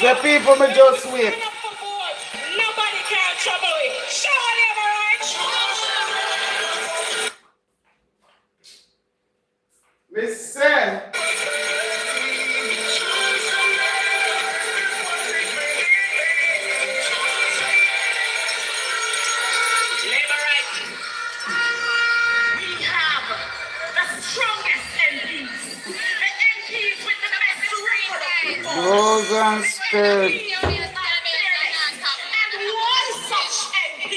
The people may just wait. Nobody can trouble it. Show labor rights. Listen. Labor rights. We have the strongest MPs. The MPs with the best record. Rose and Spirit. And one such MP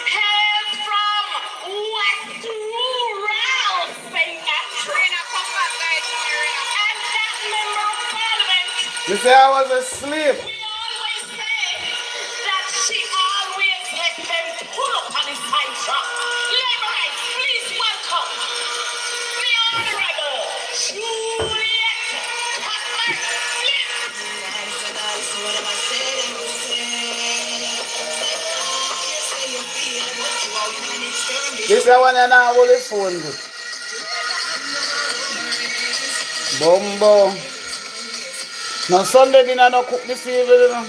hails from West Rural St. And that member of parliament, You say I was asleep. we always say that she always let them pull up on his high truck. Labor rights, please welcome the Honorable Juliet Cutler This is one and I hold the phone. Bumbo. Now Sunday dinner no cook this evening.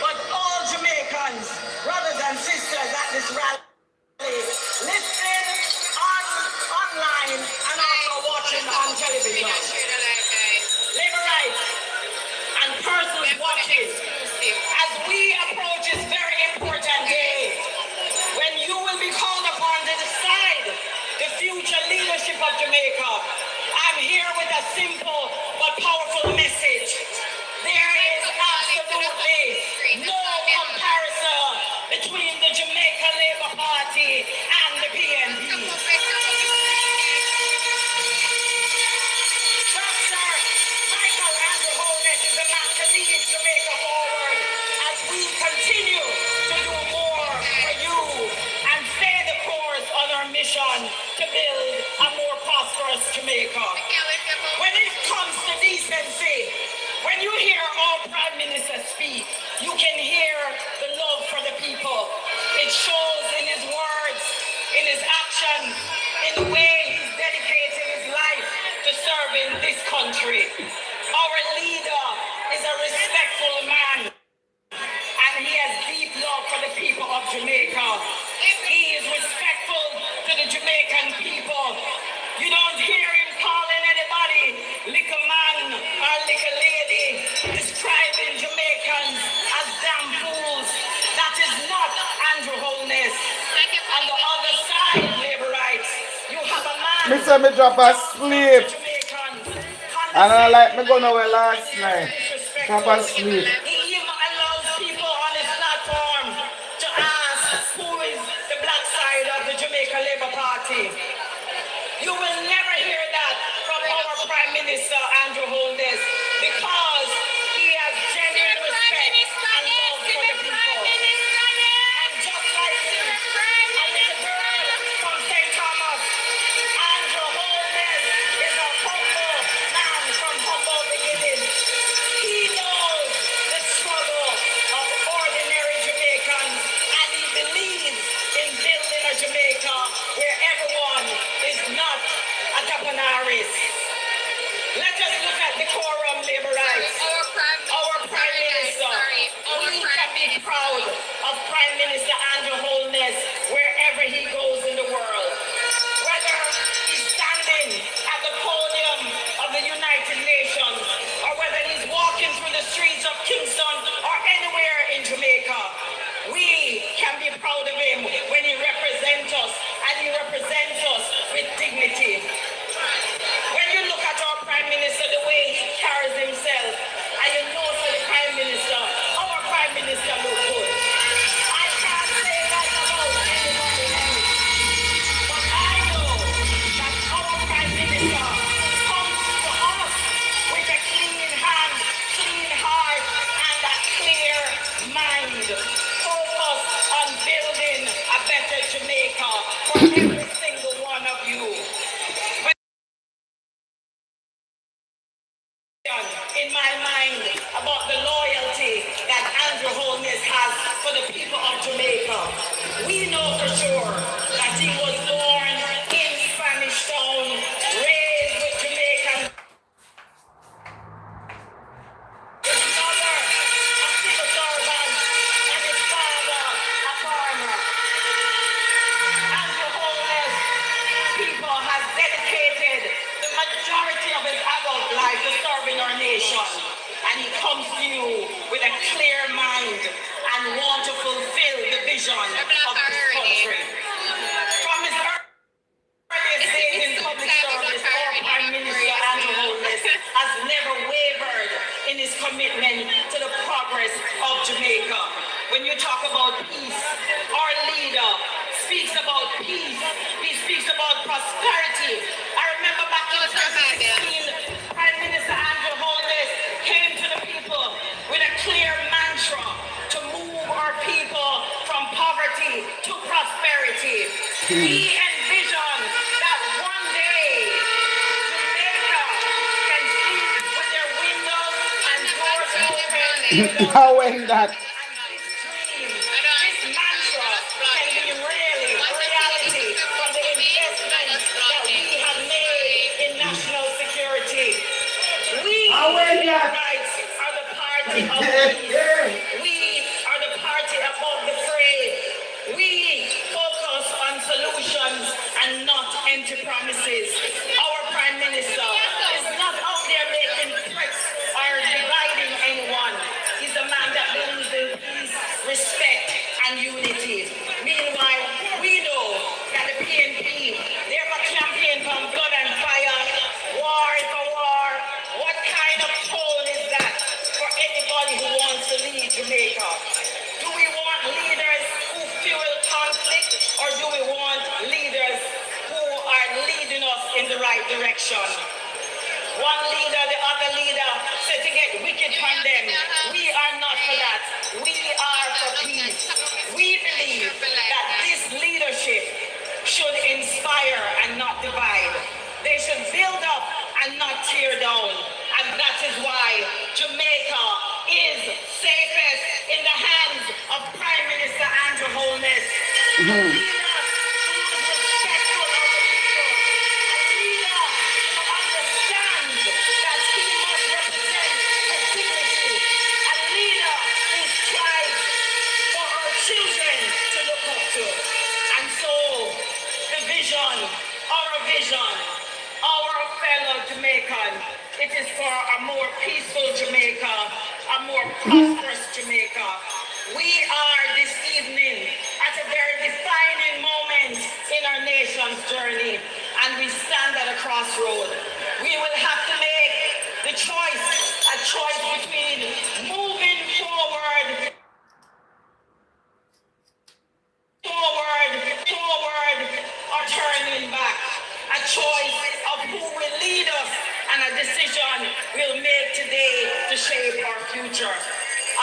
But all Jamaicans, brothers and sisters at this rally, listening online and also watching on television. Labor rights and persons watching as we approach this very important day when you will be called upon to decide the future leadership of Jamaica. I'm here with a simple but powerful message. There is absolutely no comparison between the Jamaica Labour Party and the PNP. Dr. Michael Andrew Holness is the man to lead Jamaica forward as we continue to do more for you and stay the course on our mission to build a more prosperous Jamaica. When it comes to decency, when you hear our Prime Minister speak, you can hear the love for the people. It shows in his words, in his actions, in the way he's dedicated his life to serving this country. Our leader is a respectful man, and he has deep love for the people of Jamaica. He is respectful to the Jamaican people. You don't hear him calling anybody little man or little lady, describing Jamaicans as damn fools. That is not Andrew Holness. On the other side, labor rights, you have a man. Me say me drop asleep. And I like me go nowhere last night. Drop asleep. He even allows people on his platform to ask who is the black side of the Jamaica Labour Party. You will never hear that from our Prime Minister, Andrew Holness, because he has genuine respect and love for the people. And just like him, a little girl from St. Thomas, Andrew Holness is a humble man from humble beginnings. He knows the struggle of ordinary Jamaicans, and he believes in building a Jamaica where everyone is not a Taponaris. Let us look at the quorum, labor rights. speaks about prosperity. I remember back in 2016, Prime Minister Andrew Holness came to the people with a clear mantra to move our people from poverty to prosperity. He envisioned that one day Jamaica can sleep with their windows and doors open. How when that? This mantra can be really reality from the investments that we have made in national security. We, rights, are the party of peace. We are the party above the fray. We focus on solutions and not empty promises. Our Prime Minister is not out there making threats or dividing anyone. He's a man that believes in peace, respect, and unity. Meanwhile, we know that the PNP, they have a campaign from blood and fire. War is a war. What kind of tone is that for anybody who wants to lead Jamaica? Do we want leaders who fuel conflict, or do we want leaders who are leading us in the right direction? One leader, the other leader said to get wicked from them. We are not for that. We are for peace. We believe that this leadership should inspire and not divide. They should build up and not tear down. And that is why Jamaica is safest in the hands of Prime Minister Andrew Holness. A leader who is respectful of the people. A leader who understands that he must represent with dignity. A leader who strives for our children to look up to. And so, the vision, our fellow Jamaican, it is for a more peaceful Jamaica, a more prosperous Jamaica. We are this evening at a very defining moment in our nation's journey, and we stand at a crossroad. We will have to make the choice, a choice between moving forward, or turning back. A choice of who will lead us, and a decision we'll make today to shape our future.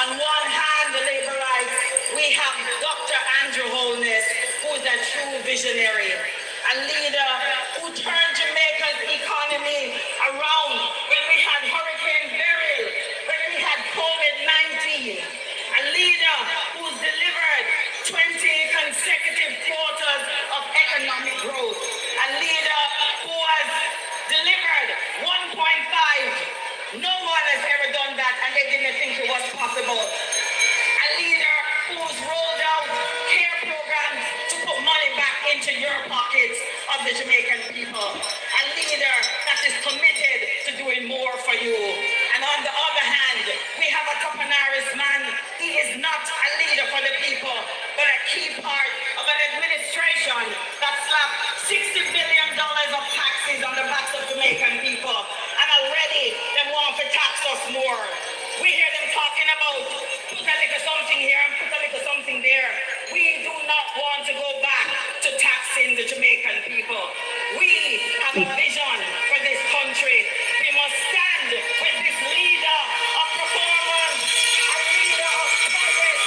On one hand, the labor rights, we have Dr. Andrew Holness, who is a true visionary, a leader who turned Jamaica's economy around when we had Hurricane Beryl, when we had COVID-19, a leader who's delivered 20 consecutive quarters of economic growth, a leader who has delivered 1.5. No one has ever done that, and they didn't think it was possible. A leader who's rolled out care programs to put money back into your pockets of the Jamaican people. A leader that is committed to doing more for you. And on the other hand, we have a Tupanaris man. He is not a leader for the people, but a key part of an administration that slapped $60 billion of taxes on the backs of Jamaican people. And already they want to tax us more. We hear them talking about put a little something here and put a little something there. We do not want to go back to taxing the Jamaican people. We have a vision for this country. We must stand with this leader of performance, a leader of progress, a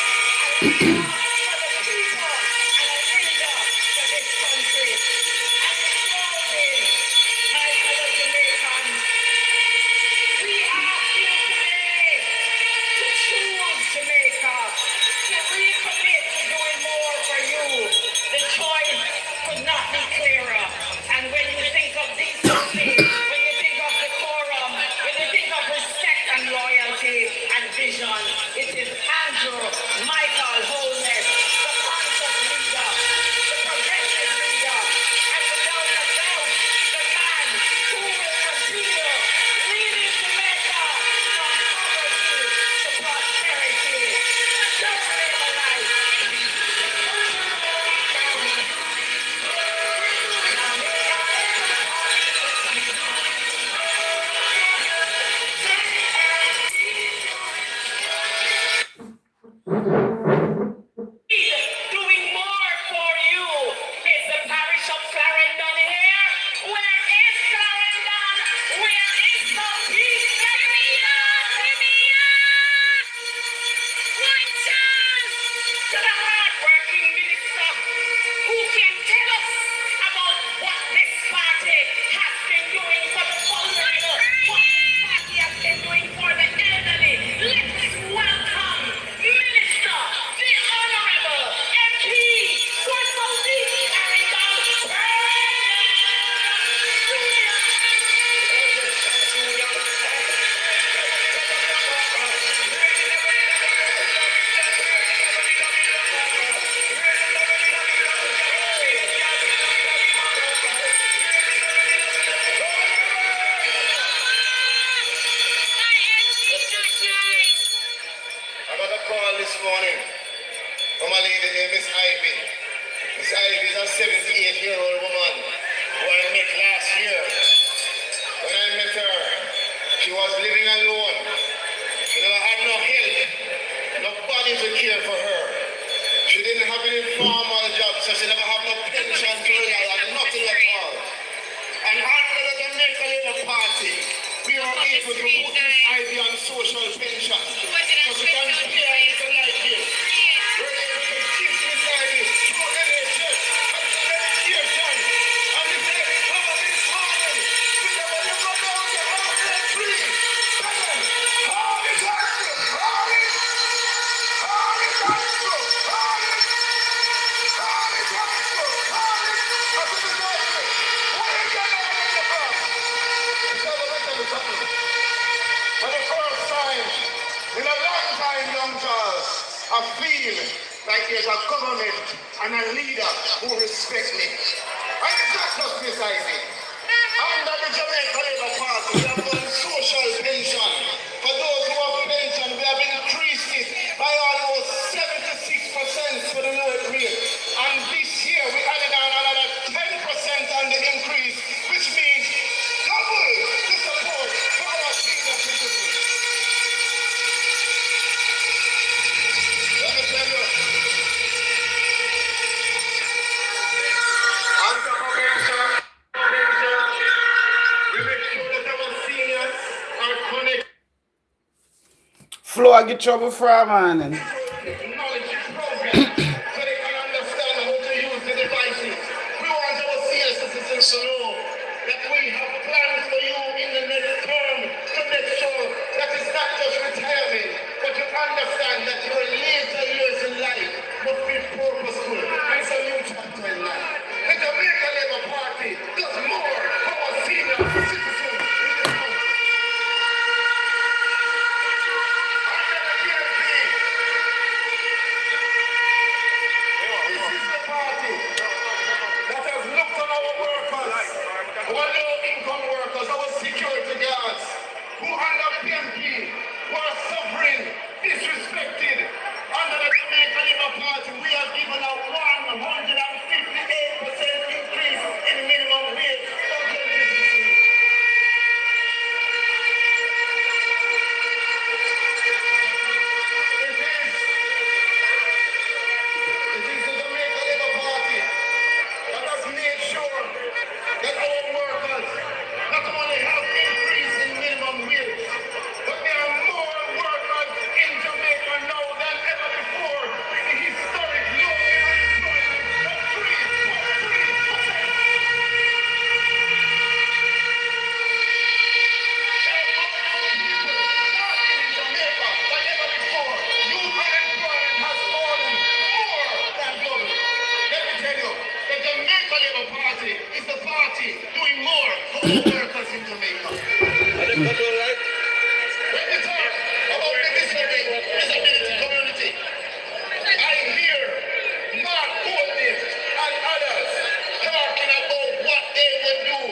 leader for the people, and a leader for this country. And in closing, my fellow Jamaicans, we ask you today to choose Jamaica, to recommit to doing more for you. The choice could not be clearer. And when you think of these was living alone. She never had no help, nobody to care for her. She didn't have any formal job, so she never had no pension to rely on, nothing at all. And under the Jamaica Labour Party, we are able to put this idea on social pension. So we can share it like this. We're able to shift this idea through NHS and to medication. And we say, oh, this morning, we say, when you go down to Outlet 3, second, hold it, hold it, hold it, hold it, hold it, hold it, hold it, hold it. I said, the guy said, what are you getting out of the bus? He said, let me tell you something. For the first time in a long time, young Charles, I feel like there's a government and a leader who respect me. And it's not just this idea. Under the Jamaica Labour Party, we have done social pension. For those who have pension, we have increased it by almost 76% for the lower grade. And this year, we added on another 10% on the increase, which means double the support for our senior citizens. Let me tell you, under mobilization, we make sure that our seniors are connected. Flow I get trouble from, man. Knowledge program so they can understand how to use the devices. We want our senior citizens to know that we have plans for you in the next term to make sure that it's not just retirement, but you understand that your later years in life must be purposeful. It's a new chapter in life. The Jamaica Labour Party does more for our senior citizens in this country. Under the GMP, this is the party that has looked on our workers, our low-income workers, our security guards, who under PMP were suffering, disrespected. Under the Jamaica Labour Party, we have given a 158% increase in minimum wage. It is the Jamaica Labour Party that has made sure that our workers not only have increase in minimum wage, but there are more workers in Jamaica now than ever before with the historic low unemployment of 3.3%. Is the party doing more for all workers in Jamaica. Let me talk about the disability community. I hear Mark Goldman and others talking about what they would do.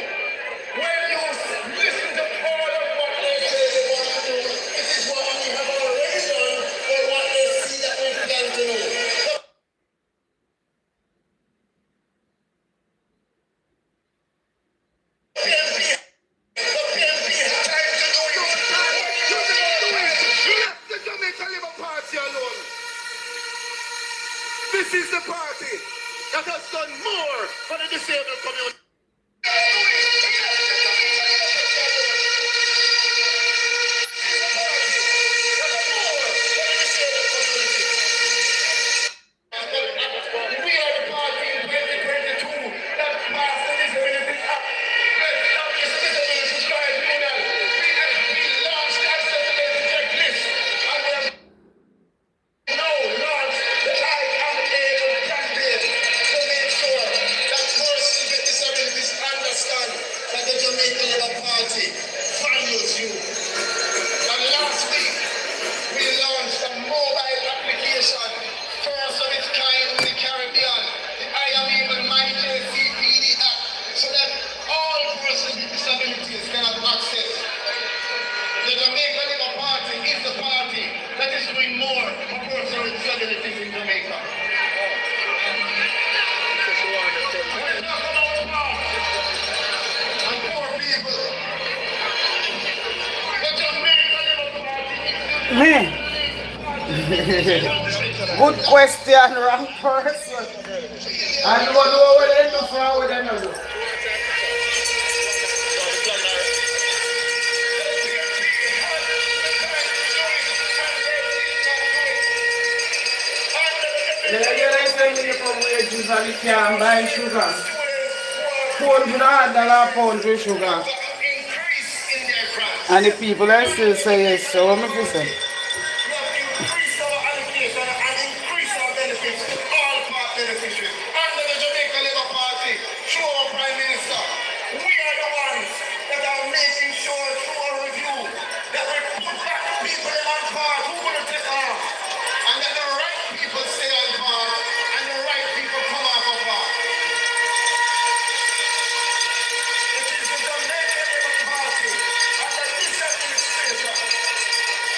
When you listen to all of what they say they want to do, this is what we have already done or what they see that we plan to do. This is the party that has done more for the disabled community. We are the party in 2022 that passed the Disability Act. Let's establish the Disability Tribunal. We launched the accessibility checklist and we have now launched the I Am Able campaign to make sure that persons with disabilities Good question, wrong person. And what do we do for with another? They say minimum wages and you can't buy sugar. $400 pound for sugar. And the people that still say yes, so what am I saying? Increase our allocation and increase our benefits to all part beneficiaries. Under the Jamaica Labour Party, through our Prime Minister, we are the ones that are making sure through a review that we put back the people in on part who will take off. And that the right people stay on part and the right people come off of part. It is the Jamaica Labour Party under this administration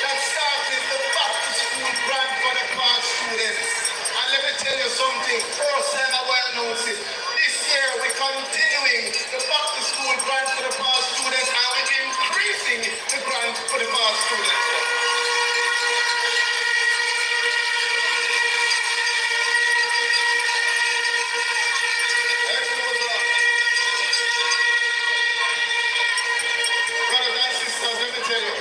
that started the back to school grant for the past students. And let me tell you something, first time I will announce it. This year we're continuing the back to school grant for the past students and we're increasing the grant for the past students. Brothers and sisters, let me tell you,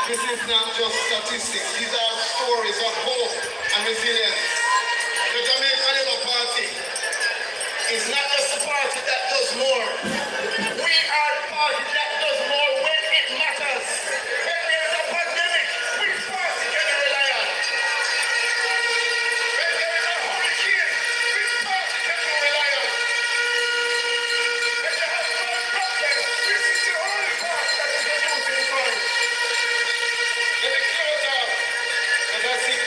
this is not just statistics. These are stories of hope and resilience. The Jamaica Labour Party is not just a party that does more. We are the party that does more when it matters. When there's a pandemic, which party can you rely on? When there is a hurricane, which party can you rely on? When you have flood problems, this is the only party that is reducing funds. Let me close out. And that's it.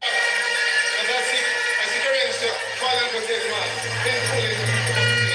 And that's it. I see the rain, sir. Fall and protect, man. Then pull it.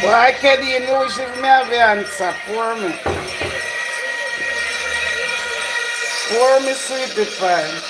Why can't you know if me have the answer? Pour me. Pour me sweetie pie.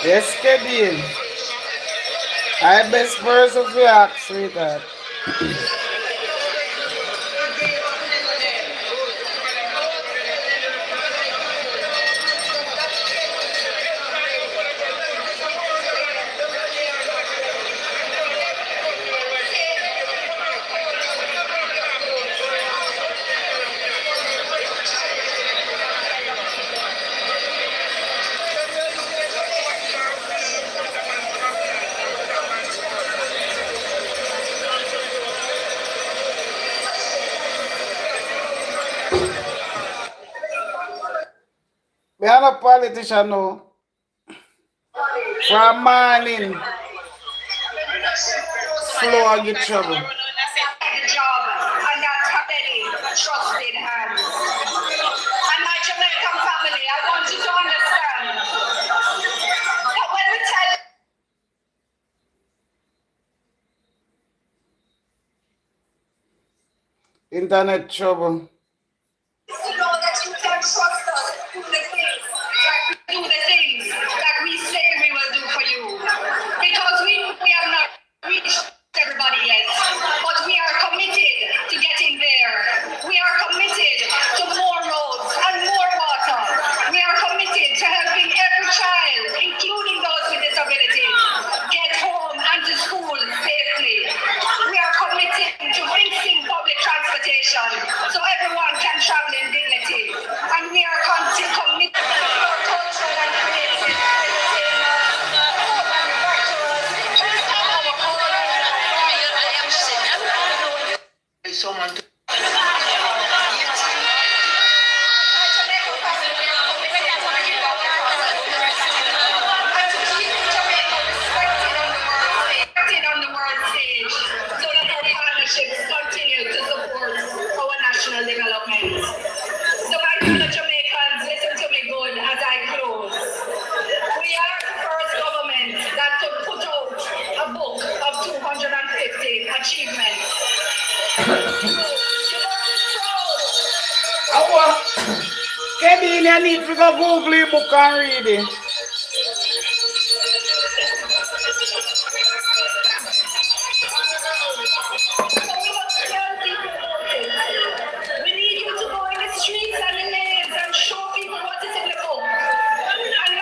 Yes, Kedin. I best person for ask, sweetheart. We are a politician now. From morning, flow and get trouble. Trusted hands. And my Jamaican family, I want you to understand that when we tell Internet trouble. to know that you can trust us to do the things that we say we will do for you. Because we have not reached everybody yet, but we are committed to getting there. We are committed to more roads and more water. We are committed to helping every child, including those with disabilities, get home and to school safely. We are committed to fixing public transportation so everyone can travel in dignity. And we are committed to our cultural and creative someone to on the world stage so that our partnerships continue to support our national development. So my fellow Jamaicans, listen to me good as I close. We are the first government that could put out a book of 250 achievements. Kedin, you need to go Google the book and read it. We need you to go in the streets and the lanes and show people what is in the book. And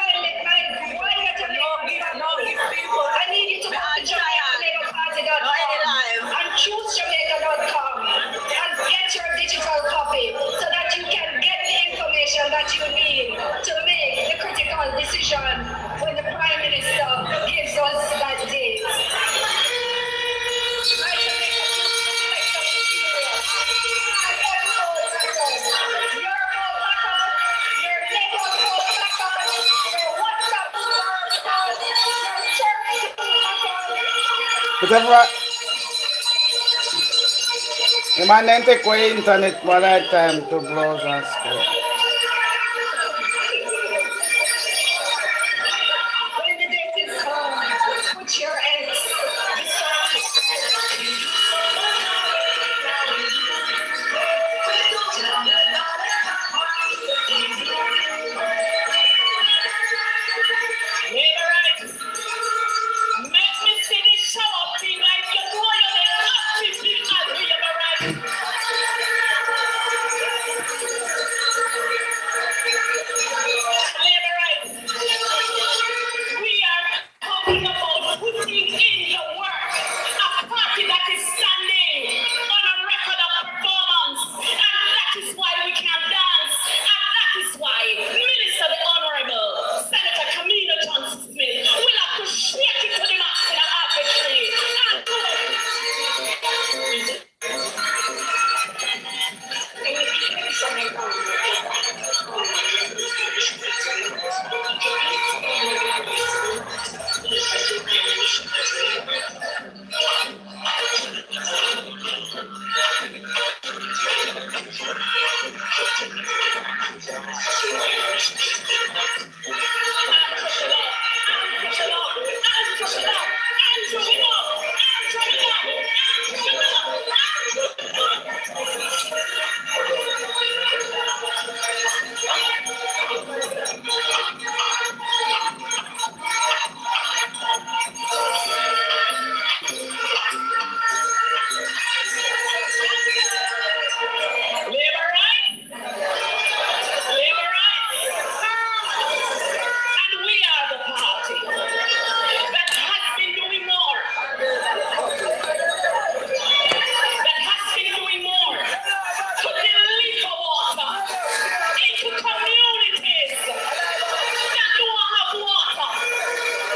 why get your people? I need you to go to JamaicaLabourParty.com and choose Jamaica.com and get your digital copy so that you can get the information that you need to make the critical decision when the Prime Minister gives us that date. Ito pa, yung man nente ko internet wala time to browse and scroll. When the death is come, put your eggs beside Laborite, make me see this show up thing like you know you're the active thing as Laborite. Laborite, we are talking about putting in your work. A party that is standing on a record of performance. And that is why we can dance. And that is why Minister the Honorable Senator Camino Johnson Smith will have to shake it to the max in a arbitrary. Labor right? Labor right? And we are the party that has been doing more. That has been doing more to deliver water into communities that don't have water.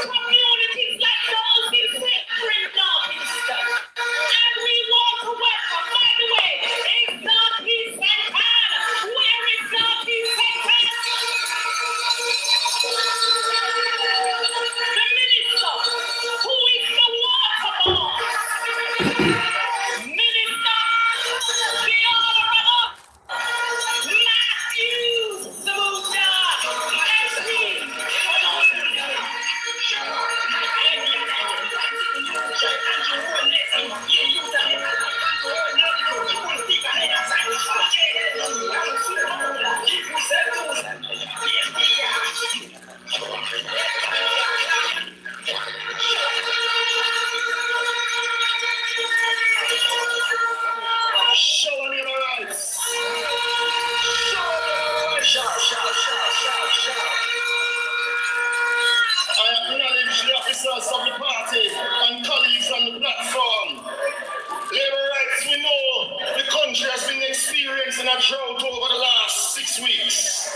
Communities like those in Spring Northeast. And we want to welcome, by the way, is Northeast Central. Where is Northeast Central? The minister, who is the water boss. Minister, the honorable Matthew Samuda, Show me your rights. Shout. I acknowledge the officers of the party and colleagues on the platform. Labor rights, we know the country has been experiencing a drought over the last 6 weeks.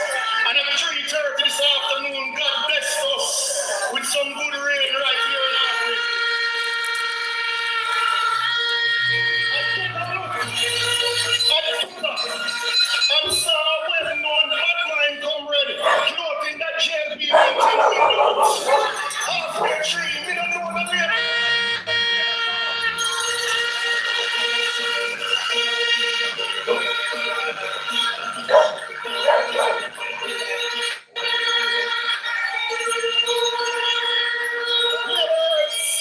And at 3:30 this afternoon, God blessed us with some good rain right here in Africa. And saw a well-known hotline comrade floating that jail being halfway tree. We don't know that we are.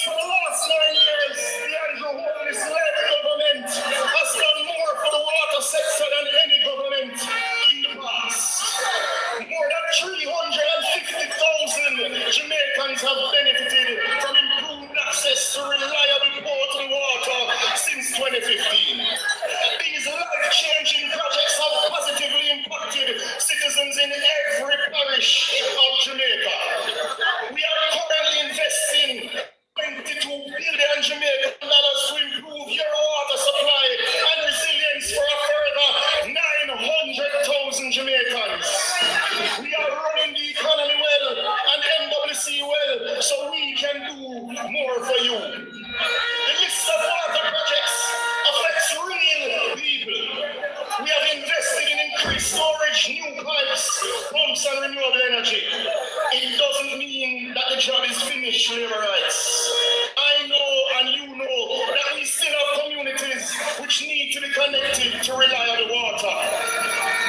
For the last 9 years, the Andrew Holness-led government has done more for the water sector than any government in the past. More than 350,000 Jamaicans have benefited from improved access to reliable potable water since 2015. These life-changing projects have positively impacted citizens in every parish of Jamaica. We are currently investing $22 billion Jamaican dollars to improve your water supply and resilience for a further 900,000 Jamaicans. We are running the economy well and NWC well, so we can do more for you. The list of water projects affects real people. We have invested in increased storage, new pipes, pumps, and renewable energy. It doesn't mean that the job is finished, labor rights. I know and you know to rely on the water.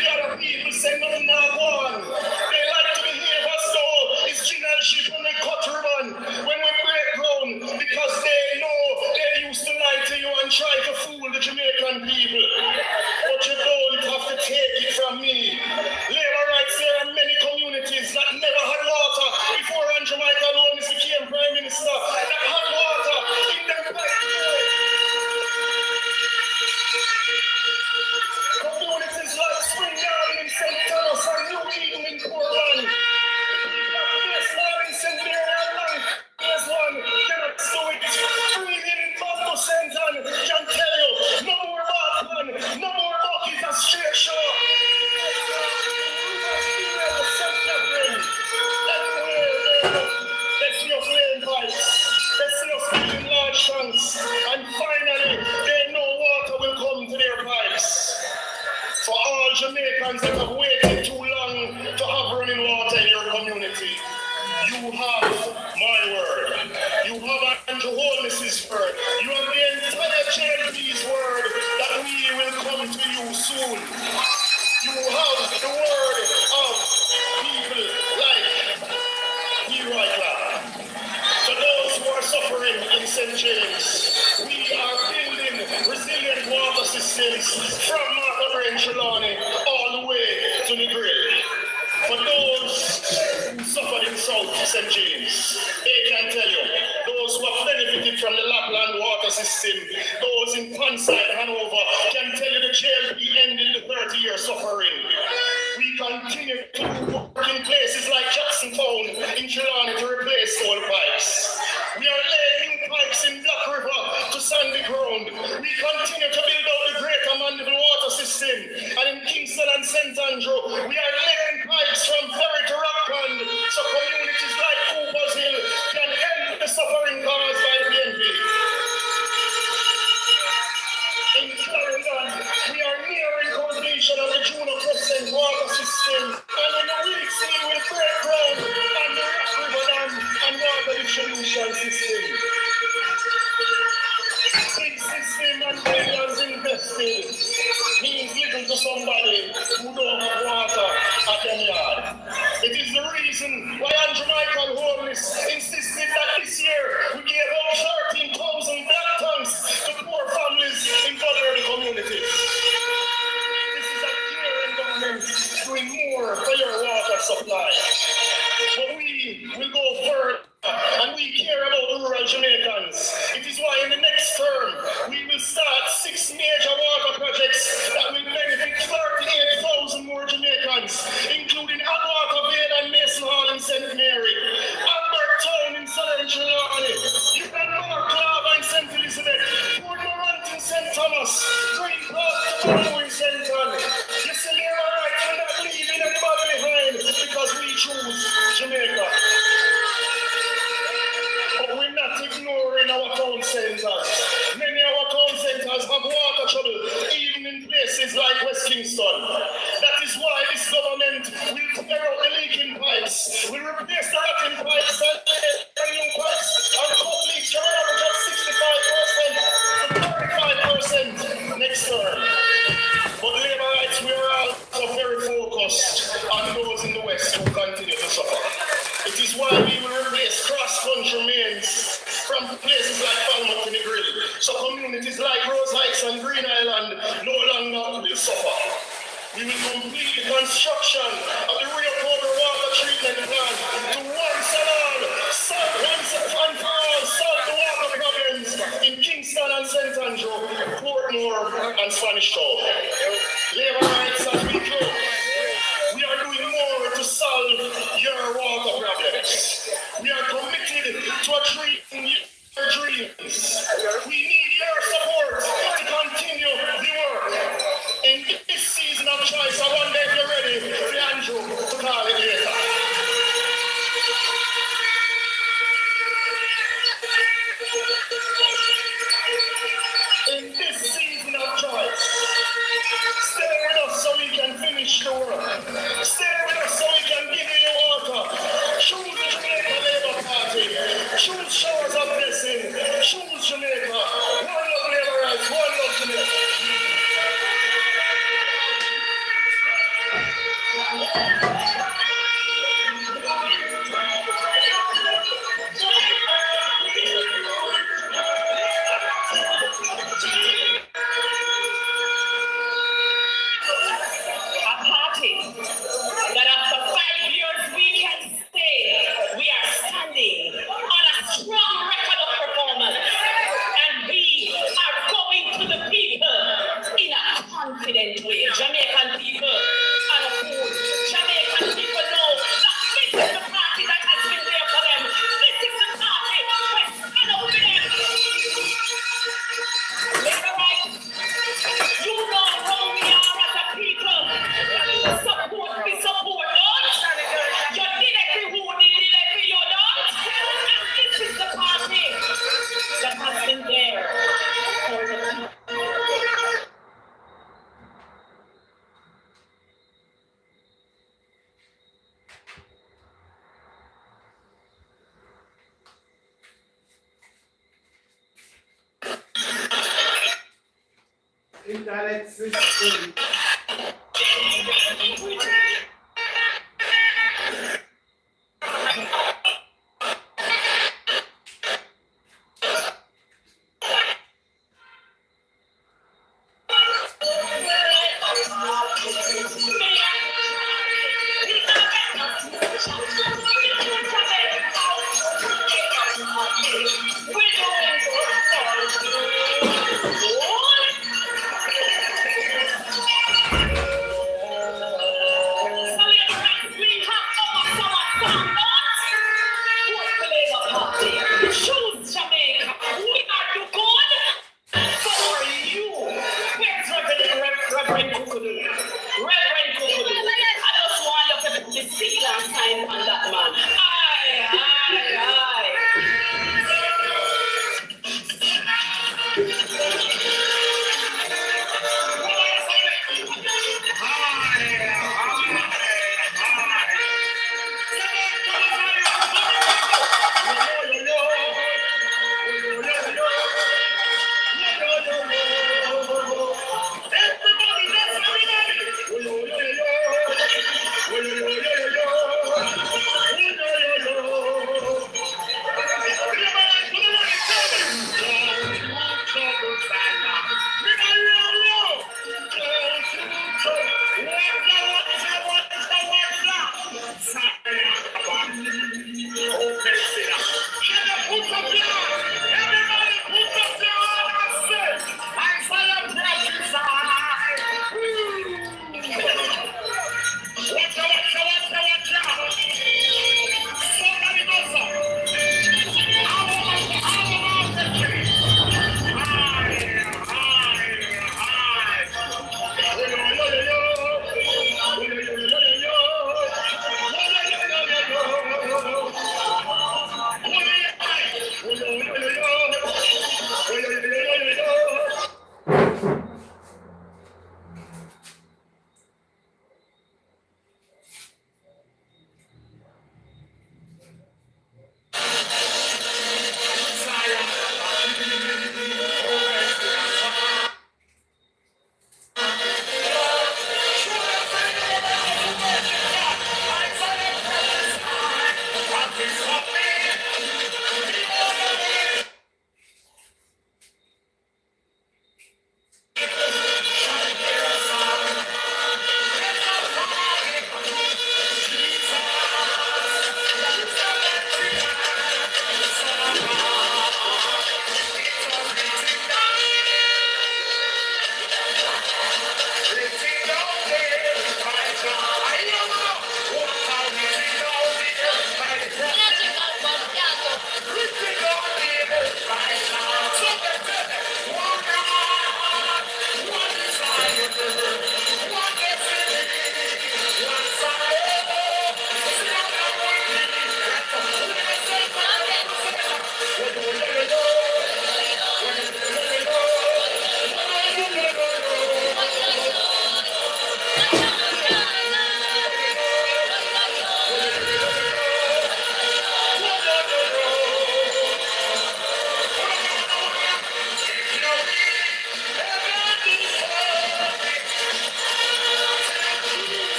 The other people say nothing now on. They like to behave as though it's generalship when they cut ribbon, when we break ground, because they know they used to lie to you and try to fool the Jamaican people. But you don't have to take it from me. Labor rights, there are many communities that never had water before Andrew Michael Owens became Prime Minister, that had water in their pipeline. Communities like Spring Garden in St. Thomas and New Eden in Portland. Yes, Lord, in St. Mary and Lang. There's one cannot do it. Breathing in Bamboo Center can tell you, no more Batman, no more Bucky's a straight shot. Let's see us laying pipes. Let's see us building large tanks. And finally, they know water will come to their pipes. For all Jamaicans that have waited too long to have running water in your community, you have my word. You have Andrew Holness's word. You have the entire JLP's word that we will come to you soon. You have the word of people like you right now. For those who are suffering in St. James, we are building resilient water systems from Martha Trelawney all the way to the grid. For those who suffered in South St. James, they can tell you, those who have benefited from the Lapland water system, those in Panside, Hanover, can tell you the JLP ended the 30-year suffering. We continue to work in places like Jacksontown in Trelawney to replace old pipes. We are laying new pipes in Black River to sandy ground. We continue to build out the Greater Mandeville water system. And in Kingston and St. Andrew, we are laying pipes from Ferry to Rockland so communities like Cooper's Hill can end the suffering caused by the BNP. In Clarendon, we are nearing completion of the Juno Crescent water system, and in a week's we will break ground on the Rock River Dam and water distribution system. Big system and billions invested means little to somebody who don't have water at their yard. It is the reason why Andrew Michael Holness insisted that this year we gave out 13,000 black tanks to poor families in vulnerable communities. This is a caring government doing more for your water supply. But we will go further, and we care about rural Jamaicans. It is why in the next term, we will start 6 major water projects that will benefit 38,000 more Jamaicans, including Atwater Vale and Mason Hall in St. Mary, Albert Town in Southern Trelawney, Yukon Park Lava in St. Elizabeth, Port Morant in St. Thomas, Green Park to Toronto in St. Anne. You see, Labor rights will not leaving anybody behind because we choose Jamaica. But we're not ignoring our town centers. Many of our town centers have water trouble, even in places like West Kingston. That is why this government will tear out the leaking pipes, will replace the rotting pipes and new pipes, and cut leaks from an average of 65% to 35% next term. But Labour rights, we are also very focused on those in the West who continue to suffer. It is why we will replace cross-country mains from places like Falmouth and the Grill, so communities like Rose Heights and Green Island no longer will suffer. We will complete the construction of the Rio Cobra water treatment plant to once and all solve the water problems in Kingston and St. Andrew, Portmore and Spanish Town. Labour rights as we grow. We are doing more to solve your water problems. We are committed to treating your dreams. We need your support to continue the work. In this season of choice, I wonder if you're ready for Andrew to call it later. In this season of choice, internet system.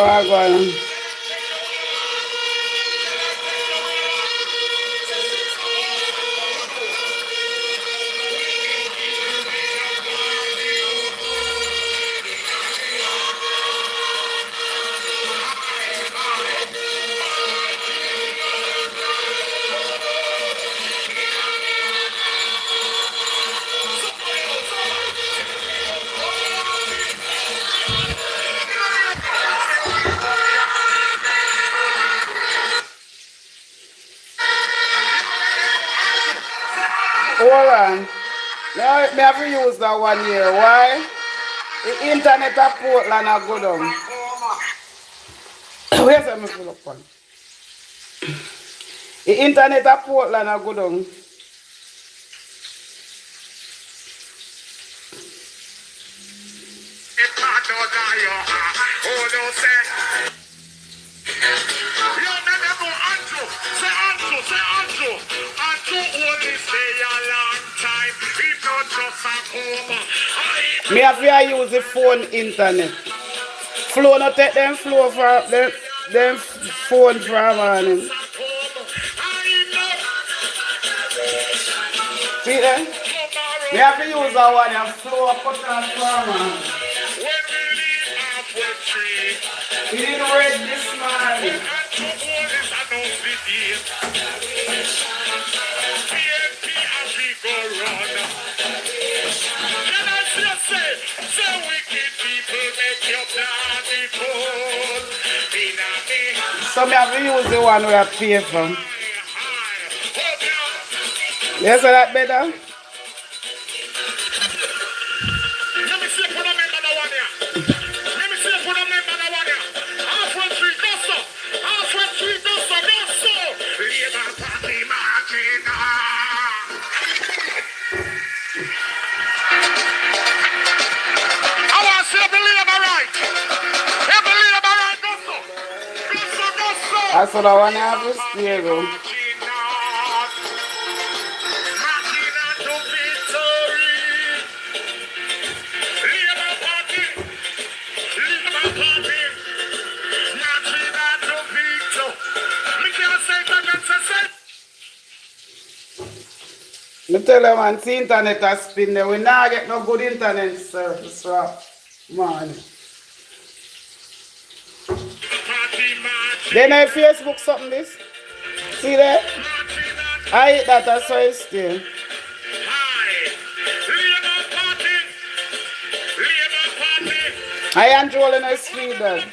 I go. Hold on. Now, me have to use that one here. Why? The internet of Portland are good on. Where's that me pull up on? The internet of Portland are good on. Me have to use the phone internet. Flow not take them flow for them phone from morning. See them? Me have to use that one and flow cut off from morning. We didn't read this morning. So me have to use the one we have paid for. Yes, so that better? Let me see if we don't remember the one here. Let me see if we don't remember the one here. Half one three, go so. Half one three, go so. Go so. Labour Party marching on. I want to see if the Labour right. If the Labour right, go so. Go so, go so. I saw that one have to stay though. Me tell them man, see internet has spin there. We now get no good internet service for man. Then I Facebook something this. See that? I hit that as well still. I am rolling a speed that.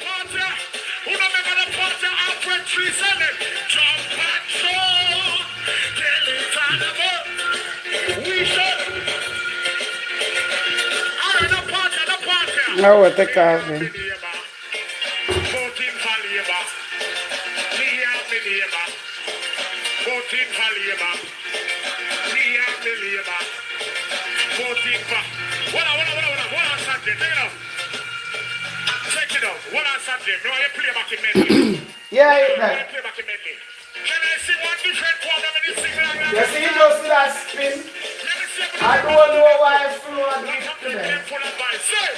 Now we take off him. Voting for Labour. Me and me Labour. Voting for Labour. Me and me Labour. Voting for. What on subject? Take it out. Check it out. What on subject? No, you play back in medley. Yeah, You yeah. play back in medley. Can I see one different program in this thing like that? You see, you just see that spin? Let me see if I don't know why I flew on what this happened today. full advice. Say,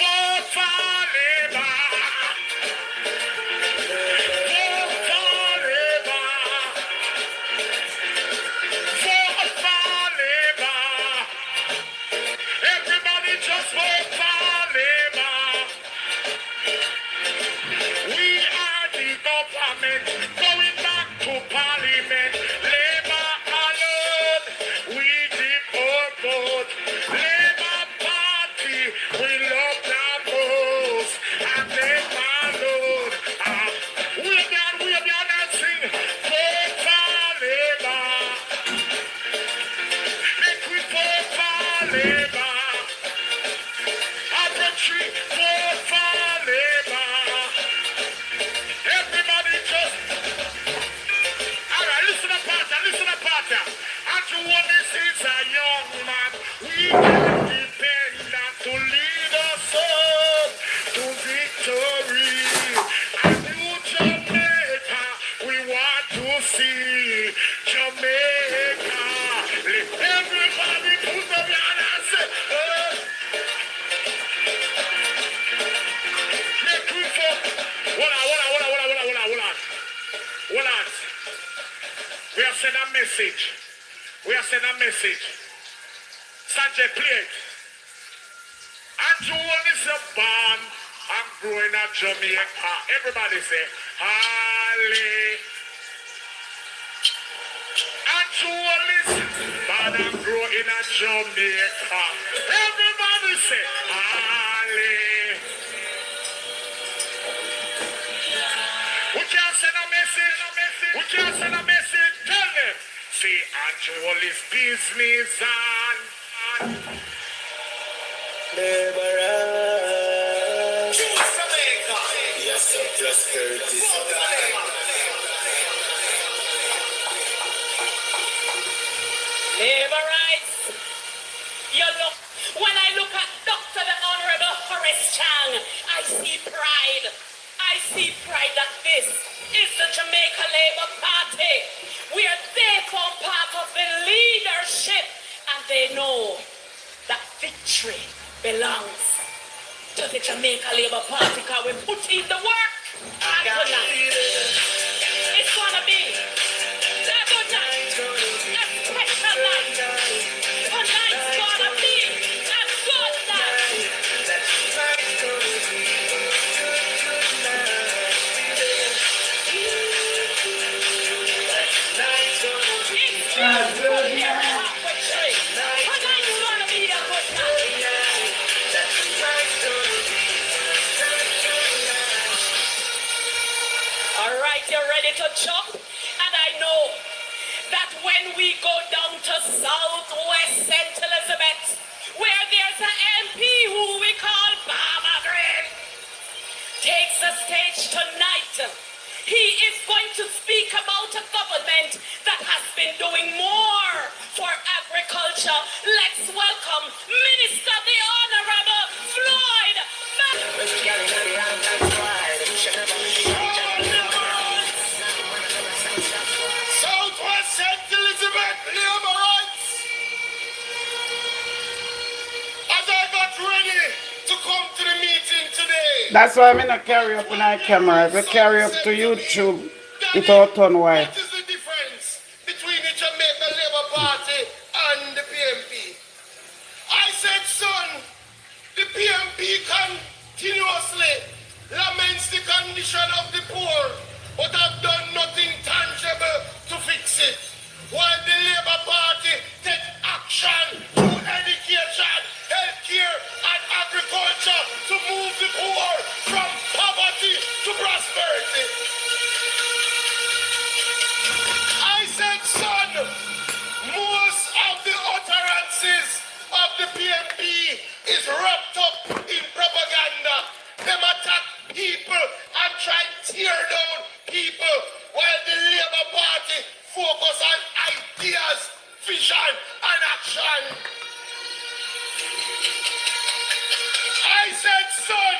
vote for Labour. Everybody just vote for Labour. We are the government going back to parliament. Labour alone, we did our vote. Labour Party, we love the most. And Labour alone, we are not sing. Vote for Labour. Make we vote for Labour. Tree, vote for Labour. Everybody just. Alright, listen to Pata. Andrew Wallace is a young man. We can depend on to lead us up to victory. And New Jamaica, we want to see Jamaica. Let everybody put up your hand and say, oh. We are sending a message. Sanjay, play it. And to all is born and growing at Jamaica. Everybody say, Halle. And to all is born and growing at Jamaica. Everybody say, Halle. We can't send a message. We can't send a message. Tell them. See, and to all is business and Liberate. Yes, sir, prosperity. labor rights. You look, when I look at Dr. the Honorable Horace Chang, I see pride. I see pride that this is the Jamaica Labour Party, where they form part of the leadership and they know that victory belongs to the Jamaica Labour Party because we put in the work. And tonight, it's gonna be a good night, a special night. Tonight's gonna be a good night. It's good night. Tonight's gonna be a good night. All right, you're ready to jump? And I know that when we go down to Southwest St. Elizabeth, where there's an MP who we call Farmer Green, takes the stage tonight. He is going to speak about a government that has been doing more for agriculture. Let's welcome Minister the Honorable Floyd. Southwest St. Elizabeth, labor rights. As I got ready to come to the meeting today, That's why I'm in a carry up in our camera. If we carry up to YouTube, it all turn white. what is the difference between the Jamaica Labour Party and the PMP? I said, son, the PMP continuously laments the condition of the poor, but have done nothing tangible to fix it. While the Labour Party take action through education, healthcare, and agriculture to move the poor from poverty to prosperity. I said, son, most of the utterances of the PNP is wrapped up in propaganda. Them attack people and try to tear down people, while the Labour Party focus on ideas, vision, and action. I said, son,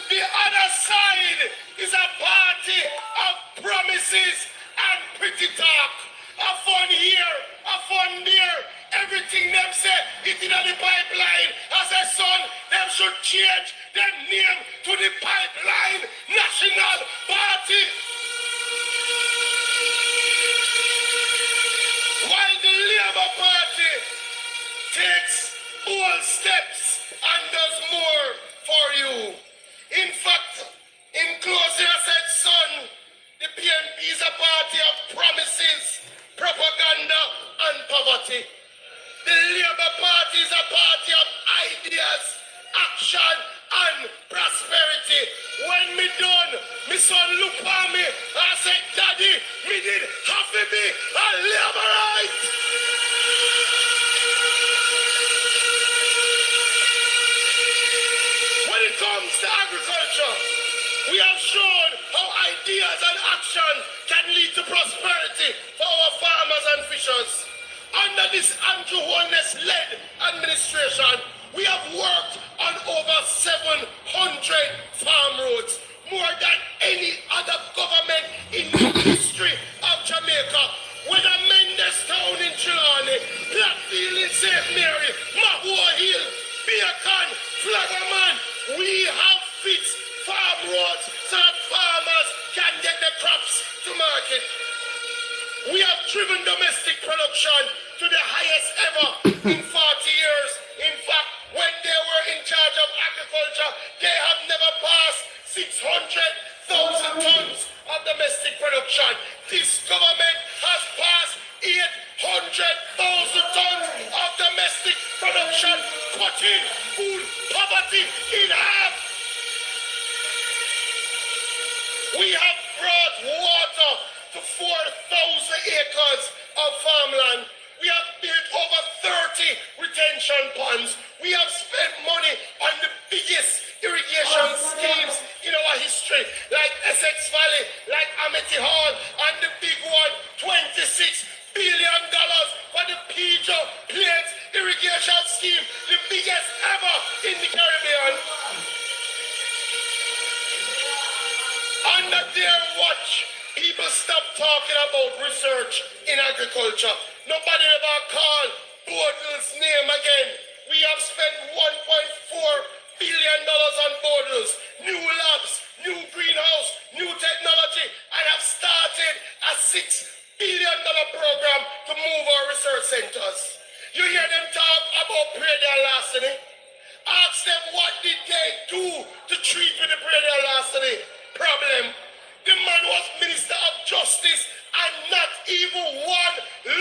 the other side is a party of promises and pretty talk. A fun here, a fun there. Everything them say, it in the pipeline. As a son, them should change their name to the Pipeline National Party. While the Labour Party takes bold steps and does more for you. In fact, in closing, I said, son, the PNP is a party of promises, propaganda, and poverty. The Labour Party is a party of ideas, action, and prosperity. When me done, my son look at me and said, Daddy, me did have to be a Labourite. When it comes to agriculture, we have shown how ideas and action can lead to prosperity for our farmers and fishers. Under this Andrew Holness-led administration, we have worked on over 700 farm roads, more than any other government in the history of Jamaica. Whether Mendestown in Trelawney, Blackfield in St. Mary, Mahua Hill, Beacon, Flaggerman, we have fixed farm roads so that farmers can get their crops to market. We have driven domestic production to the ever in 40 years. In fact, when they were in charge of agriculture, they have never passed 600,000 tons of domestic production. This government has passed 800,000 tons of domestic production, cutting food poverty in half. We have brought water to 4,000 acres of farmland. We have built over 30 retention ponds. We have spent money on the biggest irrigation schemes in our history, like Essex Valley, like Amity Hall, and the big one, $26 billion for the Pedro Plains irrigation scheme, the biggest ever in the Caribbean. Under their watch, people stop talking about research in agriculture. Nobody ever called Bodle's name again. We have spent $1.4 billion on Bodle's, new labs, new greenhouse, new technology, and have started a $6 billion program to move our research centers. You hear them talk about perennial larceny? Ask them what did they do to treat with the perennial larceny problem. The man was Minister of Justice and not even one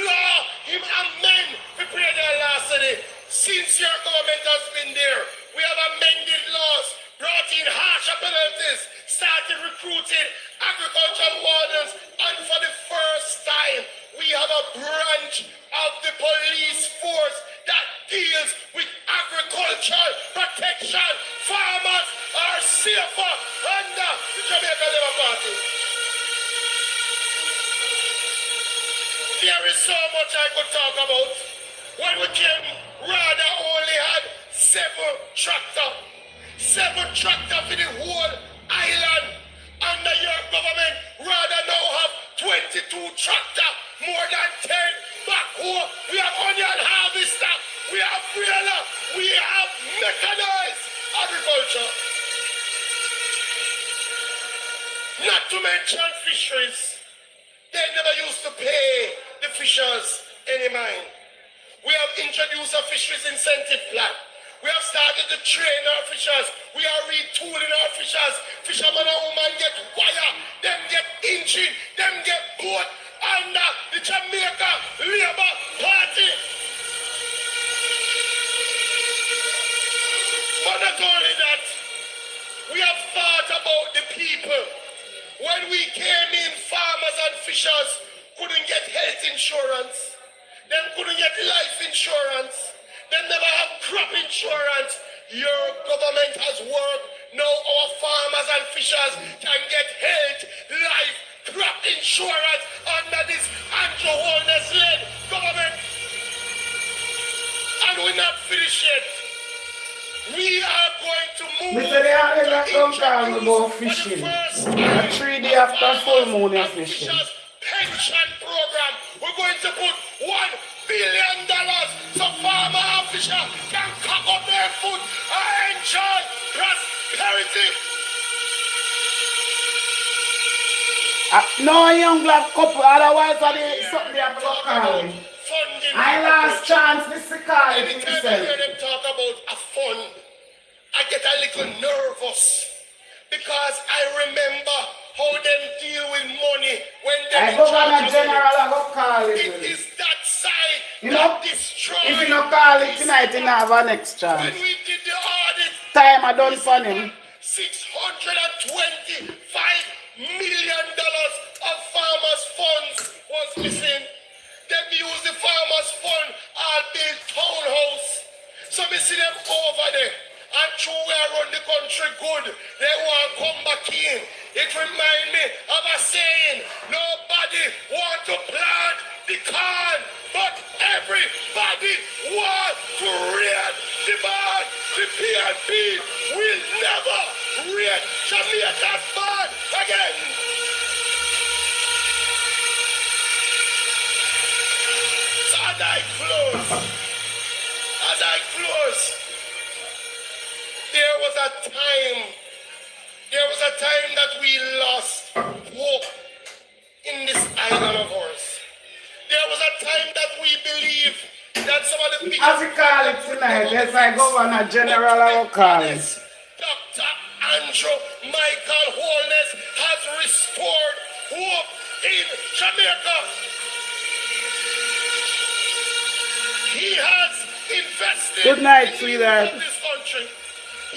law him amend for perennial larceny. Since your government has been there, we have amended laws, brought in harsher penalties, started recruiting agricultural wardens, and for the first time, we have a branch of the police force that deals with agricultural protection. Farmers are safer under the Jamaica Labour Party. There is so much I could talk about. When we came, Rada only had 7 tractors. 7 tractors for the whole island. Under your government, Rada now have 22 tractors, more than 10 backhoe. We have onion harvester. We have trailer. We have mechanized agriculture. Not to mention fisheries. They never used to pay the fishers any mind. We have introduced a fisheries incentive plan. We have started to train our fishers. We are retooling our fishers. Fishermen and women get wire, them get engine, them get boat under the Jamaica Labour Party. But not only that, we have thought about the people. When we came in, farmers and fishers couldn't get health insurance. Them couldn't get life insurance. They never have crop insurance. Your government has worked. Now our farmers and fishers can get health, life, crop insurance under this Andrew Holness-led government. And we're not finished yet. We are going to move Mr. They are don't tell me about fishing. A 3 day after full moon you're fishing. Pension program. We're going to put $1 billion so farmer and fisher can cock up their foot and enjoy prosperity. No young black couple, otherwise something they have to call it. I last chance this to call it Anytime I himself. hear them talk about a fund, I get a little nervous because I remember how them deal with money when they I go on a general, I go call It it. is that side You that know, destroys. if you don't call it tonight, you don't have a next chance. When we did the audit, Time I done for him. $625 million of farmers' funds was missing. Them use the farmers' fund all build townhouse. So me see them over there. And true we around the country good. They want to come back in. It reminds me of a saying, nobody want to plant the corn, but everybody want to read the barn. The PNP will never read Jamaica's barn again. So as I close, there was a time that we lost hope in this island of ours. There was a time that we believed that And some of the As bishops we call it tonight, yes, I Governor General, I will call it. Dr. Andrew Michael Holness has restored hope in Jamaica. He has invested Good night, in the sweetheart. youth of this country.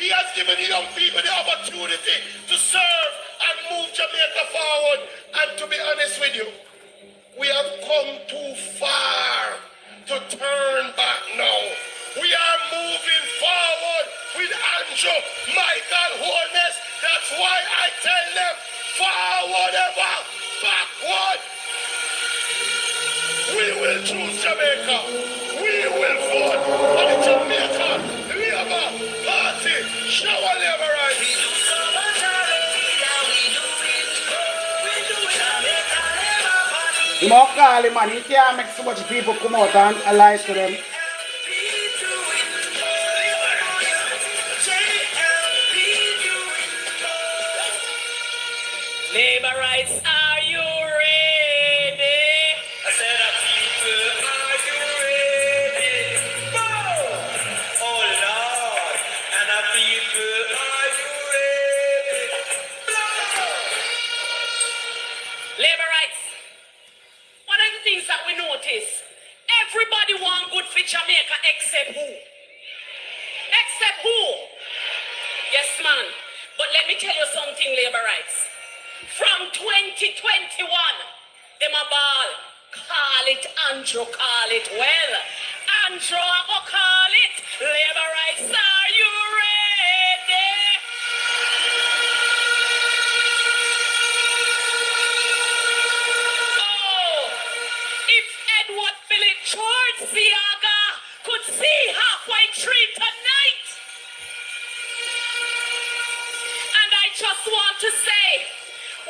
He has given young people the opportunity to serve and move Jamaica forward. And to be honest with you, we have come too far to turn back now. We are moving forward with Andrew Michael Holness. That's why I tell them, forward ever, backward. We will choose Jamaica. We will vote for the Jamaica Labour Party. Shower Labour rights. You must call him, man. He can't make so much people come out and lie to them. Labour rights, are you ready? I said, people, are you ready? Oh, Lord. And the people, are you ready? Labour rights. One of the things that we notice, everybody want good for Jamaica except who? Except who? Yes, man. But let me tell you something, Labour rights. From 2021, them a ball. Call it, Andrew, call it. Well, Andrew, I go call it. Labour rights, are you ready? Oh, if Edward Philip George Siaga could see halfway tree tonight. And I just want to say,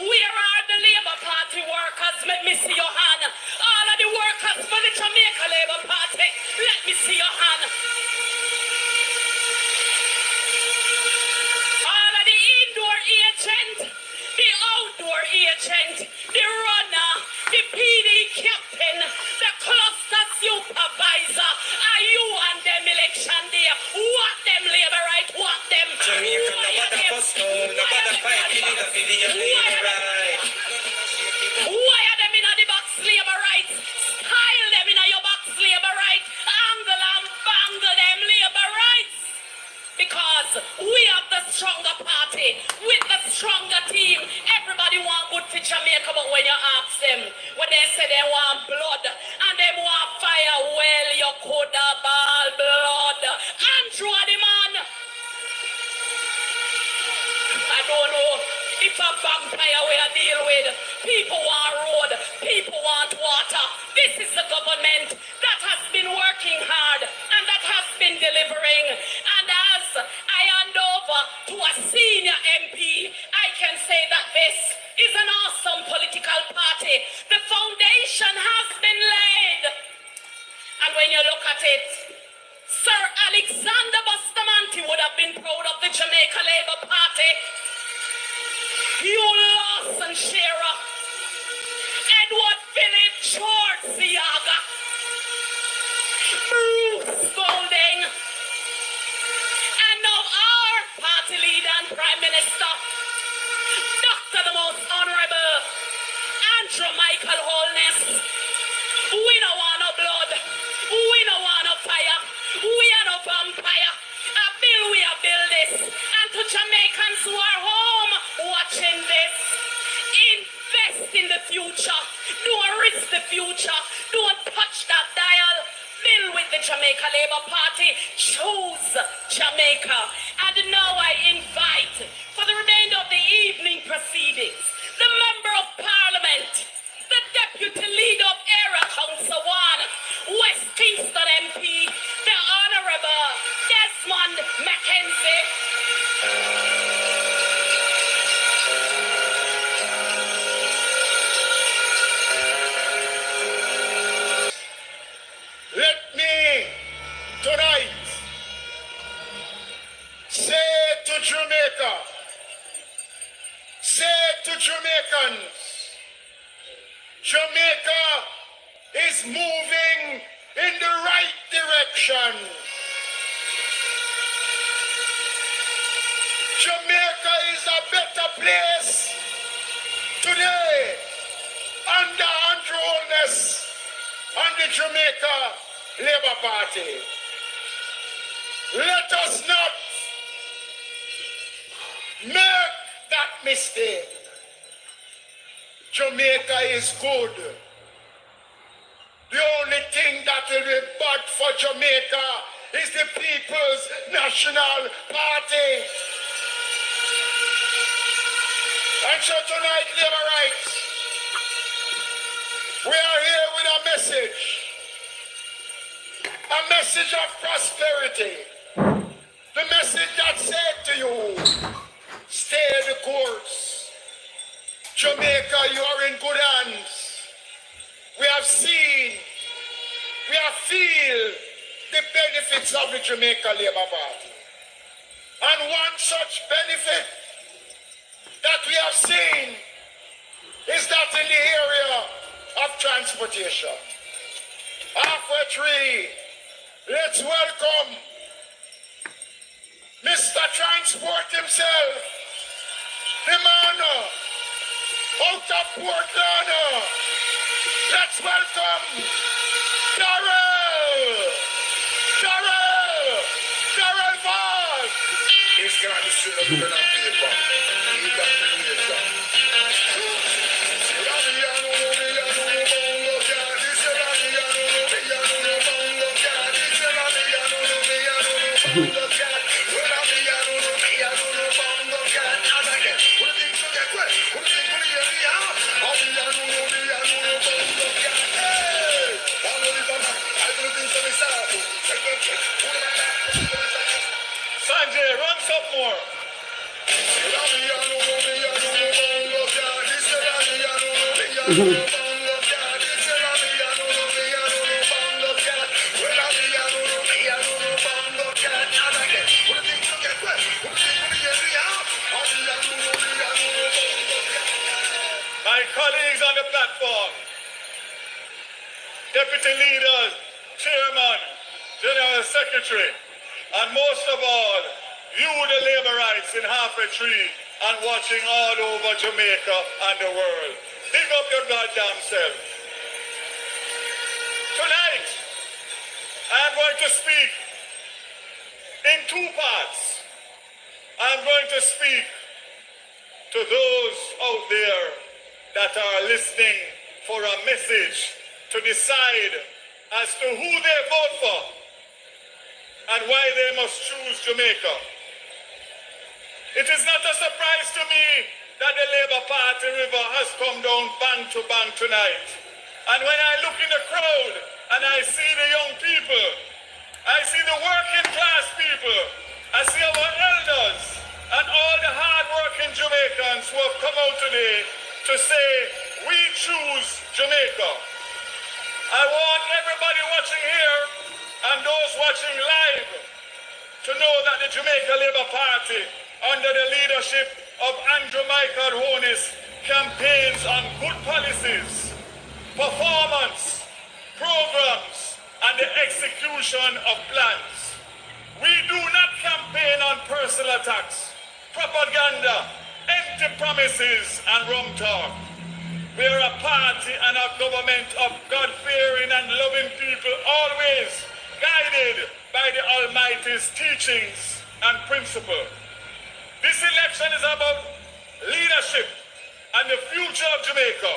where are the Labour Party workers? Let me see your hand. All of the workers for the Jamaica Labour Party. Let me see your hand. All of the indoor agent, the outdoor agent, the runner, the PD captain, the cluster supervisor. Are you on them election day? What them Labour right? What them? Jamaica, nobody first know, nobody fighting in the video Labour right. Why are them in the box Labour rights? Style them in your box Labour right. Angle and bangle them Labour rights. Because we have the stronger party with the stronger team. Everybody want good for Jamaica, but when you ask them, when they say they want blood and they want fire, well, you could have ball blood. Andrew the man. I don't know if a vampire we are deal with. People want road, people want water. This is the government that has been working hard and that has been delivering. And as I hand over to a senior MP, I can say that this is an awesome political party. The foundation has been laid. And when you look at it, Sir Alexander Bustamante would have been proud of the Jamaica Labour Party. Hugh Lawson Shearer, Edward Philip George Siaga, Bruce Golding, and now our party leader and Prime Minister, Dr. the Most Honorable Andrew Michael Holness. We don't want no blood, we don't want no fire, we are no vampire. A bill we a build this, and to Jamaicans who are home watching this, invest in the future. Don't risk the future. Don't touch that dial. Bill with the Jamaica Labour Party. Choose Jamaica. And now I invite for the remainder of the evening proceedings, the Member of Parliament, the Deputy Leader of Area Council 1, West Kingston MP, the Honourable Desmond Mackenzie. Let me tonight say to Jamaica, say to Jamaicans, Jamaica is moving in the right direction. election. Jamaica is a better place today under Andrew Holness and the Jamaica Labour Party. Let us not make that mistake. Jamaica is good. The only thing that will be bad for Jamaica is the People's National Party. And so tonight, Labour Rights, we are here with a message of prosperity. The message that said to you, stay the course. Jamaica, you are in good hands. We have seen, we have feel the benefits of the Jamaica Labour Party. And one such benefit that we have seen is that in the area of transportation. Halfway tree, let's welcome Mr. Transport himself, the man out of Portland. Let's welcome Darrell Vaz. This guy is still a little on paper. He got creation. Sanjay, run some more. My colleagues on the platform, deputy leaders, chairman, general secretary, and most of all, you the Labour Rights in Halfway Tree and watching all over Jamaica and the world. Big up your goddamn self. Tonight, I'm going to speak in two parts. I'm going to speak to those out there that are listening for a message to decide as to who they vote for and why they must choose Jamaica. It is not a surprise to me that the Labour Party river has come down bank to bank tonight. And when I look in the crowd and I see the young people, I see the working class people, I see our elders and all the hard-working Jamaicans who have come out today to say, we choose Jamaica. I want everybody watching here and those watching live to know that the Jamaica Labour Party, under the leadership of Andrew Michael Holness, campaigns on good policies, performance, programs, and the execution of plans. We do not campaign on personal attacks, propaganda, empty promises, and rum talk. We are a party and a government of God-fearing and loving people, always guided by the Almighty's teachings and principles. This election is about leadership and the future of Jamaica.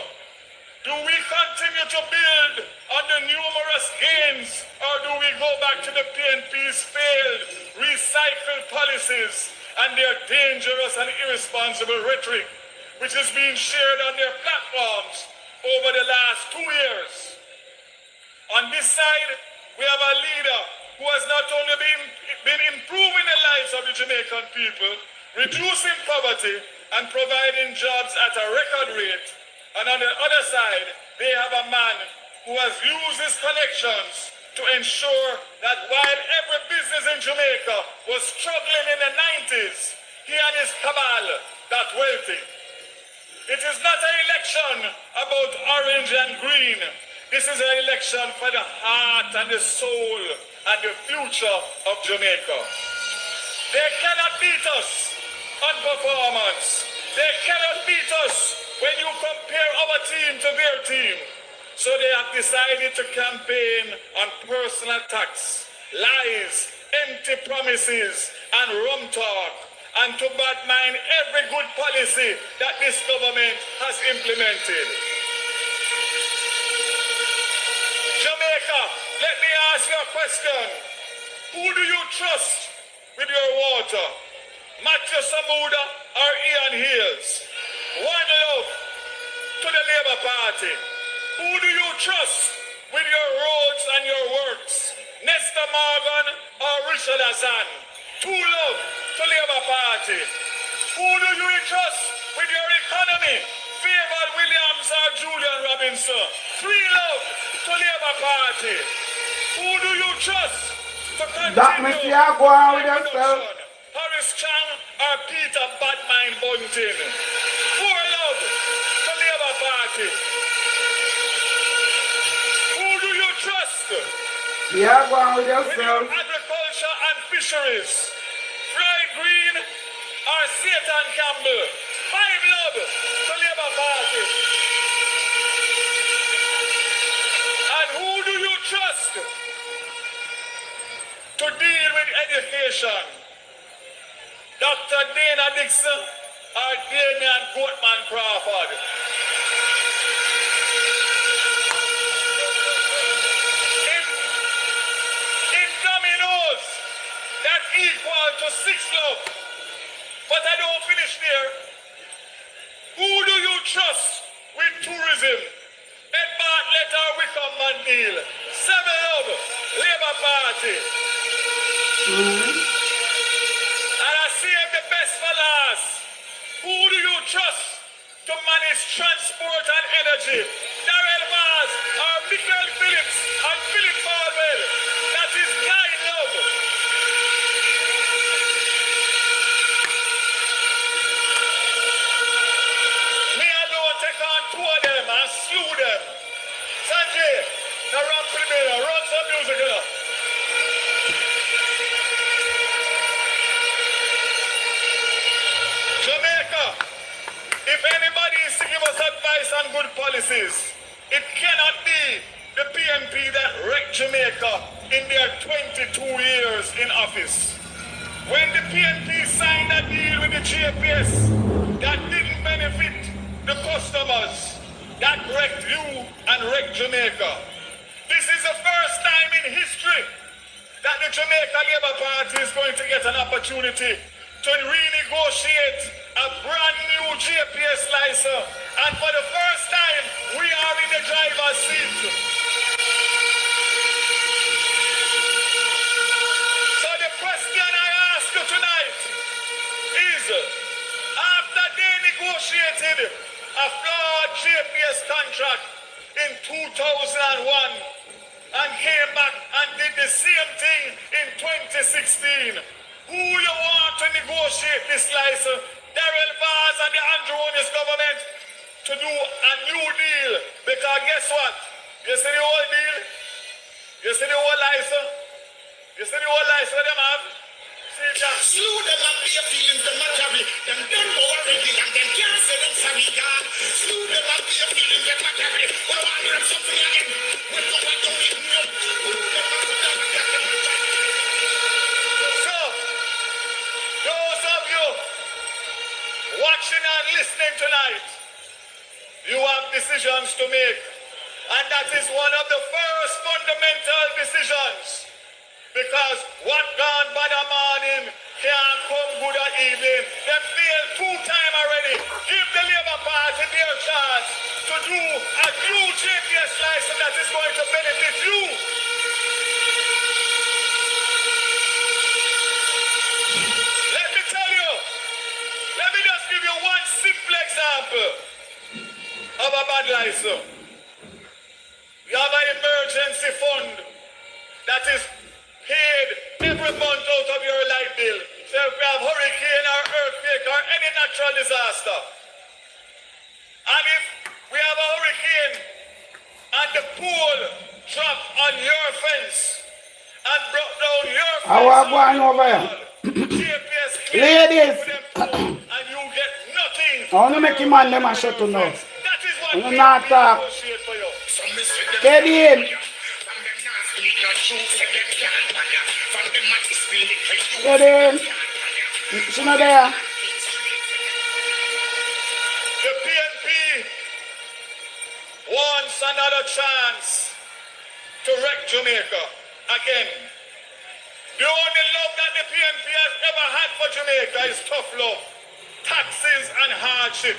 Do we continue to build on the numerous gains, or do we go back to the PNP's failed, recycled policies and their dangerous and irresponsible rhetoric, which is being shared on their platforms over the last 2 years? On this side, we have a leader who has not only been improving the lives of the Jamaican people, reducing poverty and providing jobs at a record rate. And on the other side, they have a man who has used his connections to ensure that while every business in Jamaica was struggling in the 90s, he and his cabal got wealthy. It is not an election about orange and green. This is an election for the heart and the soul and the future of Jamaica. They cannot beat us on performance. They cannot beat us when you compare our team to their team. So they have decided to campaign on personal attacks, lies, empty promises, and rum talk, and to badmine every good policy that this government has implemented. Jamaica, let me ask you a question. Who do you trust with your water? Matthew Samuda or Ian Hills? One love to the Labour Party. Who do you trust with your roads and your works? Nestor Morgan or Richard Hassan? Two love to Labour Party. Who do you trust with your economy? Favored Williams or Julian Robinson? Three love to Labour Party. Who do you trust to continue That means you are going with yourself. Harris Chang or Peter Badmine Bunting? Four love to Labour Party. Who do you trust? You are going with With your yourself. agriculture and fisheries? Floyd Green or Satan Campbell? Five love to Labour Party. And who do you trust to deal with education? Dr. Dana Dixon or Damian Goatman Crawford? In dominoes, that equal to 6 love. But I don't finish there. Who do you trust with tourism? Ed Bartlett or Wickham McNeil? 7 love, Labour Party. And I save the best for last. Who do you trust to manage transport and energy? Darrell Vaz or Michael Phillips and Philip Baldwin? That is 9 love. Me alone take on 2 of them and slew them. Sanjay, now run for the middle, run some music now. Jamaica, if anybody is to give us advice on good policies, it cannot be the PNP that wrecked Jamaica in their 22 years in office. When the PNP signed a deal with the GPS that didn't benefit the customers, that wrecked you and wrecked Jamaica. This is the first time in history that the Jamaica Labour Party is going to get an opportunity to renegotiate a brand new GPS license. And for the first time, we are in the driver's seat. So the question I ask you tonight is, after they negotiated a flawed GPS contract in 2001 and came back and did the same thing in 2016, who you want to negotiate this license? Darrell Vaz and the Andrew Onis government to do a new deal. Because guess what? You see the old deal? You see the old license? You see the old license them have? See that? Slew them and their feelings, them not carry. Them done go already and them can't say them sorry, God. Slew them and their feelings, them not carry. But I want to learn something again. Wake up and don't eat milk. Slew them and them not carry. So, those of you watching and listening tonight, you have decisions to make. And that is one of the first fundamental decisions. Because what gone by the morning can't come good at evening. They failed 2 times already. Give the Labour Party their chance to do a new GPS license that is going to benefit you. Let me tell you, let me just give you one simple example of a bad license. You have an emergency fund that is paid every month out of your light bill. So if we have hurricane or earthquake or any natural disaster, and if we have a hurricane and the pole drop on your fence and brought down your I face want on going the over wall. here. JPS cleared Ladies, for them too, and you get nothing I want to for make your him man them walking a with shut your to know. friends. That is what I'm not PNP talk. negotiate for you. Some me say them Get in. from them not speak no truth, say them can't pan ya. From them man is feel it for you, Get say them in. can't pan ya. She not there. The PNP wants another chance to wreck Jamaica again. The only love that the PNP has ever had for Jamaica is tough love, taxes and hardship.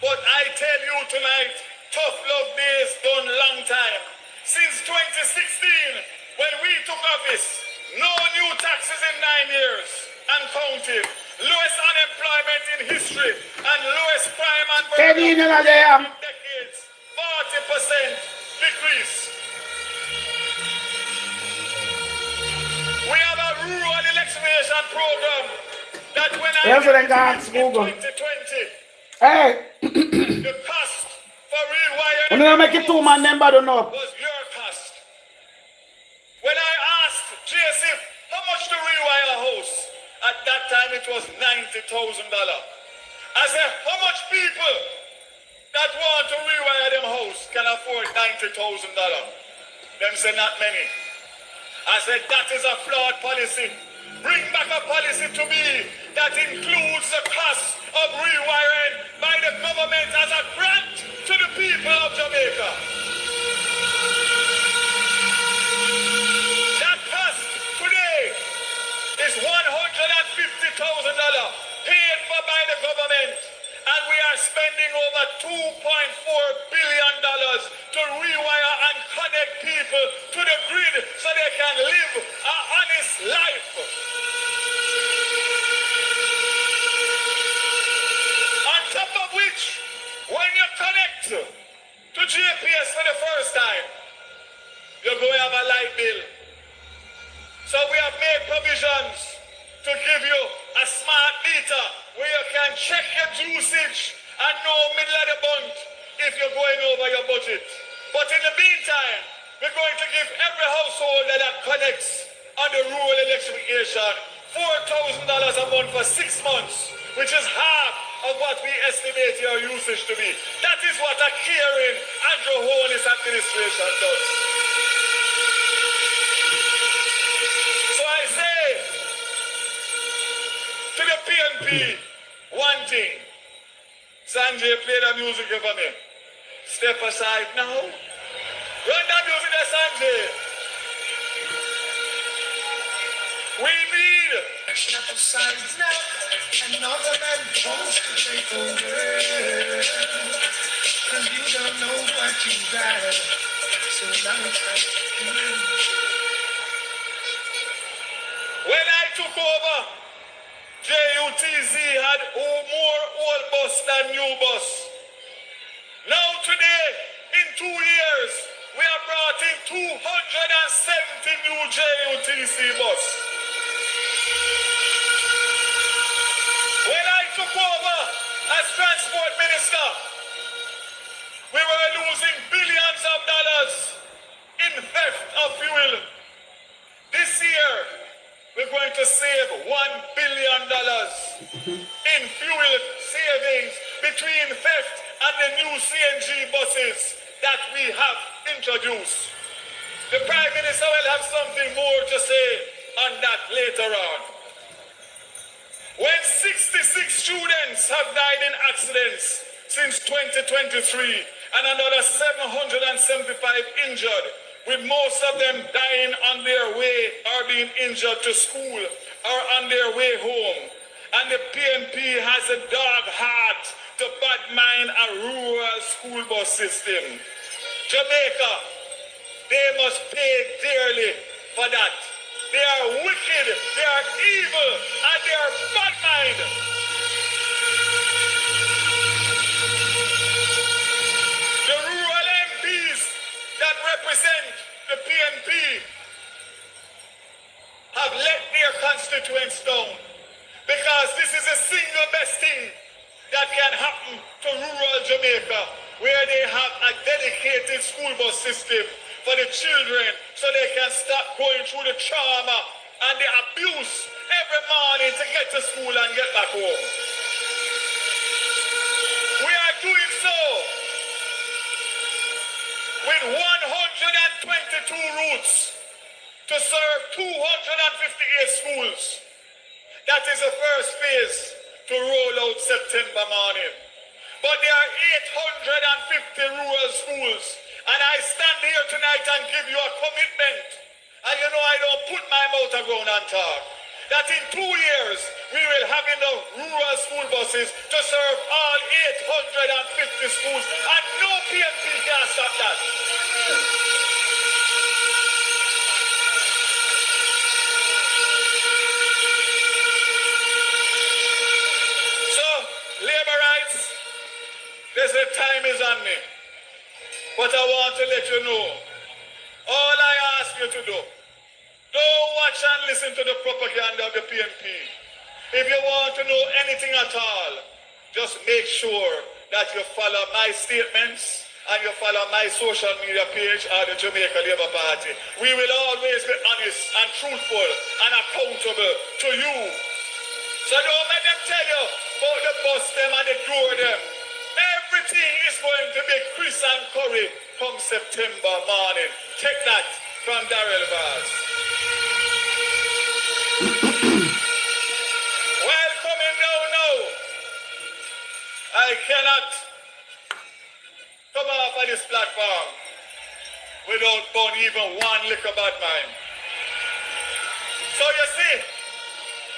But I tell you tonight, tough love days done long time. Since 2016, when we took office, no new taxes in 9 years and counting. Lowest unemployment in history and lowest crime and Get murder in, you not in there. decades. 40% decrease. We have a rural electrification program that when I Yes, they can came ask in Google. 2020, Hey, the cost for rewiring I'm gonna make it two man them bad enough. was your cost. When I asked JSF how much to rewire a house, at that time it was $90,000. I said, how much people that want to rewire them house can afford $90,000? Them say not many. I said, that is a flawed policy. Bring back a policy to me that includes the cost of rewiring by the government as a grant to the people of Jamaica. That cost today is $150,000 paid for by the government. And we are spending over $2.4 billion to rewire and connect people to the grid so they can live an honest life. On top of which, when you connect to GPS for the first time, you're going to have a light bill. So we have made provisions to give you a smart meter where you can check your usage and know middle of the month if you're going over your budget. But in the meantime, we're going to give every household that connects under rural electrification $4,000 a month for 6 months, which is half of what we estimate your usage to be. That is what a caring Andrew Holness administration does. So I say to the PNP, one thing. Sanjay, play the music for me. Step aside now. Run that music there, Sanjay. We need Step aside now, another man wants to take over. Cause you don't know what you got. So now it's like, when I took over, JUTZ had more old bus than new bus. Now today, in 2 years, we have brought in 270 new JUTC bus. When I took over as transport minister, we were losing billions of dollars in theft of fuel. This year, we're going to save $1 billion in fuel savings between theft and the new CNG buses that we have introduced. The Prime Minister will have something more to say on that later on. When 66 students have died in accidents since 2023 and another 775 injured, with most of them dying on their way or being injured to school or on their way home. And the PNP has a dog heart to badmine a rural school bus system. Jamaica, they must pay dearly for that. They are wicked, they are evil, and they are bad-mind. The rural MPs that represent the PNP have let their constituents down because this is the single best thing that can happen to rural Jamaica, where they have a dedicated school bus system for the children so they can stop going through the trauma and the abuse every morning to get to school and get back home. We are doing so with 122 routes to serve 258 schools. That is the first phase to roll out September morning. But there are 850 rural schools, and I stand here tonight and give you a commitment. And you know I don't put my mouth around and talk. That in 2 years, we will have enough rural school buses to serve all 850 schools, and no PMP can stop that. So, labor rights, they say time is on me. But I want to let you know, all I ask you to do, don't watch and listen to the propaganda of the PMP. If you want to know anything at all, just make sure that you follow my statements and you follow my social media page or the Jamaica Labour Party. We will always be honest and truthful and accountable to you. So don't let them tell you about the bus them and the door them. Everything is going to be Chris and Curry come September morning. Take that from Darrell Vaz. Well, coming down now, I cannot come off of this platform without burn even one lick of bad mind. So you see,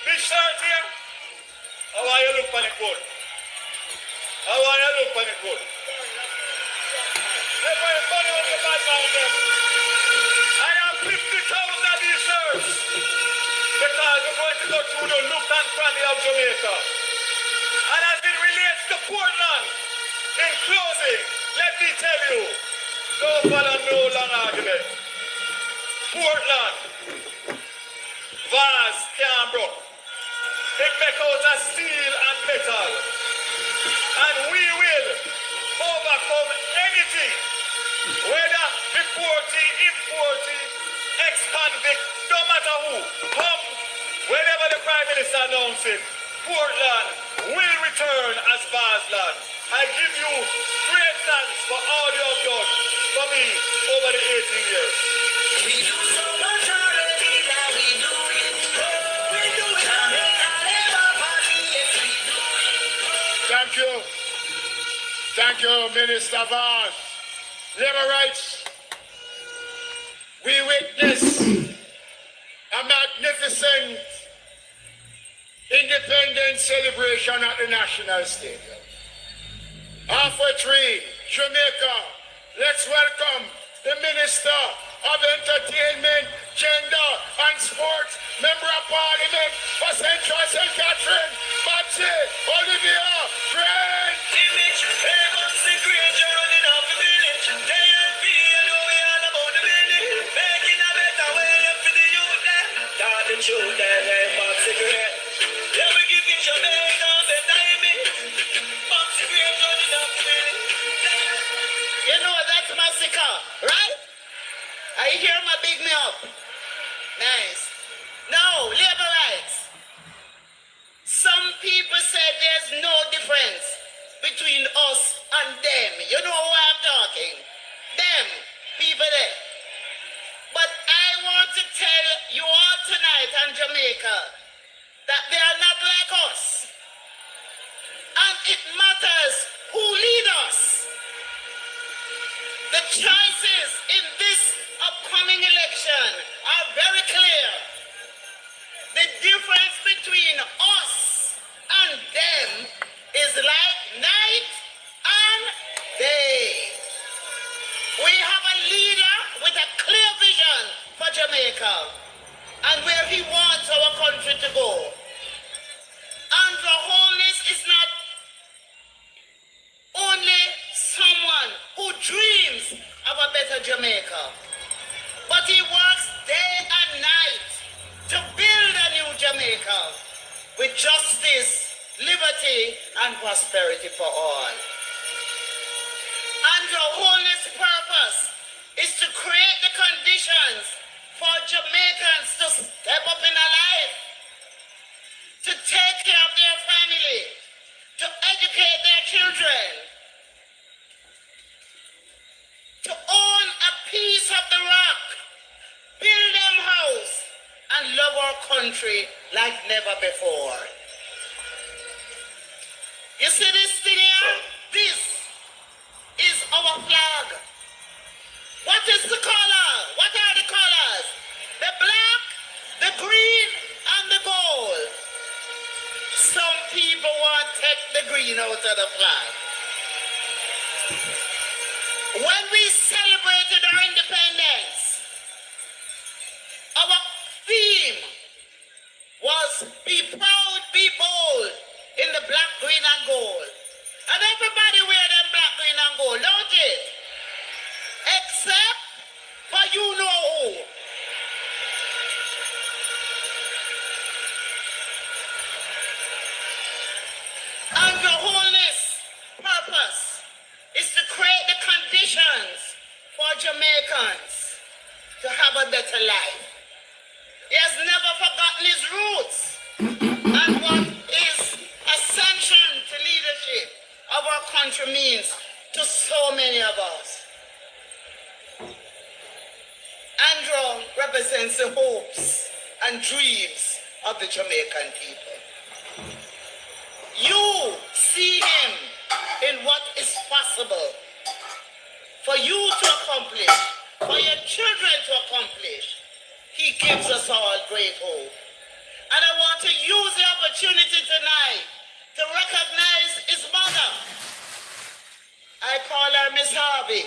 this shirt here, how are you look for it good? How are you look for it good? They're going to burn it with the bad mind them. I have 50,000 of these shirts because we're going to go through the look and cranny of Jamaica. And as it relates to Portland, in closing, let me tell you, don't follow no long argument. Portland, Vaz, Canberra, they make out of steel and metal. And we will overcome anything, whether deporting, importing, ex-convict, no matter who, come whenever the Prime Minister announces, Portland will return as Vazland. I give you great thanks for all you have done for me over the 18 years. We do so much already that we do it. We do it. Thank you. Thank you, Minister Vaz. Labor rights. We witness a magnificent independence celebration at the National Stadium. Halfway through, Jamaica, let's welcome the Minister of Entertainment, Gender and Sports, Member of Parliament for Central St. Catherine, Babsy Olivia Grant. Image, hey, Babsy Grant, you're running off the village. Day and feel, know we all about the building. Making a better way for the youth there. Taught the children, hey, Babsy Grant. Yeah, we giving Jamaica the timing. Babsy Grant running off the building. You know, that's Massacre, right? Are you hearing my big me up? Nice. No, labor rights. Some people say there's no difference between us and them. You know who I'm talking? Them, people there. But I want to tell you all tonight in Jamaica that they are not like us. And it matters who lead us. The choices in this upcoming election are very clear. The difference between us and them is like night and day. We have a leader with a clear vision for Jamaica and where he wants our country to go. Andrew Holness is not only someone who dreams of a better Jamaica, but he works day and night to build a new Jamaica with justice, liberty, and prosperity for all. Andrew Holness' purpose is to create the conditions for Jamaicans to step up in their life, to take care of their family, to educate their children, to own a piece of the rock, build them house, and love our country like never before. You see this thing here? This is our flag. What is the color? What are the colors? The black, the green, and the gold. Some people want to take the green out of the flag. When we celebrated our independence, our theme was be proud, be bold in the black, green, and gold. And everybody wear them black, green, and gold, don't it? Except for you know who. And the wholeness purpose is to create the conditions for Jamaicans to have a better life. He has never forgotten his roots and what is ascension to leadership of our country means to so many of us. Andrew represents the hopes and dreams of the Jamaican people. You see him in what is possible for you to accomplish, for your children to accomplish. He gives us all great hope. And I want to use the opportunity tonight to recognize his mother. I call her Miss Harvey.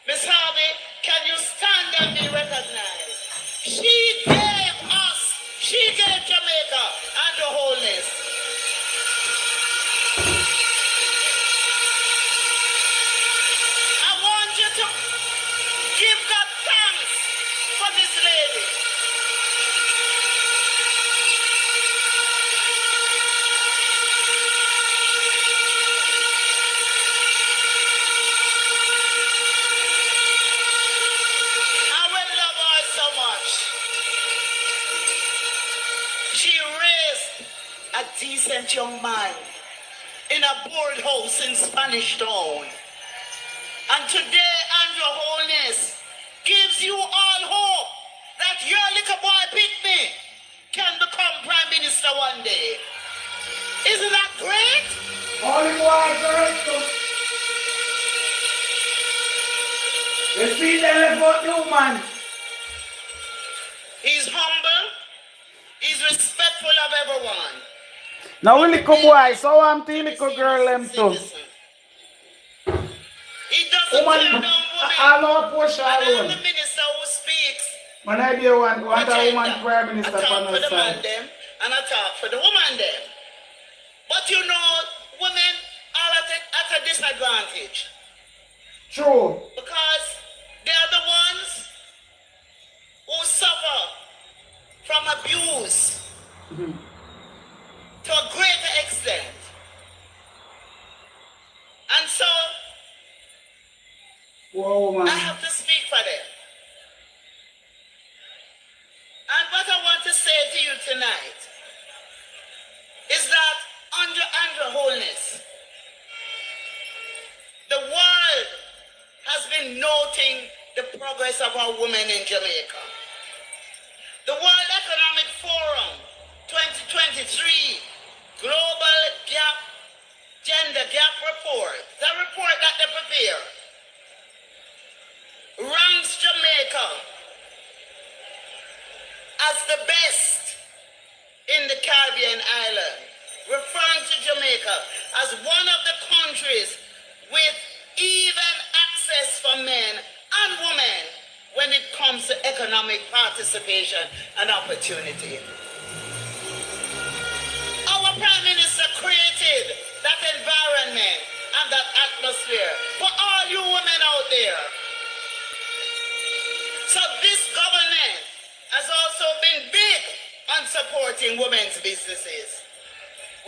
Miss Harvey, can you stand and be recognized? She gave Jamaica and the wholeness. I want you to give God thanks for this lady. I will love her so much. She raised a decent young man in a board house in Spanish Town. And today, Andrew Holness gives you all hope that your little boy Pickney can become Prime Minister one day. Isn't that great? Only one director. You see them left out you, man. He's humble. He's respectful of everyone. Now we little boy, so I'm the little girl them too. He doesn't Woman, turn down women. I know push And I'm alone. the minister who speaks. When I do want a agenda. woman prime minister I talk on for the the man side. them and I talk for the woman them. But you know, women are at a disadvantage True. because they are the ones who suffer from abuse to a greater extent. And so Whoa, I man. have to speak for them. And what I want to say to you tonight is that under Andrew Holness, the world has been noting the progress of our women in Jamaica. The World Economic Forum 2023 Global Gender Gap Report, the report that they prepare, ranks Jamaica as the best in the Caribbean island, referring to Jamaica as one of the countries with even access for men and women when it comes to economic participation and opportunity. Our Prime Minister created that environment and that atmosphere for all you women out there. So this government has also been big on supporting women's businesses.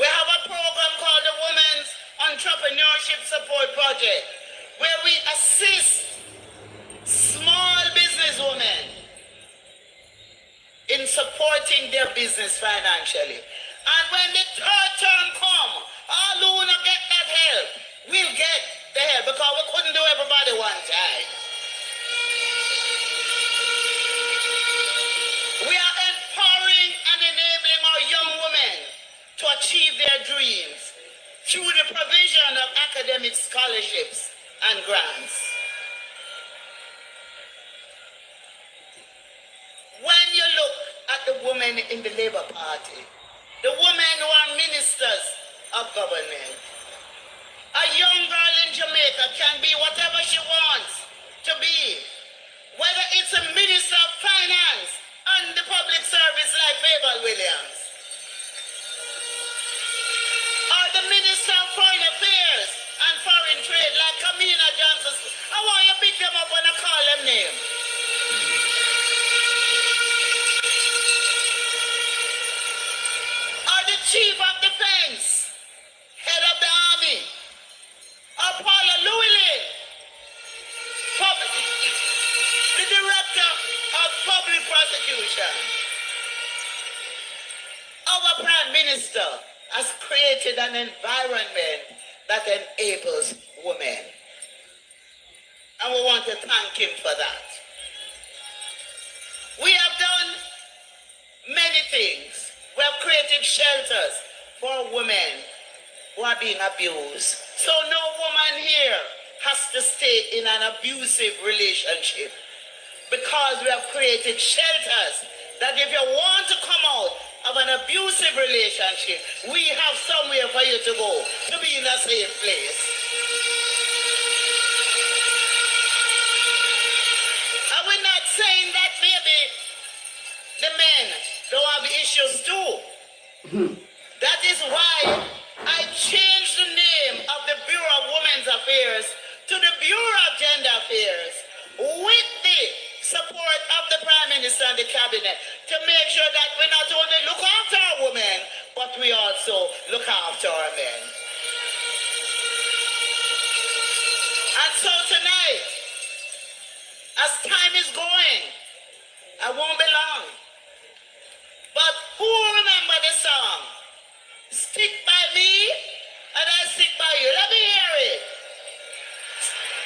We have a program called the Women's Entrepreneurship Support Project, where we assist small businesses these women in supporting their business financially. And when the third term come, all who will not get that help will get the help because we couldn't do everybody one time. We are empowering and enabling our young women to achieve their dreams through the provision of academic scholarships and grants. When you look at the women in the Labour Party, the women who are ministers of government, a young girl in Jamaica can be whatever she wants to be, whether it's a minister of finance and the public service like Fable Williams, or the minister of foreign affairs and foreign trade like Kamina Johnson. I want you to pick them up when I call them name. Or the chief of defense, head of the army, or Paula Llewellyn, the director of public prosecution. Our prime minister has created an environment that enables women. And we want to thank him for that. We have done many things. We have created shelters for women who are being abused. So no woman here has to stay in an abusive relationship, because we have created shelters that if you want to come out of an abusive relationship, we have somewhere for you to go to be in a safe place. And we're not saying that maybe the men don't have issues too. That is why I changed the name of the Bureau of Women's Affairs to the Bureau of Gender Affairs, with the support of the Prime Minister and the Cabinet, to make sure that we not only look after our women, but we also look after our men. And so tonight, as time is going, I won't be long, but who remember the song? Stick by me, and I stick by you. Let me hear it.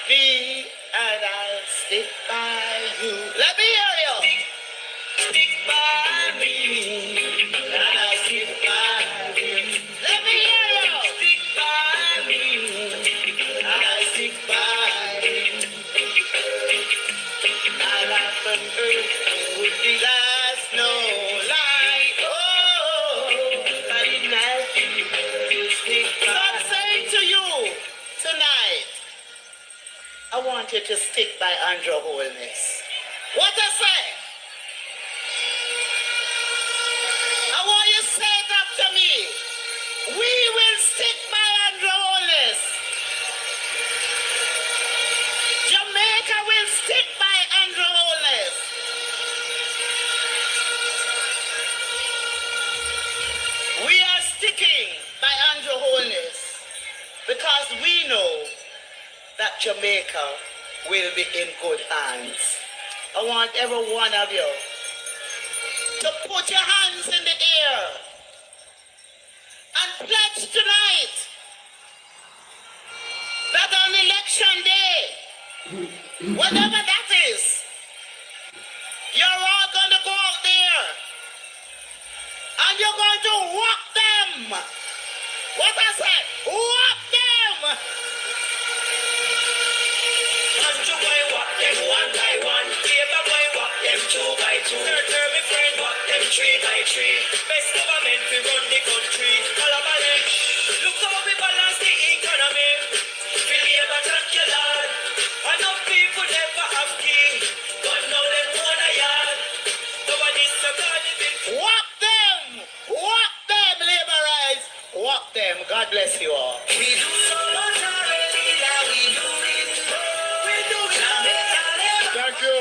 Me, and I'll stick by you. Let me hear you. Stick by me, and I'll stick by you. Let me hear you. Stick by me, and I'll stick by you. My life on earth would be last no light. Oh, I didn't ask you to stick by. So I'm saying to you tonight, I want you to stick by Andrew Holness. What I say? I want you to say it after me. We will stick by Andrew Holness. Jamaica will stick by Andrew Holness. We are sticking by Andrew Holness because we know that Jamaica will be in good hands. I want every one of you to put your hands in the air and pledge tonight that on election day, whatever that is, you're all going to go out there and you're going to walk them. What I said, walk them. Andrew boy walk them one by one, Labour boy walk them two by two, third me friend walk them three by three. Best government we run the country, all of them. Look how we balance the economy. We Labour thank you Lord. Enough people never have king, but now them own a yard. Nobody's so God even. Walk them, Labourites. Walk them. God bless you all. We do so much already that we do it. We do it. Thank you.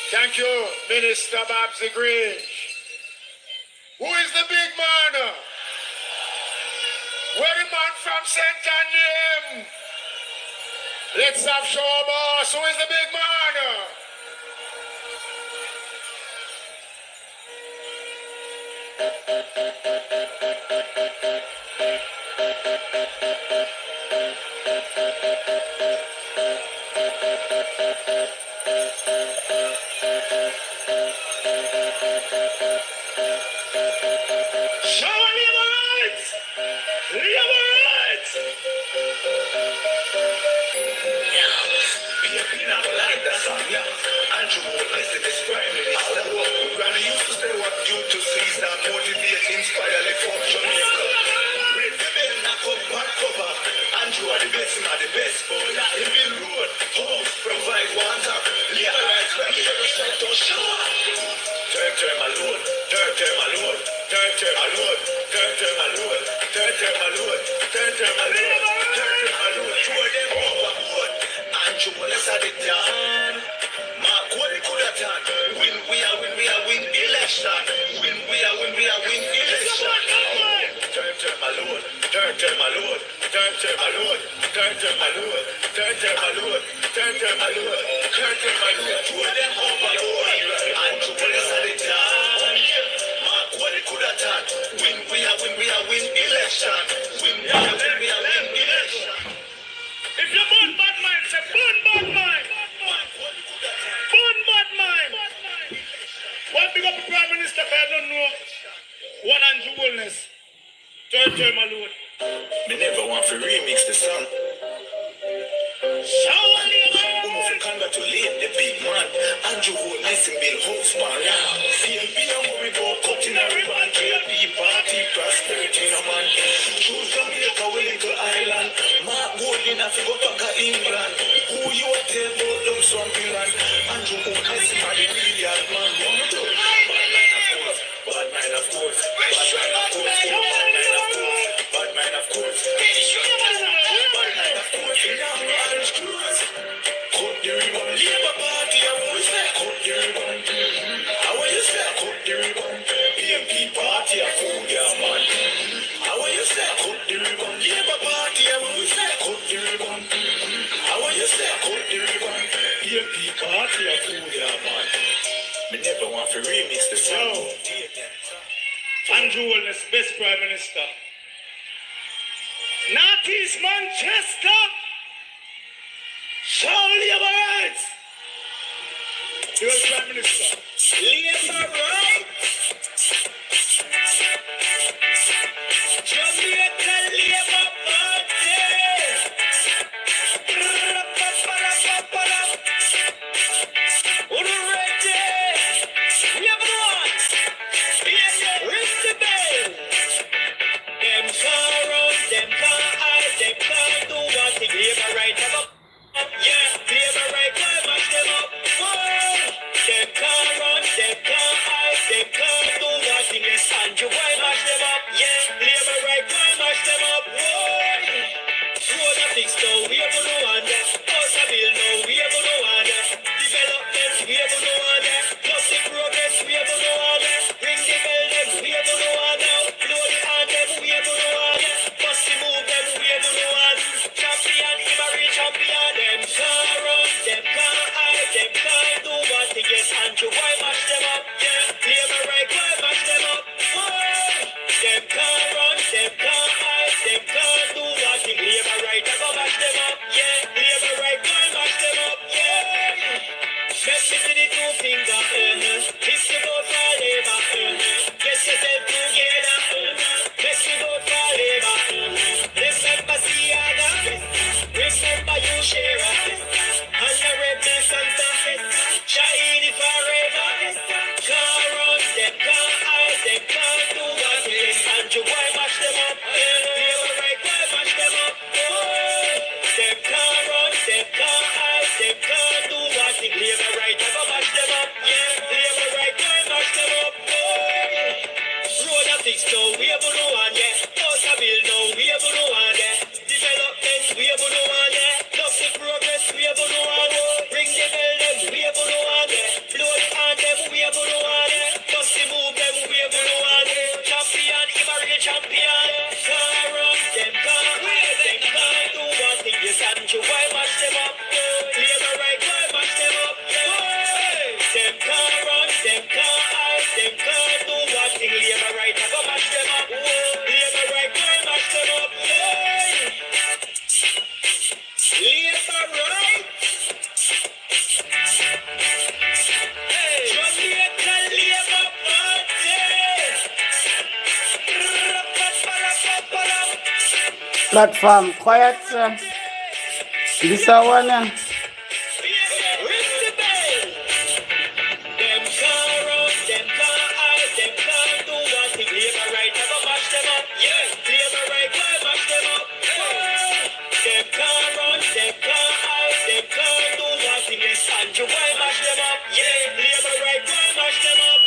Thank you, Minister Babsy Grange. Who is the big man? Where the man from St. Name? Let's have show boss. Who is the big man? Shower labor rights! Labor rights! Granny used to say what you to see that motivate, inspire, lift up, Jamaica. Read the bell, knock up, back cover. Andrew are the best, not the best. He build road, homes, provide water. Labor rights, when we ever start to shower. Turn my load, turn my load, turn my load, turn my load, turn my load, turn my load, turn my load. Throw them overboard. Andrew, let's have it down. Mark what it could have done. Win, we are win election. Win, we are win election. Turn my load, turn my load, turn my load, turn my load, turn my load, turn my load, turn my load. Throw them overboard. Andrew, let's have it down. Mark what it could have done. Win, we are win election. Win, we are win election. If you burn bad mind, say burn bad mind. Burn bad mind. One big up the Prime Minister, if I don't know. One Andrew Wellness. Turn my load. Me never want to remix the song. Shower labor. Congratulate the big man. Andrew Wellness and Bill Houseman. CMP don't worry about cutting a ribbon. KLP party, prosperity in a man. Choose Jamaica, we little island. Mark Gold enough to go back to England. Who you are tell about them something like Andrew Wellness and the real man. Bad mind of course. Bad mind of course. Bad mind of course. Bad mind of course. In our Irish cruise. Cut the ribbon. Labour Party, I want to say cut the ribbon. I want you say cut the ribbon. PMP Party, I fool ya man. I want you say cut the ribbon. Labour Party, I want to say cut the ribbon. I want you say cut the ribbon. PMP Party, I fool ya man. Me never want to remix the song. Andrew Wellness, best Prime Minister. Northeast Manchester. Show labor rights. He was Prime Minister. Labor rights. Jamaica Labor Party. Andrew, why mash them up? Yeah, labor right, why mash them up? Whoa. Road a fix now, we have no one there. House a build now, we have no one there. Development, we have no one there. Plastic progress, we have no one there. Ring the bell them, we have no one now. Blow the hand them, we have no one there. Bust the move them, we have no one. Champion, him a real champion. Them can't run, them can't hide, them can't do what they get. Andrew, why mash them up? Yeah, labor right, why mash them up? Them can't run, them can't hide, them can't do nothing. Labor right, I go mash them up, yeah. Labor right, go and mash them up, yeah. Make me see the two finger, If you vote for labor, get yourself together, Make you vote for labor, Remember Siaga, remember you Shera, Honorable Santa, Shahidi forever. Can't run, them can't hide, them can't do nothing. Andrew, why mash them up? Labor right, why mash them up? Them can't run, them can't hide, them can't do nothing. Labor right, I go mash them up. Yeah, labor right, why mash them up? Road a fix now, we have no one, yeah. House a build now, we have no one, yeah. Development, we have no one, yeah. Love the progress, we have no one, yeah. Ring the bell them, we have no one, yeah. Blow the hand them, we have no one, yeah. Bust the move them, we have no one, yeah. Champion, him a real champion. Can't run, them can't hide, them can't do one thing. Yes, Andrew, why mash them up? Labor right, why mash them up? Them can't run, them can't hide, them can't do one thing. Labor right, platform quiet, sir. This is one. Ring the bell. Them can't run, them can't hide, them can't do what they labor right, never mash them up. Yeah, labor right, why mash them up? Them can't run, them can't hide, them can't do what they labor. Andrew, why mash them up? Yeah, labor right, why mash them up?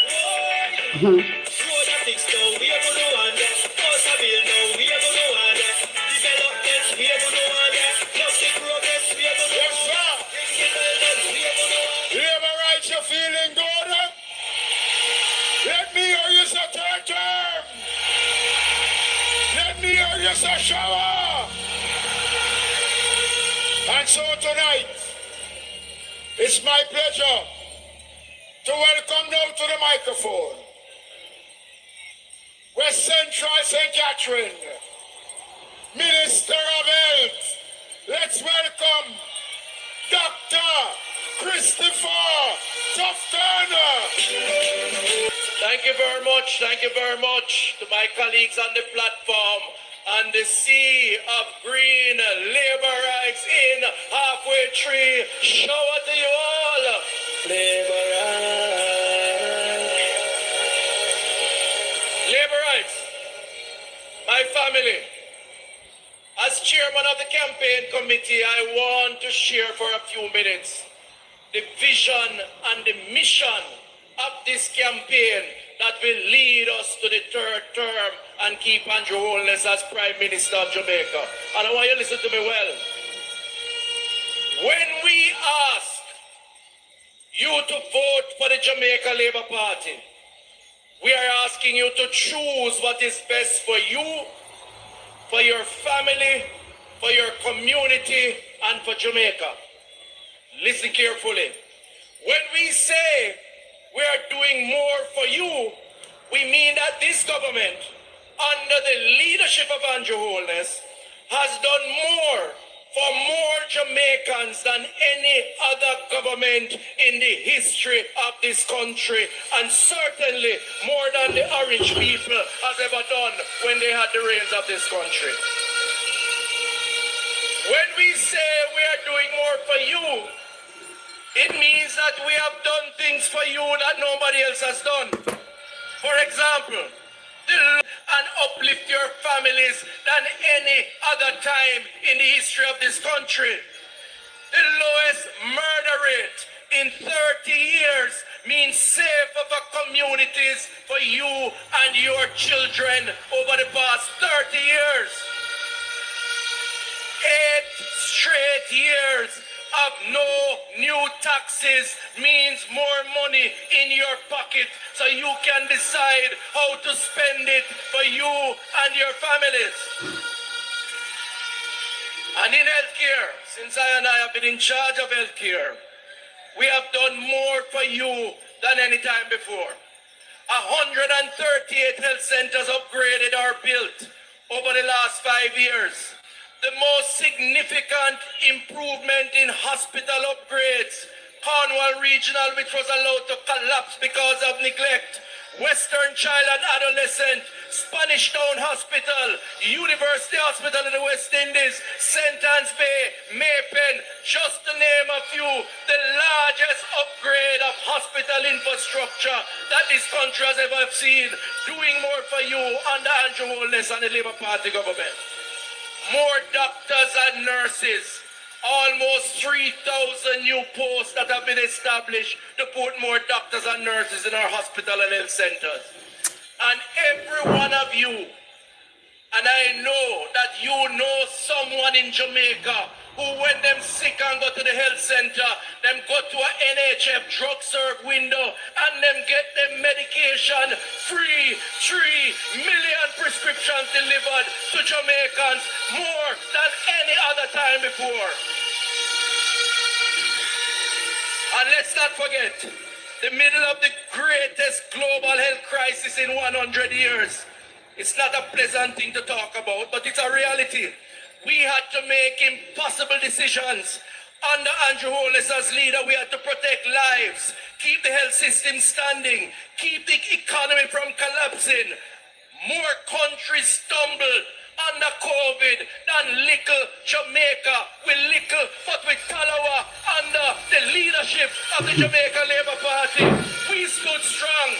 Road a fix now, we are gonna want that. House a build now, we are gonna want that. Development, we are gonna want that. Plastic progress, we are gonna want that. Ring the bell, then we are gonna want that. Labor rights, you feeling good? Let me hear you say third term. Let me hear you say shower. And so tonight, it's my pleasure to welcome now to the microphone West Central St. Catherine, Minister of Health. Let's welcome Dr. Christopher Tufton. Thank you very much. Thank you very much to my colleagues on the platform and the sea of green labor rights in halfway tree. Shower to you all. Labor rights. Labor rights. My family. As chairman of the campaign committee, I want to share for a few minutes the vision and the mission of this campaign that will lead us to the third term and keep Andrew Holness as Prime Minister of Jamaica. And I want you to listen to me well. When we ask you to vote for the Jamaica Labour Party, we are asking you to choose what is best for you, for your family, for your community, and for Jamaica. Listen carefully. When we say we are doing more for you, we mean that this government, under the leadership of Andrew Holness, has done more for more Jamaicans than any other government in the history of this country, and certainly more than the Orange people has ever done when they had the reins of this country. When we say we are doing more for you, it means that we have done things for you that nobody else has done. For example, and uplift your families than any other time in the history of this country. The lowest murder rate in 30 years means safer for communities for you and your children over the past 30 years. 8 straight years of no new taxes means more money in your pocket so you can decide how to spend it for you and your families. And in healthcare, since I have been in charge of healthcare, we have done more for you than any time before. 138 health centers upgraded or built over the last 5 years. The most significant improvement in hospital upgrades, Cornwall Regional, which was allowed to collapse because of neglect, Western Child and Adolescent, Spanish Town Hospital, University Hospital in the West Indies, St. Anne's Bay, Maypen, just to name a few, the largest upgrade of hospital infrastructure that this country has ever seen, doing more for you under Andrew Holness and the Labour Party government. More doctors and nurses, almost 3,000 new posts that have been established to put more doctors and nurses in our hospital and health centers. And every one of you, and I know that you know someone in Jamaica who when them sick and go to the health center, them go to a NHF drug serve window and them get them medication free. 3 million prescriptions delivered to Jamaicans, more than any other time before. And let's not forget, the middle of the greatest global health crisis in 100 years. It's not a pleasant thing to talk about, but it's a reality. We had to make impossible decisions. Under Andrew Holness as leader, we had to protect lives, keep the health system standing, keep the economy from collapsing. More countries stumbled under COVID than little Jamaica with little, but with Talawa under the leadership of the Jamaica Labour Party. We stood strong.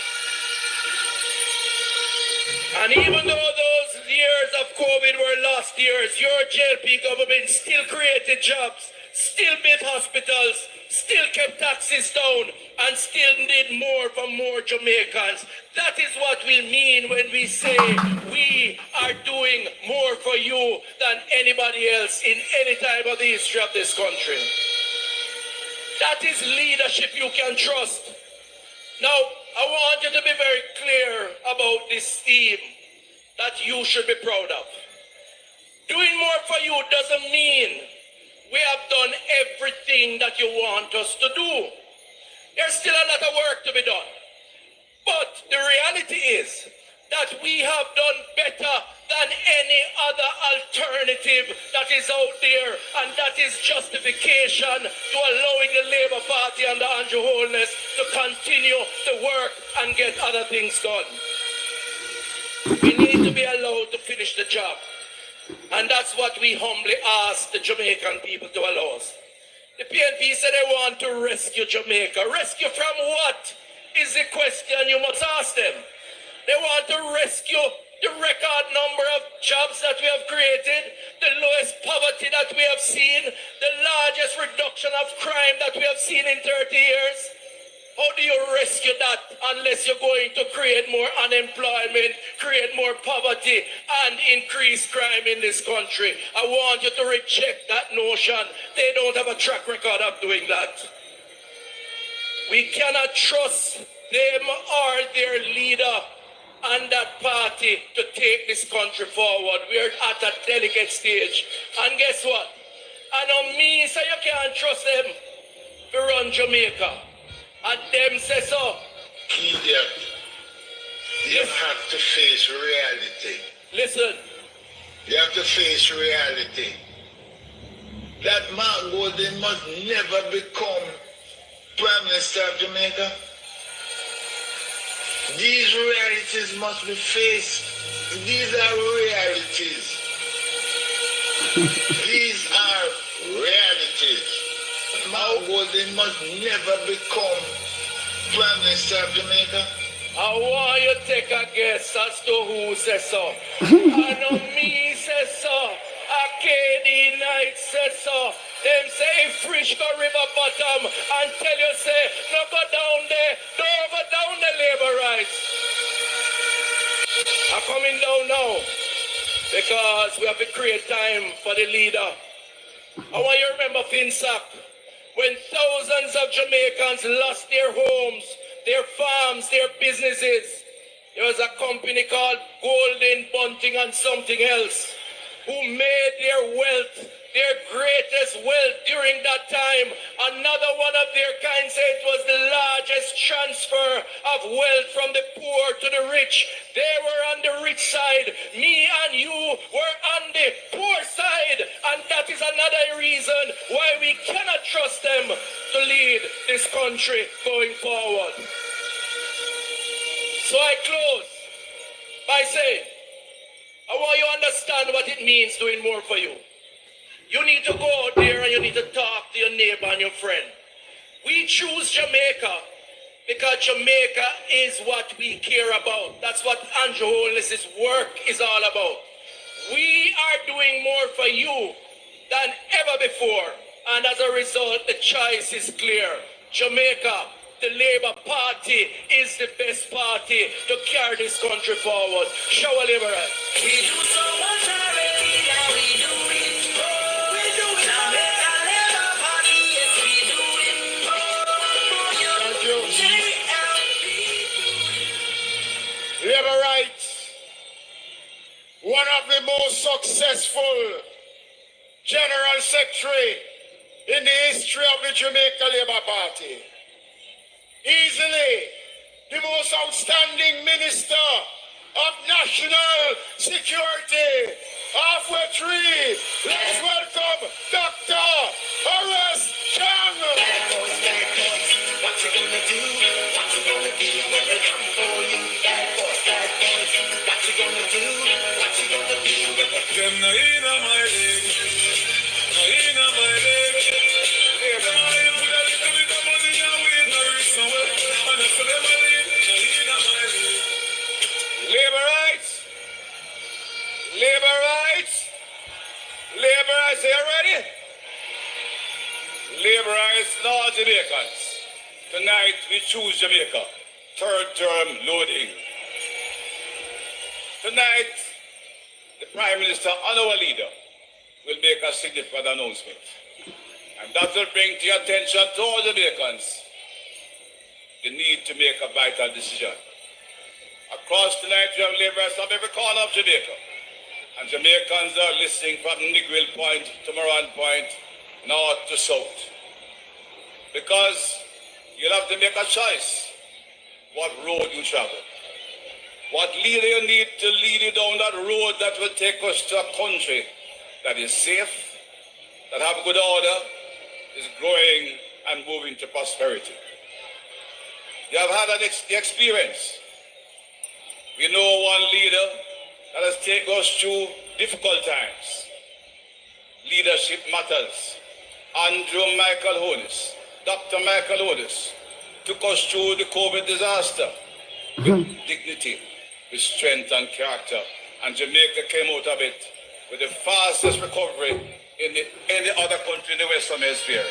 And even though those years of COVID were lost years, your JLP government still created jobs, still built hospitals, still kept taxes down, and still did more for more Jamaicans. That is what we mean when we say we are doing more for you than anybody else in any time of the history of this country. That is leadership you can trust. Now, I want you to be very clear about this theme that you should be proud of. Doing more for you doesn't mean we have done everything that you want us to do. There's still a lot of work to be done. But the reality is that we have done better than any other alternative that is out there, and that is justification to allowing the Labour Party under Andrew Holness to continue to work and get other things done. We need to be allowed to finish the job. And that's what we humbly ask the Jamaican people to allow us. The PNP said they want to rescue Jamaica. Rescue from what is the question you must ask them. They want to rescue the record number of jobs that we have created, the lowest poverty that we have seen, the largest reduction of crime that we have seen in 30 years. How do you rescue that unless you're going to create more unemployment, create more poverty, and increase crime in this country? I want you to reject that notion. They don't have a track record of doing that. We cannot trust them or their leader and that party to take this country forward. We're at a delicate stage. And guess what? I know me say you can't trust them to run Jamaica. And them say so. Idiot. You have to face reality. Listen. You have to face reality. That Mark Golding must never become Prime Minister of Jamaica. These realities must be faced. These are realities. These are realities. Mark Golding must never become Prime Minister of Jamaica. I want you to take a guess as to who says so. I know me says so. Arcady Knight says so. Them say Frisch go river bottom and tell you say, no go down there, don't go down the labor rights. I'm coming down now because we have to create time for the leader. I want you to remember Finsack, when thousands of Jamaicans lost their homes, their farms, their businesses. There was a company called Golden Bunting and something else who made their wealth, their greatest wealth during that time. Another one of their kind said it was the largest transfer of wealth from the poor to the rich. They were on the rich side. Me and you were on the poor side. And that is another reason why we cannot trust them to lead this country going forward. So I close by saying, I want you to understand what it means doing more for you. You need to go out there and you need to talk to your neighbor and your friend. We choose Jamaica because Jamaica is what we care about. That's what Andrew Holness's work is all about. We are doing more for you than ever before. And as a result, the choice is clear. Jamaica, the Labour Party is the best party to carry this country forward. Show a Labour. We do so much already, now we do it. We do it. Jamaica Labour Party, yes we do it. Thank you. JLP. Labour rights. One of the most successful General Secretary in the history of the Jamaica Labour Party. Easily the most outstanding Minister of National Security. Halfway tree. Let's welcome Dr. Horace Chang. What you gonna do? What you gonna do when they come for you? Bad boys, what you gonna do? What you gonna do when they Them no in my leg, no in my leg. Them all you put a little bit of money and weed no reach nowhere. And if them a leave, no in my leg. Labor rights, labor rights, labor rights. Are you ready? Labor rights, Lord Jamaicans. Tonight we choose Jamaica. Third term loading. Tonight, the Prime Minister and our leader will make a significant announcement. And that will bring to your attention to all Jamaicans the need to make a vital decision. Across tonight, we have laborers from every corner of Jamaica. And Jamaicans are listening from Negril Point to Moran Point, north to south. Because you'll have to make a choice what road you travel. What leader you need to lead you down that road that will take us to a country that is safe, that have good order, is growing and moving to prosperity. You have had the experience. We know one leader that has taken us through difficult times. Leadership matters. Andrew Michael Honis, Dr. Michael Honis, took us through the COVID disaster with dignity, with strength and character. And Jamaica came out of it with the fastest recovery in any other country in the Western Hemisphere.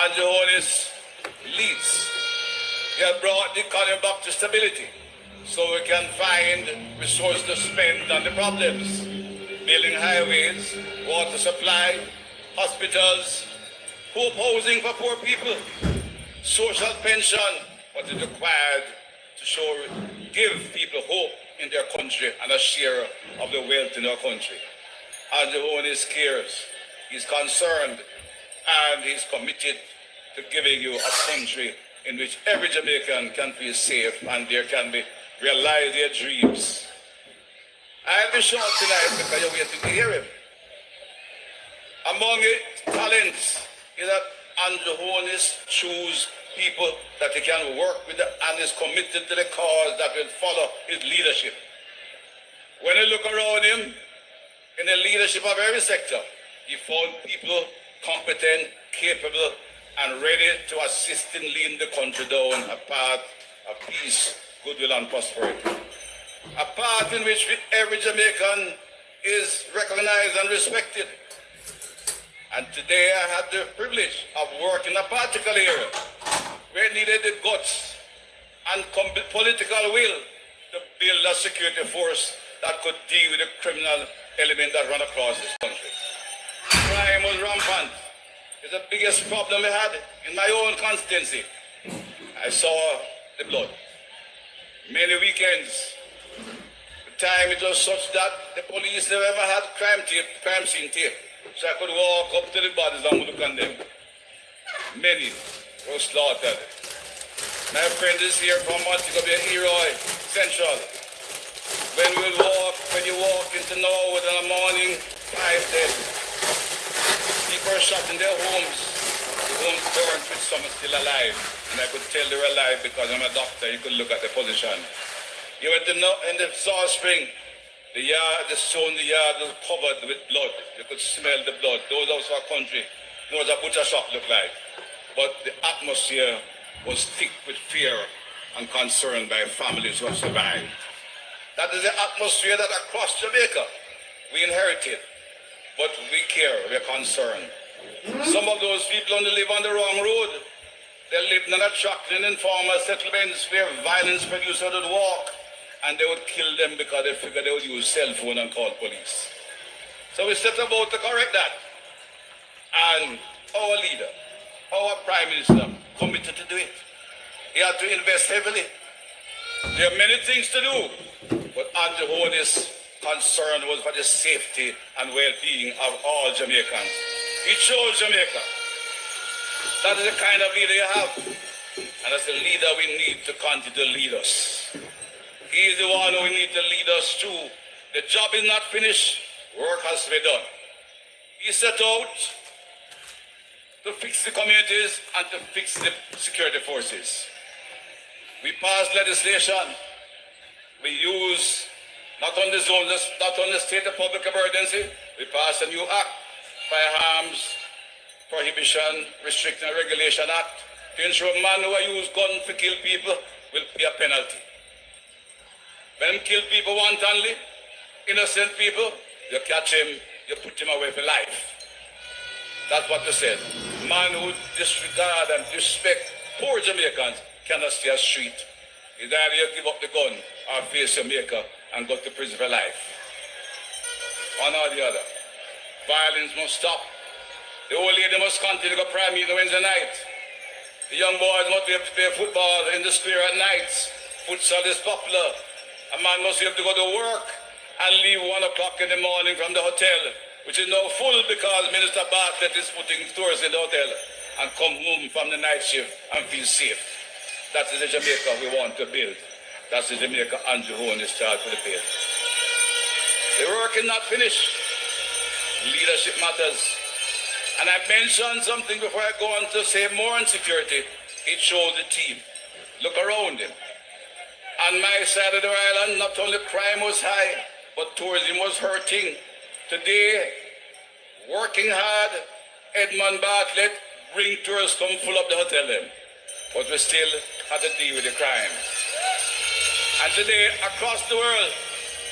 Andrew Honis leads. He has brought the economy back to stability so we can find resources to spend on the problems. Building highways, water supply, hospitals, hope housing for poor people, social pension, what is required to give people hope in their country and a share of the wealth in our country. Andrew Honis cares, he's concerned, and he's committed to giving you a country in which every Jamaican can feel safe and there can be realize their dreams. I'll be short tonight because you're waiting to hear him. Among the talents is that Andrew Honis choose people that he can work with and is committed to the cause that will follow his leadership. When you look around him, in the leadership of every sector, he found people competent, capable, and ready to assist in leading the country down a path of peace, goodwill, and prosperity. A path in which every Jamaican is recognized and respected. And today I had the privilege of working in a particular area where it needed the guts and political will to build a security force that could deal with the criminal element that run across this country. Crime was rampant. It's the biggest problem we had in my own constituency. I saw the blood. Many weekends, the time it was such that the police never ever had crime scene tape. So I could walk up to the bodies and look on them. Many were slaughtered. My friend is here from Montego Bay, Eroy, Central. When you walk into Norwood in the morning, 5 dead. People are shot in their homes. The homes burned with some still alive. And I could tell they were alive because I'm a doctor. You could look at the position. You went in the South Spring, the stone in the yard was covered with blood. You could smell the blood. Those of our country know what a butcher shop looked like. But the atmosphere was thick with fear and concern by families who have survived. That is the atmosphere that across Jamaica we inherited. But we care, we're concerned. Some of those people only live on the wrong road. They live in attractive and informal settlements where violence producers would walk and they would kill them because they figured they would use cell phone and call police. So we set about to correct that. And our leader, our Prime Minister, committed to do it. He had to invest heavily. There are many things to do, but Andrew Honis' concern was for the safety and well-being of all Jamaicans. He chose Jamaica. That is the kind of leader you have. And that's the leader we need to continue to lead us. He is the one who we need to lead us through. The job is not finished. Work has to be done. He set out to fix the communities and to fix the security forces. We passed legislation. We use not on the zone, not on the state of public emergency. We passed a new act, Firearms Prohibition, Restriction and Regulation Act, to ensure man who use gun to kill people will pay a penalty. When him kill people wantonly, innocent people, you catch him, you put him away for life. That's what they said. Man who disregard and disrespect poor Jamaicans cannot stay on the street. Either you give up the gun or face your maker and go to prison for life. One or the other. Violence must stop. The old lady must continue to go prime meet Wednesday night. The young boys must be able to play football in the square at nights. Futsal is popular. A man must be able to go to work and leave 1 o'clock in the morning from the hotel, which is now full because Minister Bartlett is putting tourists in the hotel, and come home from the night shift and feel safe. That is the Jamaica we want to build. That's the Jamaica Andrew Horn is charged for the build. The work is not finished. Leadership matters. And I mentioned something before I go on to say more on security. It shows the team. Look around him. On my side of the island, not only crime was high, but tourism was hurting. Today, working hard, Edmund Bartlett bring tourists come full up the hotel then. But we still have to deal with the crime. And today, across the world,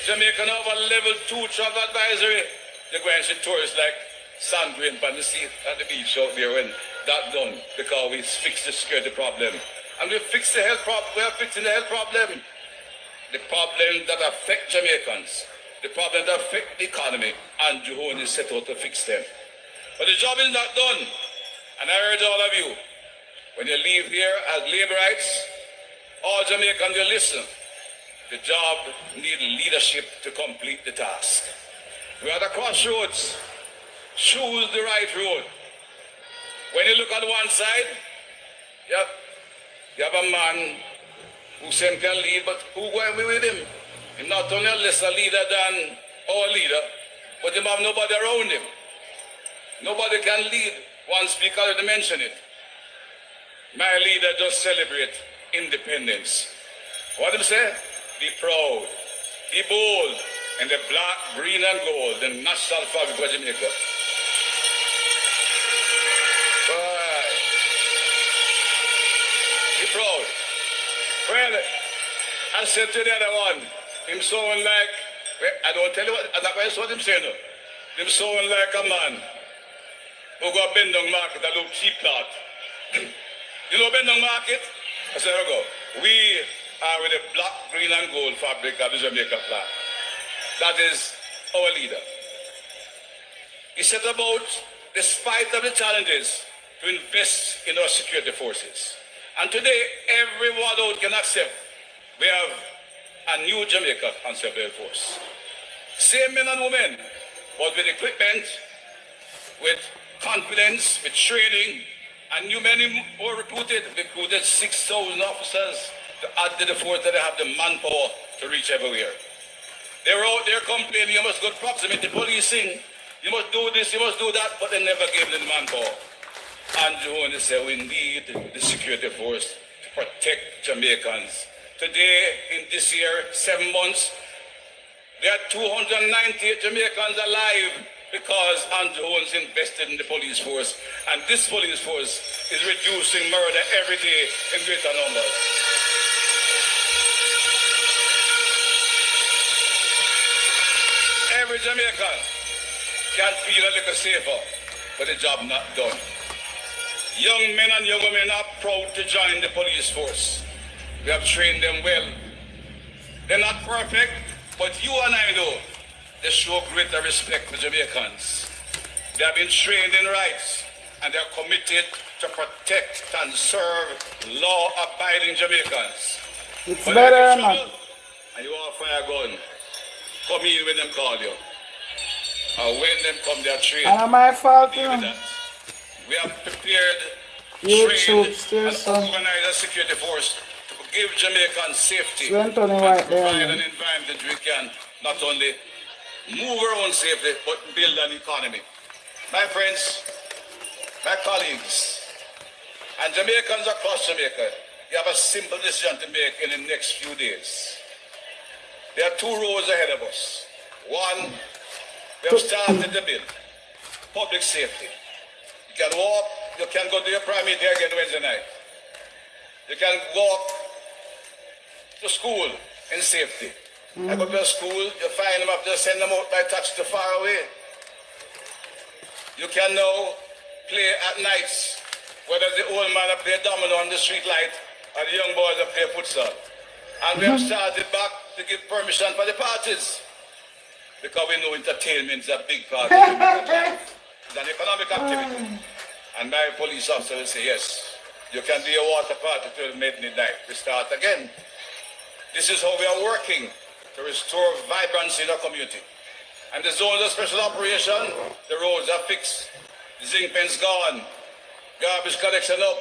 Jamaica now have a level 2 travel advisory. They're going to see tourists like sand grain on the sea at the beach out there when that's done, because we fixed the security problem. And we fixed the health problem. We are fixing the health problem. The problem that affect Jamaicans, the problem that affect the economy, and Johon is set out to fix them. But the job is not done. And I urge all of you, when you leave here as labor rights, all Jamaicans, you listen. The job needs leadership to complete the task. We are at a crossroads. Choose the right road. When you look on one side, you have a man who says he can lead, but who going with him? He's not only a lesser leader than our leader, but he have nobody around him. Nobody can lead. One speaker already mentioned it. My leader just celebrate independence. What did he say? Be proud, be bold, and the black, green, and gold, the national fabric of Jamaica. Be proud. Well, I said to the other one, him sound like, I don't tell you what, that's what him saying. Him sound like a man who go Bendong Market and look cheap cloth. You know Bendong Market? I said, go. We are with the black, green, and gold fabric of the Jamaica flag. That is our leader. He set about, despite of the challenges, to invest in our security forces. And today, everyone out can accept we have a new Jamaica Concept Force. Same men and women, but with equipment, with confidence, with training, and new men were recruited. We recruited 6,000 officers to add to the force that they have the manpower to reach everywhere. They were out there complaining, you must go proximity policing, you must do this, you must do that, but they never gave them the manpower. And John said we need the security force to protect Jamaicans. Today, in this year, 7 months, there are 298 Jamaicans alive because Andrew Owens invested in the police force. And this police force is reducing murder every day in greater numbers. Every Jamaican can feel a little safer, but the job not done. Young men and young women are proud to join the police force. We have trained them well. They're not perfect, but you and I know they show greater respect for Jamaicans. They have been trained in rights, and they're committed to protect and serve law-abiding Jamaicans. It's but better, man. And you are fire gun. Come in when them call you. And when them come, they're trained. And my fault, Deal with that. We have prepared, YouTube trained, still and some. organized a security force to give Jamaicans safety Went on and right provide there, an environment we can not only move our own safely, but build an economy. My friends, my colleagues, and Jamaicans across Jamaica, you have a simple decision to make in the next few days. There are two roads ahead of us. One, we have started the bill. Public safety. You can walk, you can go to your prime meeting again Wednesday night. You can walk to school in safety. I go to a school, you find them up there, send them out by taxi to far away. You can now play at nights, whether the old man up there domino on the street light or the young boys up there futsal. And we have started back to give permission for the parties. Because we know entertainment is a big part of it. It's an economic activity. And my police officer will say, yes, you can do a water party till midnight. We start again. This is how we are working to restore vibrancy in our community. And the zones of special operation, the roads are fixed, the zinc pens gone, garbage collection up,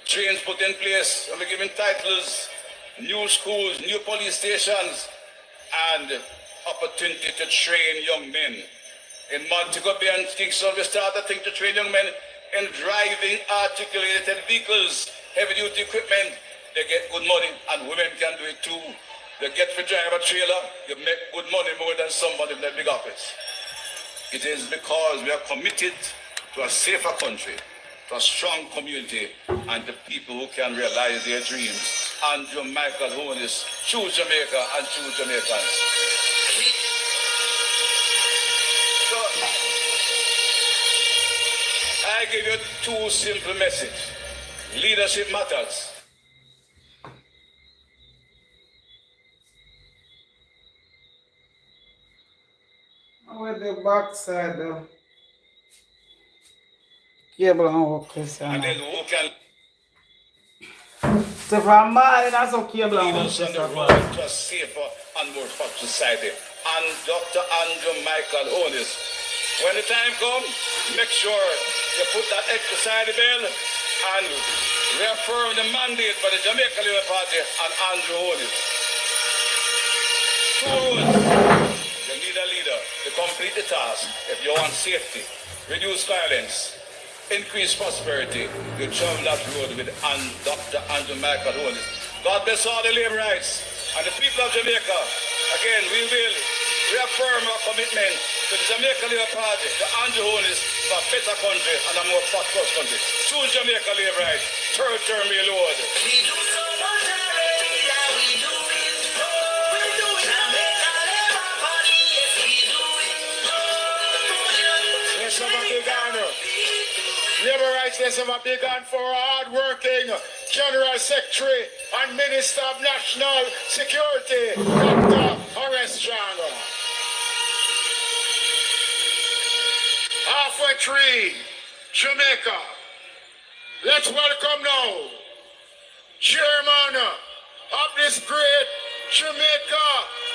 trains put in place, and we're giving titles, new schools, new police stations, and opportunity to train young men. In Montego Bay and Kingston, we start to think to train young men in driving articulated vehicles, heavy-duty equipment. They get good money, and women can do it too. They get for drive a trailer, you make good money more than somebody in the big office. It is because we are committed to a safer country, to a strong community, and to people who can realize their dreams. Andrew Michael Holness, choose Jamaica and choose Jamaicans. So, I give you two simple messages. Leadership matters. With the backside, though. Cable and hook is And then who can so from morning, that's how cable and lead hook us is on the road to a safer and more functional society. And Dr. Andrew Michael Holness, when the time comes, make sure you put that exercise bill and reaffirm the mandate for the Jamaica Labour Party and Andrew Holness. Two rules. You need a leader to complete the task. If you want safety, reduce violence, increase prosperity, you travel that road with Dr. Andrew Michael Holness. God bless all the labor rights and the people of Jamaica. Again, we will reaffirm our commitment to the Jamaica Labour Party, to Andrew Holness, for a better country and a more prosperous country. Choose Jamaica Labour rights. Third term, my Lord. We do so much already that we do it. We do it. Jamaica Labour Party, yes, we do it. Let's have a big honor. Labor rights, let's have a big honor for our hard-working General Secretary and Minister of National Security, Dr. Horace Jango. Halfway tree, Jamaica. Let's welcome now Chairman of this great Jamaica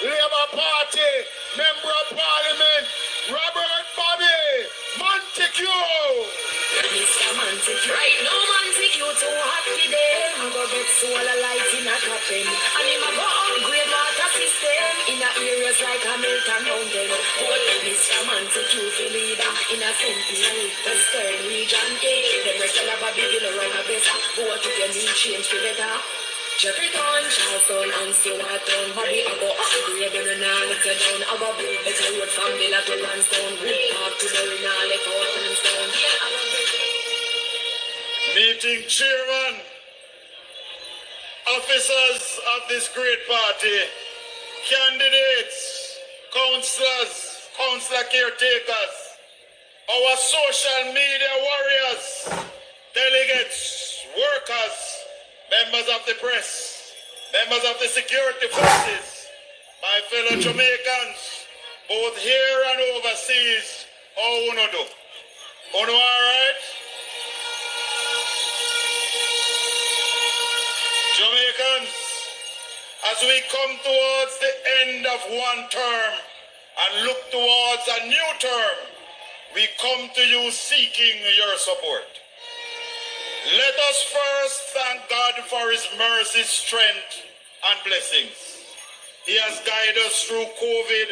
Labour Party, Member of Parliament, Robert Bobby Montague. Mr. Montague. Right now, Montague too hot today. I go get solar lights in a cabin. And him a go upgrade water system in a areas like Hamilton Mountain. But Mr. Montague for leader in a Sentinel, Western region. Them regular Bobby will run a better. Go to your new change for better. Jefferton, Charleston, and Stewarton. Bobby I go upgrade on an alligator down. I go build better road from Villa to Lansdowne. Wood Park to Berryna, Lake out to Lansdowne. Meeting chairman, officers of this great party, candidates, councillors, councillor caretakers, our social media warriors, delegates, workers, members of the press, members of the security forces, my fellow Jamaicans, both here and overseas, how uno do? Uno all right? Jamaicans, as we come towards the end of one term and look towards a new term, we come to you seeking your support. Let us first thank God for his mercy, strength, and blessings. He has guided us through COVID,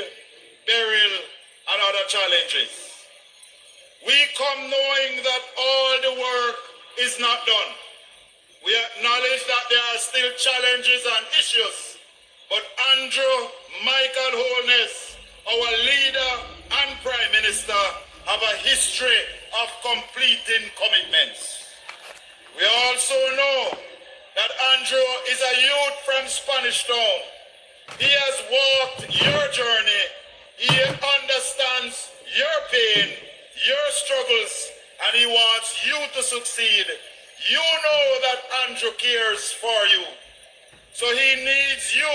burial, and other challenges. We come knowing that all the work is not done. We acknowledge that there are still challenges and issues, but Andrew Michael Holness, our leader and Prime Minister, have a history of completing commitments. We also know that Andrew is a youth from Spanish Town. He has walked your journey. He understands your pain, your struggles, and he wants you to succeed. You know that Andrew cares for you. So he needs you,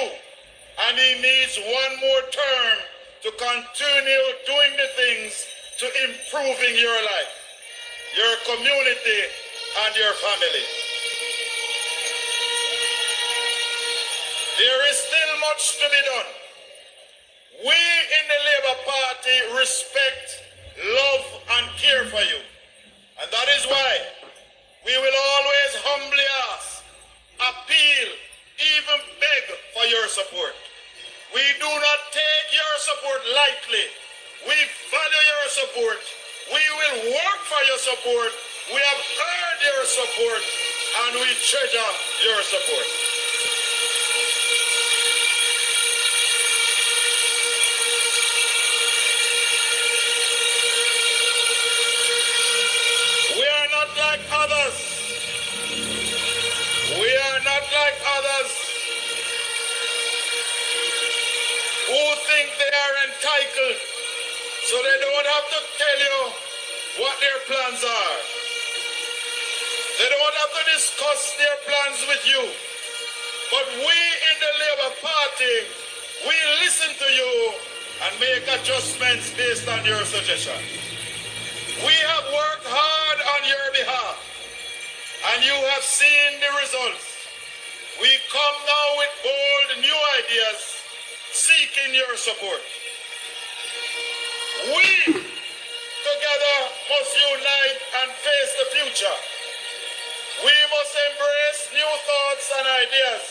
and he needs one more term to continue doing the things to improving your life, your community, and your family. There is still much to be done. We in the Labour Party respect, love, and care for you. And that is why we will always humbly ask, appeal, even beg for your support. We do not take your support lightly. We value your support. We will work for your support. We have earned your support, and we treasure your support. We are not like others. We are not like others who think they are entitled, so they don't have to tell you what their plans are. They don't have to discuss their plans with you. But we in the Labour Party, we listen to you and make adjustments based on your suggestion. We have worked hard on your behalf, and you have seen the results. We come now with bold new ideas, seeking your support. We together must unite and face the future. We must embrace new thoughts and ideas.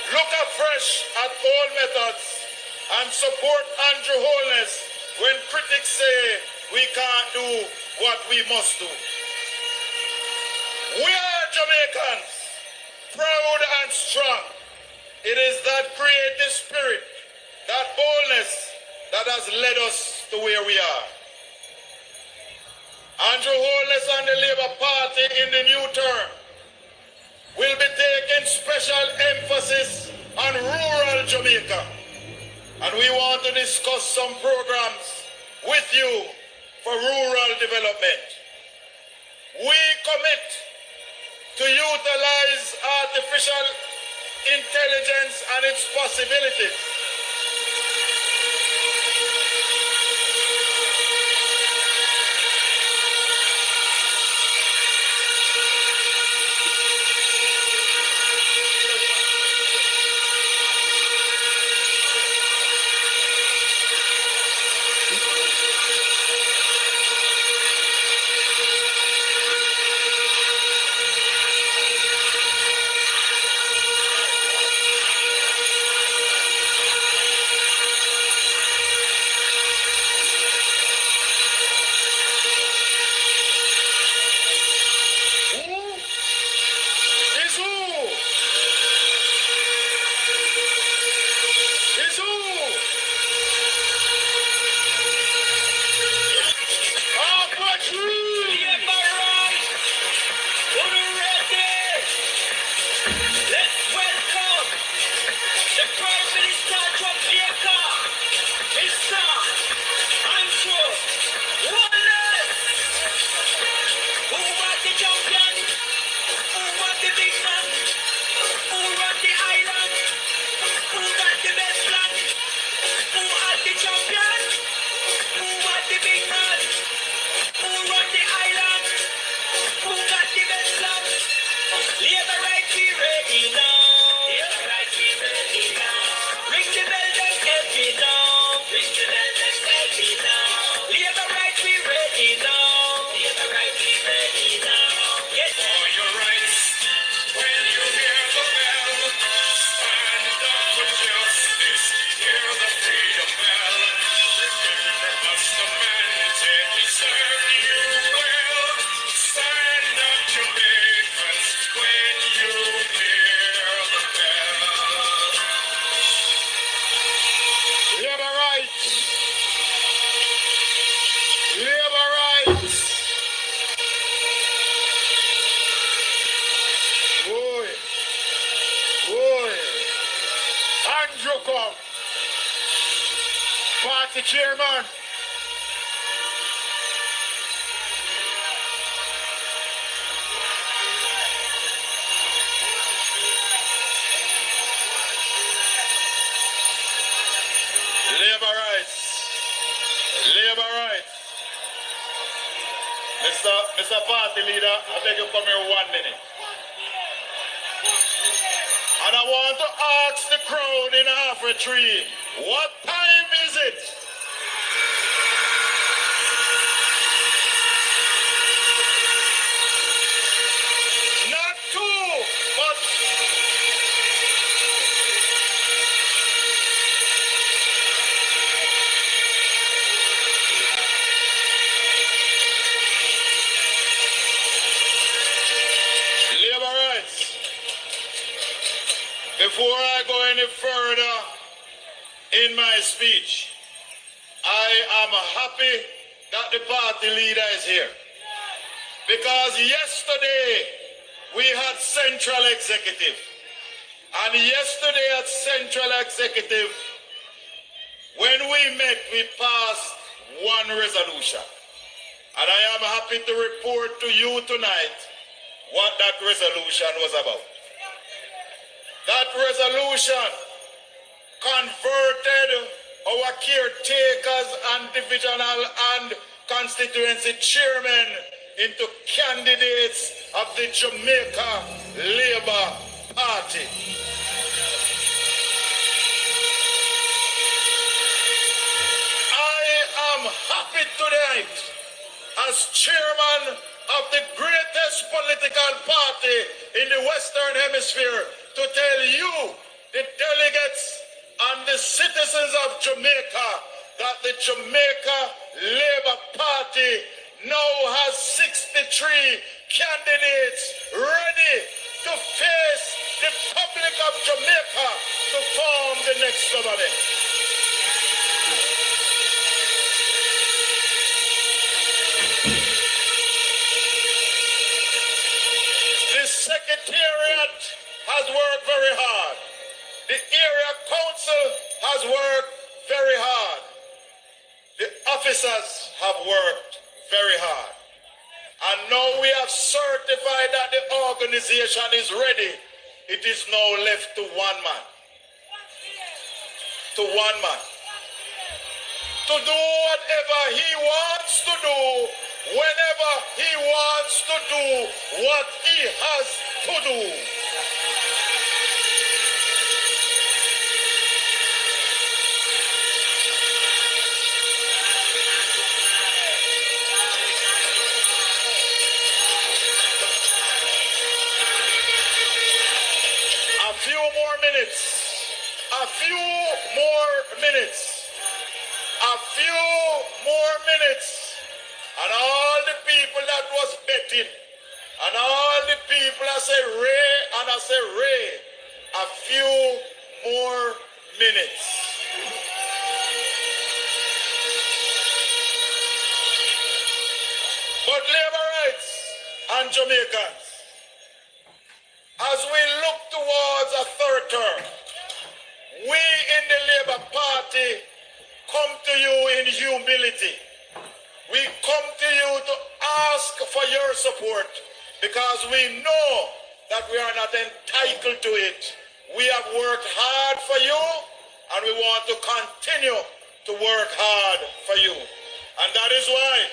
Look afresh at old methods and support Andrew Holness when critics say we can't do what we must do. We are Jamaicans, proud and strong. It is that creative spirit, that boldness that has led us to where we are. Andrew Holness and the Labour Party in the new term will be taking special emphasis on rural Jamaica. And we want to discuss some programs with you for rural development. We commit to utilize artificial intelligence and its possibilities. Andrew come. Party chairman. Labor rights. Labor rights. Mr. Party Leader, I beg you come here 1 minute. And I want to ask the crowd in Halfway Tree, what time is it? Not 2, but labor rights. Before I go any further in my speech, I am happy that the party leader is here. Because yesterday we had Central Executive. And yesterday at Central Executive, when we met, we passed one resolution. And I am happy to report to you tonight what that resolution was about. That resolution converted our caretakers and divisional and constituency chairmen into candidates of the Jamaica Labour Party. I am happy tonight as chairman of the greatest political party in the Western Hemisphere to tell you, the delegates and the citizens of Jamaica, that the Jamaica Labour Party now has 63 candidates ready to face the public of Jamaica to form the next government. The Secretariat has worked very hard. The area council has worked very hard. The officers have worked very hard. And now we have certified that the organization is ready. It is now left to one man. To one man. To do whatever he wants to do, whenever he wants to do what he has to do. A few more minutes. A few more minutes. A few more minutes. And all the people that was betting, and all the people that say Ray, and I say Ray, a few more minutes. But labor rights and Jamaicans, as we look towards a third term, we in the Labour Party come to you in humility. We come to you to ask for your support because we know that we are not entitled to it. We have worked hard for you and we want to continue to work hard for you. And that is why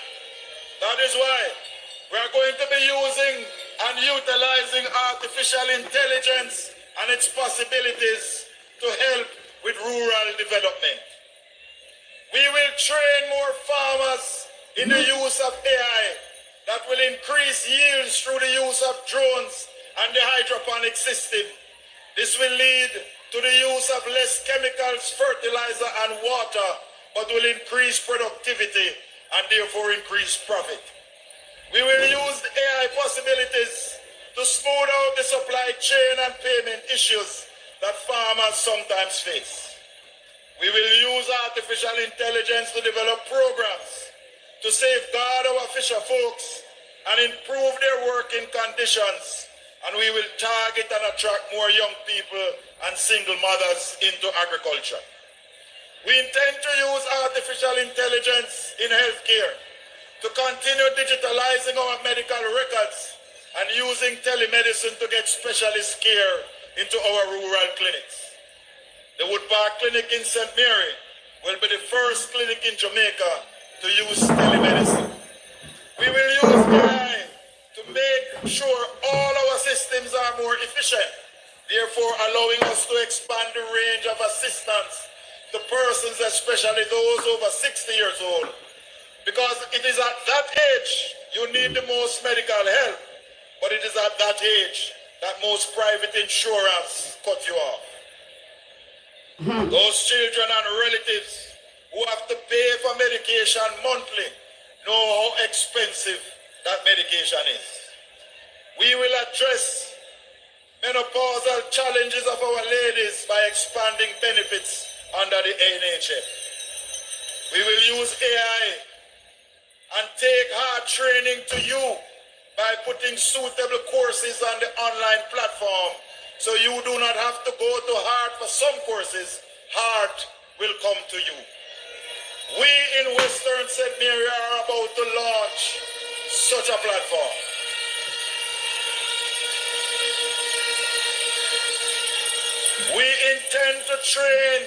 we are going to be using and utilizing artificial intelligence and its possibilities to help with rural development. We will train more farmers in the use of AI that will increase yields through the use of drones and the hydroponic system. This will lead to the use of less chemicals, fertilizer, and water, but will increase productivity and therefore increase profit. We will use the AI possibilities to smooth out the supply chain and payment issues that farmers sometimes face. We will use artificial intelligence to develop programs to safeguard our fisher folks and improve their working conditions and we will target and attract more young people and single mothers into agriculture. We intend to use artificial intelligence in healthcare to continue digitalizing our medical records and using telemedicine to get specialist care into our rural clinics. The Wood Park Clinic in St. Mary will be the first clinic in Jamaica to use telemedicine. We will use AI to make sure all our systems are more efficient, therefore allowing us to expand the range of assistance to persons, especially those over 60 years old. Because it is at that age you need the most medical help, but it is at that age that most private insurance cut you off. Those children and relatives who have to pay for medication monthly know how expensive that medication is. We will address menopausal challenges of our ladies by expanding benefits under the NHF. We will use AI and take hard training to you by putting suitable courses on the online platform, so you do not have to go to hard for some courses. Hard will come to you. We in Western St. Mary are about to launch such a platform. We intend to train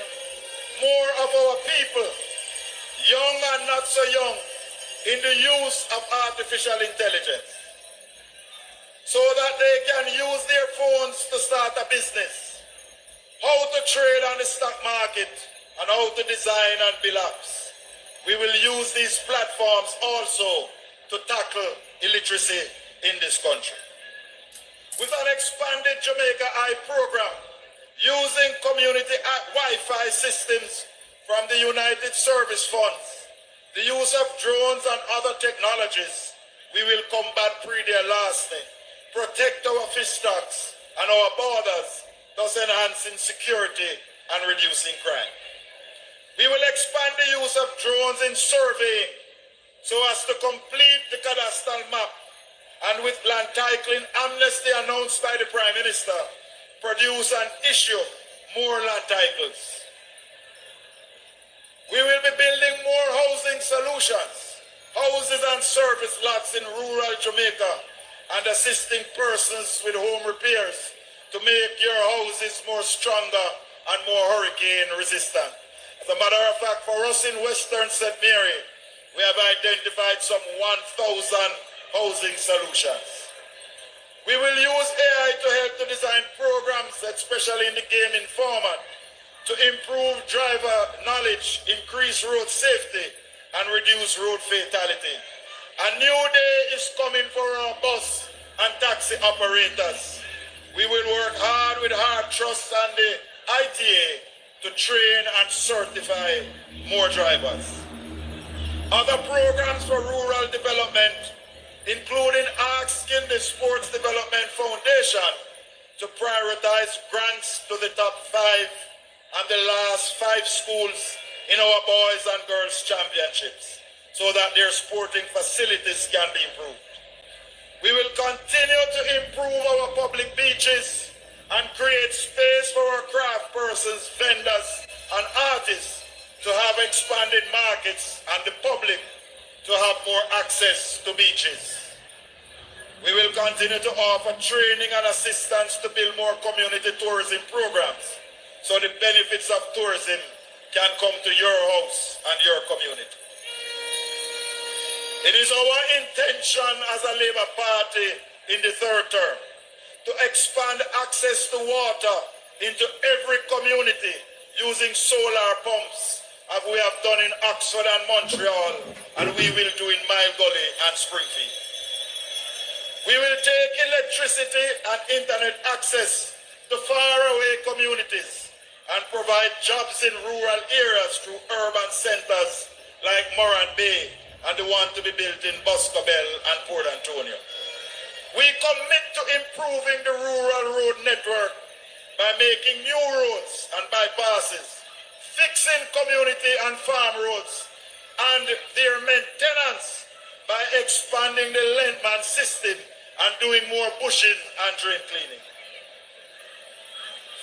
more of our people, young and not so young, in the use of artificial intelligence, so that they can use their phones to start a business, how to trade on the stock market, and how to design and build apps. We will use these platforms also to tackle illiteracy in this country. With an expanded Jamaica Eye program, using community Wi-Fi systems from the United Service Funds, the use of drones and other technologies, we will combat pre-daily lasting, protect our fish stocks and our borders, thus enhancing security and reducing crime. We will expand the use of drones in surveying so as to complete the cadastral map, and with land titling amnesty announced by the Prime Minister, produce and issue more land titles. We will be building more housing solutions, houses and service lots in rural Jamaica, and assisting persons with home repairs to make your houses more stronger and more hurricane resistant. As a matter of fact, for us in Western St. Mary, we have identified some 1,000 housing solutions. We will use AI to help to design programs, especially in the gaming format, to improve driver knowledge, increase road safety, and reduce road fatality. A new day is coming for our bus and taxi operators. We will work hard with Hard Trust and the ITA to train and certify more drivers. Other programs for rural development, including asking the Sports Development Foundation to prioritize grants to the top 5 and the last 5 schools in our boys and girls championships, so that their sporting facilities can be improved. We will continue to improve our public beaches and create space for our craft persons, vendors, and artists to have expanded markets and the public to have more access to beaches. We will continue to offer training and assistance to build more community tourism programs, so the benefits of tourism can come to your house and your community. It is our intention as a Labour Party in the 3rd term to expand access to water into every community using solar pumps, as we have done in Oxford and Montreal, and we will do in Mile Gully and Springfield. We will take electricity and internet access to faraway communities and provide jobs in rural areas through urban centers like Moran Bay and the one to be built in Boscobel and Port Antonio. We commit to improving the rural road network by making new roads and bypasses, fixing community and farm roads, and their maintenance by expanding the Landman system and doing more bushing and drain cleaning.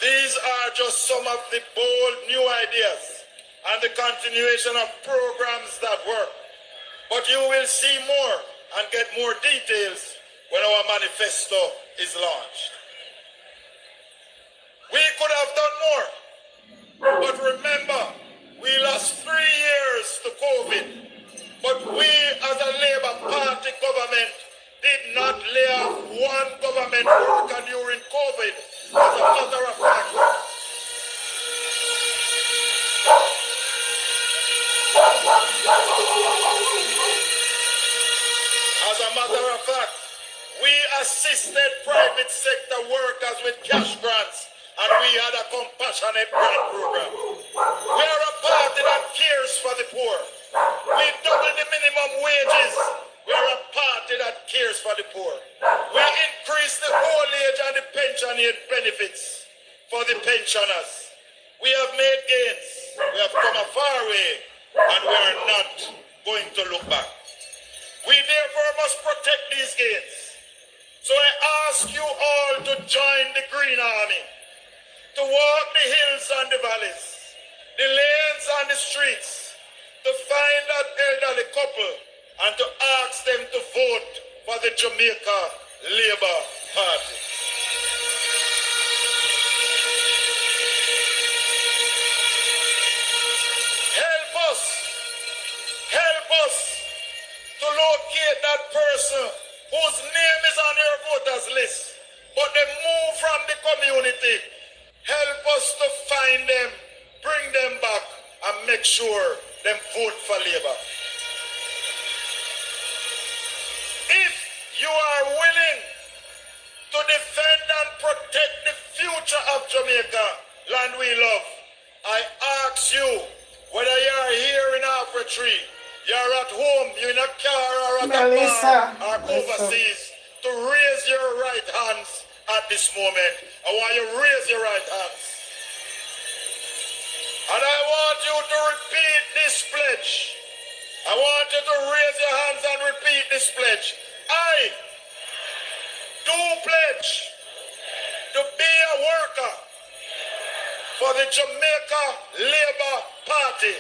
These are just some of the bold new ideas and the continuation of programs that work. But you will see more and get more details when our manifesto is launched. We could have done more, but remember, we lost 3 years to COVID, but we as a Labour Party government did not lay off one government worker during COVID. As a matter of fact, we assisted private sector workers with cash grants, and we had a compassionate grant program. We are a party that cares for the poor. We doubled the minimum wages. We are a party that cares for the poor. We increased the old age and the pension aid benefits for the pensioners. We have made gains. We have come a far way, and we are not going to look back. We therefore must protect these gains. So I ask you all to join the Green Army, to walk the hills and the valleys, the lanes and the streets, to find that elderly couple and to ask them to vote for the Jamaica Labour Party. Help us to locate that person whose name is on your voters list, but they move from the community. Help us to find them, bring them back, and make sure them vote for Labour. If you are willing to defend and protect the future of Jamaica, land we love, I ask you, whether you are here in Africa, you're at home, you're in a car or at Melissa, a bar or overseas, to raise your right hands at this moment. I want you to raise your right hands. And I want you to repeat this pledge. I want you to raise your hands and repeat this pledge. I do pledge to be a worker for the Jamaica Labour Party.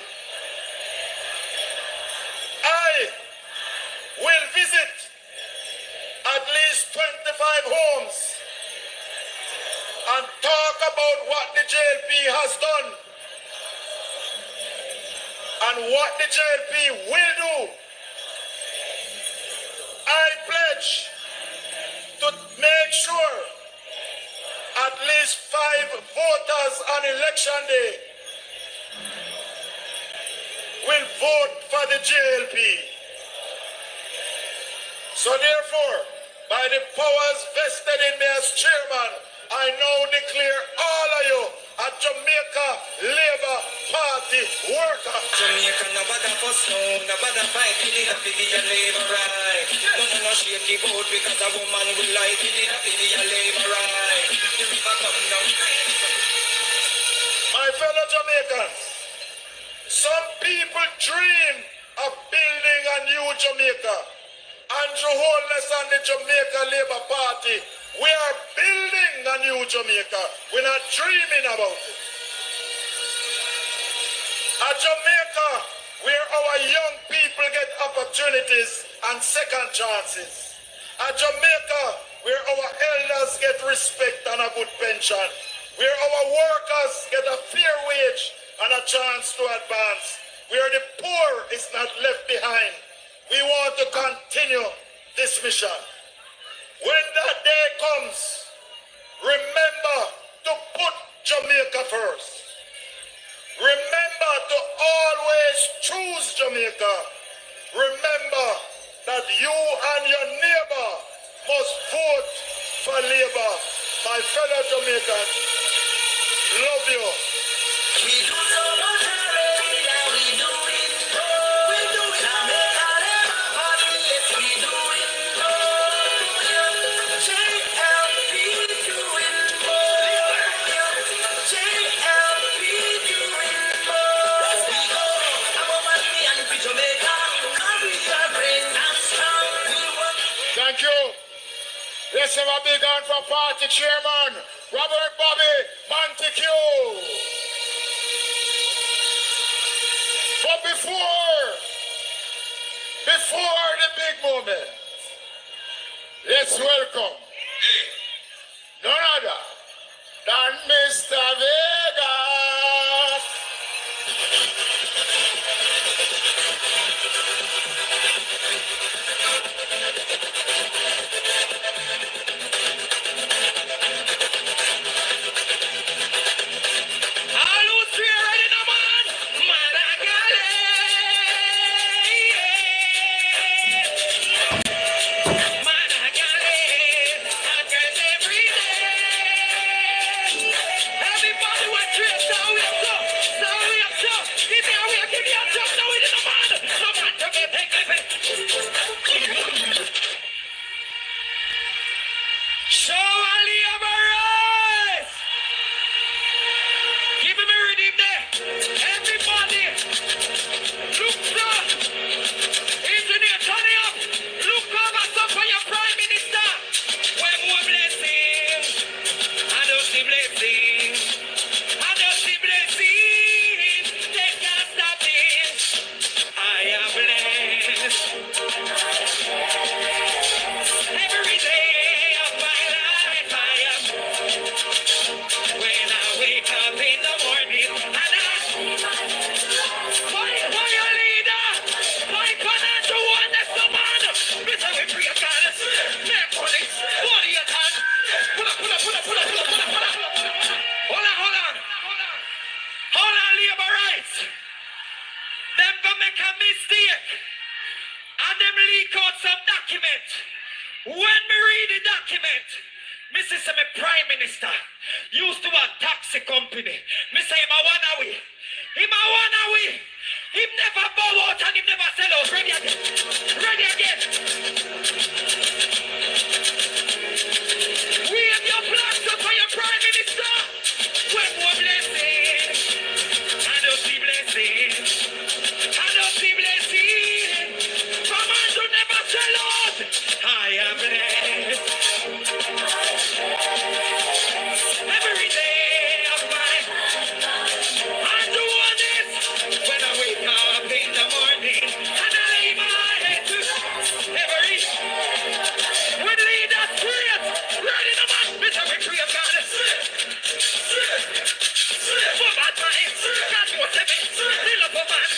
I will visit at least 25 homes and talk about what the JLP has done and what the JLP will do. I pledge to make sure at least 5 voters on election day will vote for the JLP. So therefore, by the powers vested in me as chairman, I now declare all of you a Jamaica Labour Party worker. Jamaica no bother for snow, no bother fight, it is a pity a labor right. No shaky boat because a woman will like it, a pity a labor right. The river come down. My fellow Jamaicans, some people dream of building a new Jamaica. Andrew Holness and the Jamaica Labour Party, we are building a new Jamaica. We're not dreaming about it. A Jamaica where our young people get opportunities and second chances. A Jamaica where our elders get respect and a good pension. Where our workers get a fair wage and a chance to advance. Where the poor is not left behind. We want to continue this mission. When that day comes, remember to put Jamaica first. Remember to always choose Jamaica. Remember that you and your neighbor must vote for Labour. My fellow Jamaicans, love you. We do so much already that we do it. We do it. Jamaica Labour Party, yes, we do it. JLP doing more. JLP doing more. Let's go. I'm over me and for Jamaica. And we are brave and strong. We work. Thank you. Let's have a big hand for party chairman, Robert Bobby Montague. But before the big moment, let's welcome none other than Mr. Vegas. Show Ali Amarais! Give him a rhythm there. Everybody, look up. Engineer, turn it up. Look over some for your Prime Minister. When more blessing, I don't see blessing. I don't see blessing. They can't stop this. I am blessed. Every day of my life I am. When I wake up in the morning and why a leader? Why financial oneness the man? Mr. We pray God. Make money. What do you can? Pull up. Hold on. Hold on, labor rights. Them go make a mistake. And them leak out some document. When me read the document, me say my Prime Minister used to a taxi company. Me say him a one away. Him never bow out and him never sell out. Ready again. Wave your flags up for your Prime Minister. When more blessing, I don't see blessing. I don't see blessing. From man to never sell out. I am blessed. Every day of my I'm doing this when I wake up in the morning and I lay my head to every when leaders create ready the man Mr. We create God for bad mind God was heaven still up a man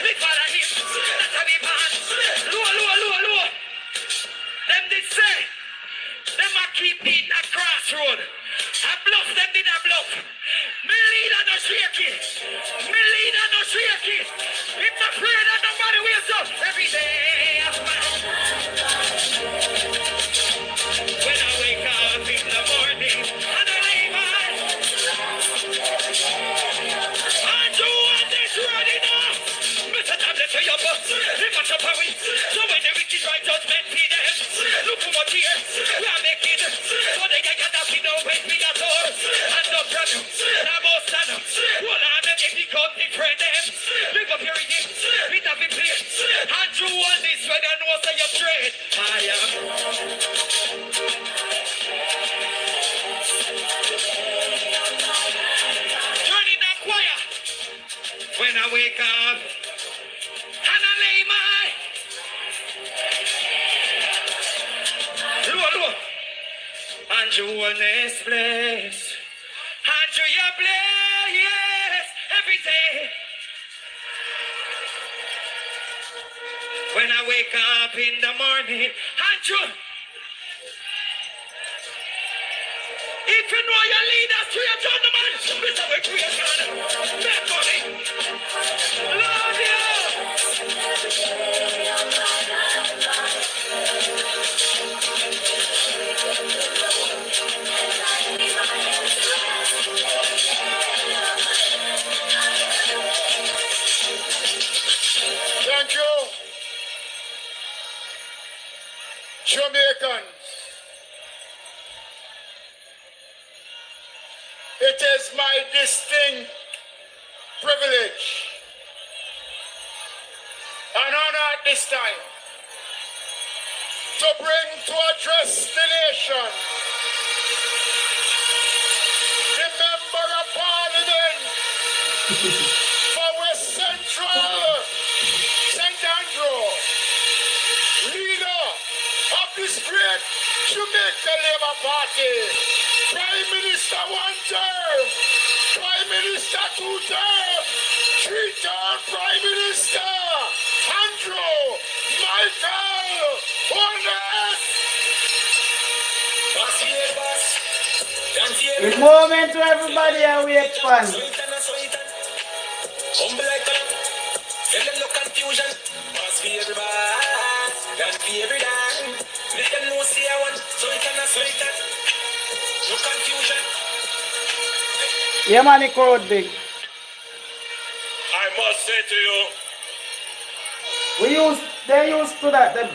big father him that's how he man low them did say them a keep beating a crossroad. I bluff them did a bluff. Me leader no shaky. If not afraid that nobody wakes up every day of my when I wake up in the morning and I lay my I do want this ready now. Mr. Tablet to your bus. If I chop away. So when the wicked right judgment be them. Look who what here. We are making so they can get up in the way we are door. And no problem. Now most stand up. Well, I'm the if he come the friend them. Look up here again. Beat up in play. And you want this when I know say you're straight. I am. Joining the choir. When I wake up and I lay my low and you in this place and you your place every day when I wake up in the morning and you if you know your leaders to your tournament, Mr. We create God. Make money. Love you. Thank you. Jamaicans. It is my distinct privilege and honor at this time to bring to address the nation. The member of parliament for West Central, St. Andrew, leader of this great Jamaica Labour Party, Prime Minister one term, Prime Minister two term, three-term Prime Minister, Andrew Michael Holness. The moment to everybody awake, fun. Humble like a tell them no confusion. Pass for everybody, dance for every dime. Make them know see I want, so it and so it and. No confusion. Yeah, man, the crowd big. I must say to you, They used to that, the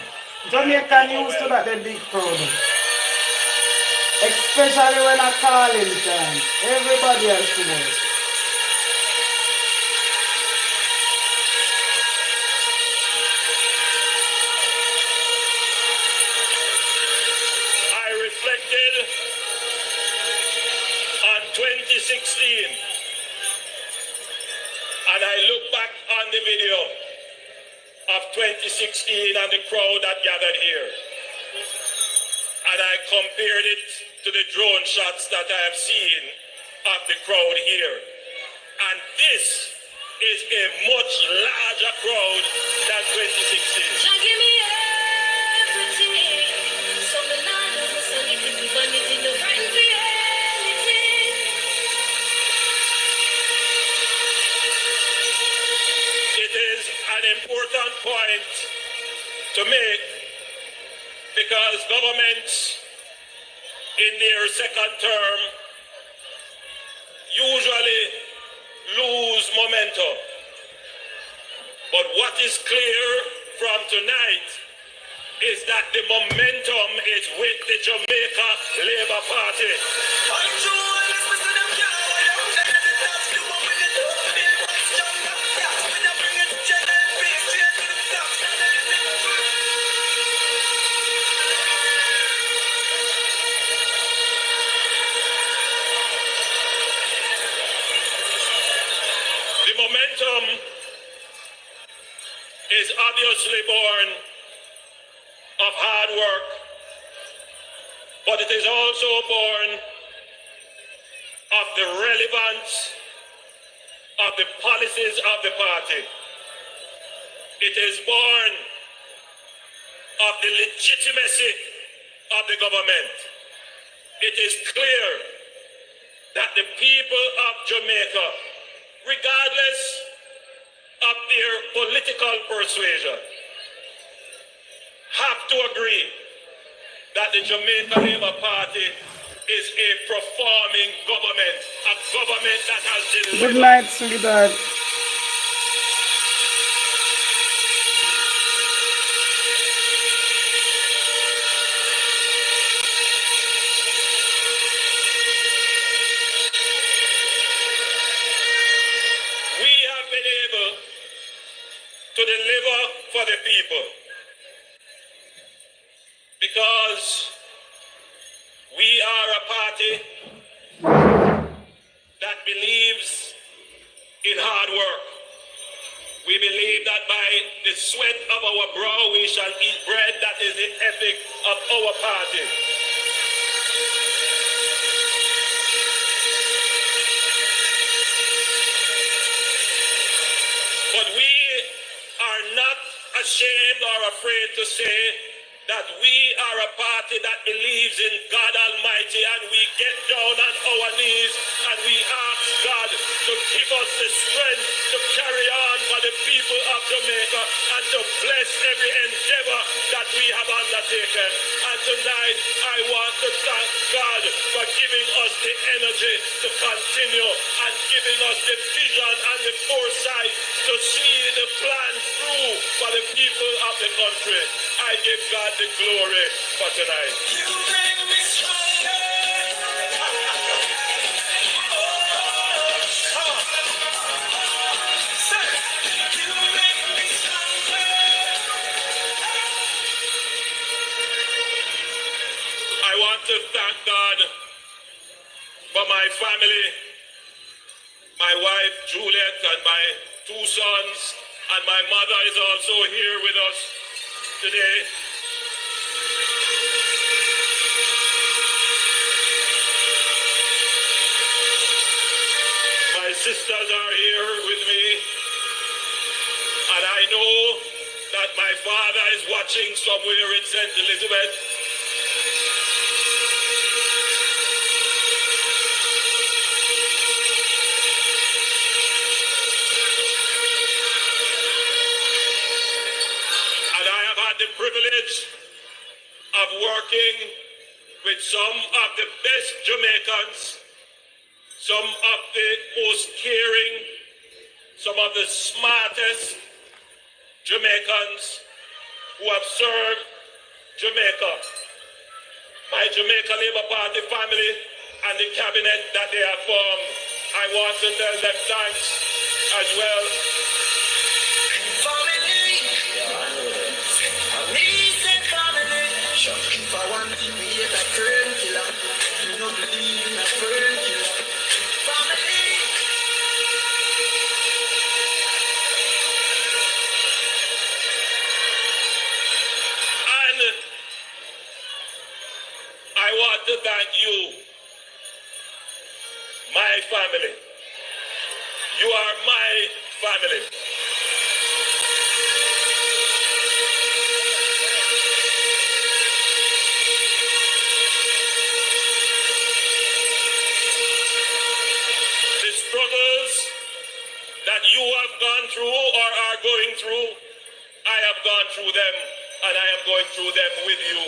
Jamaican used to that, the big crowd. Especially when I call in time. Everybody has to work. I reflected on 2016 and I look back on the video of 2016 and the crowd that gathered here. And I compared it to the drone shots that I have seen of the crowd here. And this is a much larger crowd than 2016. Jah give me everything. So me nah lose my sanity, me vanity, no friend for anything. It is an important point to make because governments in their second term usually lose momentum. But what is clear from tonight is that the momentum is with the Jamaica Labour Party. The momentum is obviously born of hard work, but it is also born of the relevance of the policies of the party. It is born of the legitimacy of the government. It is clear that the people of Jamaica, regardless of their political persuasion, have to agree that the Jamaica Labour Party is a performing government, a government that has delivered. Good night, sweetheart. We have been able to deliver for the people because we are a party that believes in hard work. We believe that by the sweat of our brow we shall eat bread. That is the ethic of our party. But we are not ashamed or afraid to say that we are a party that believes in God Almighty, and we get down on our knees and we ask God to give us the strength to carry on for the people of Jamaica and to bless every endeavor that we have undertaken. And tonight I want to thank God for giving us the energy to continue and giving us the vision and the foresight to see the plan through for the people of the country. I give God the glory for tonight. You bring me stronger. family, my wife Juliet and my two sons, and my mother is also here with us today. My sisters are here with me, and I know that my father is watching somewhere in St. Elizabeth. And I have had the privilege of working with some of the best Jamaicans, some of the most caring, some of the smartest Jamaicans who have served Jamaica. My Jamaica Labour Party family and the cabinet that they have formed, I want to tell them thanks as well. Family, me say family. If I want to be a friend killer, you don't believe in a friend killer. Family. And I want to thank you, my family. You are my family. The struggles that you have gone through or are going through, I have gone through them, and I am going through them with you.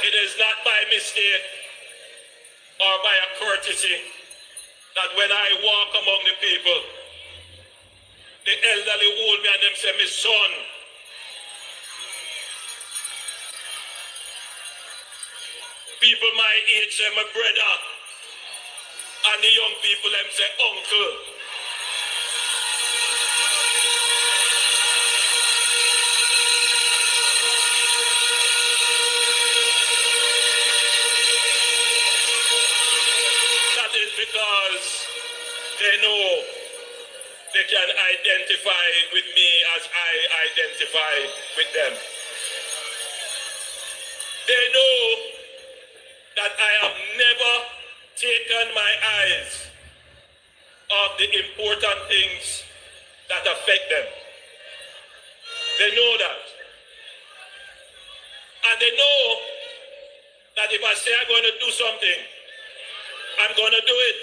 It is not by mistake or by a courtesy that when I walk among the people, the elderly hold me and them say, "My son." People my age say, "My brother." And the young people them say, "Uncle." That is because they know they can identify with me as I identify with them. They know that I have never taken my eyes off the important things that affect them. They know that. And they know that if I say I'm going to do something, I'm going to do it.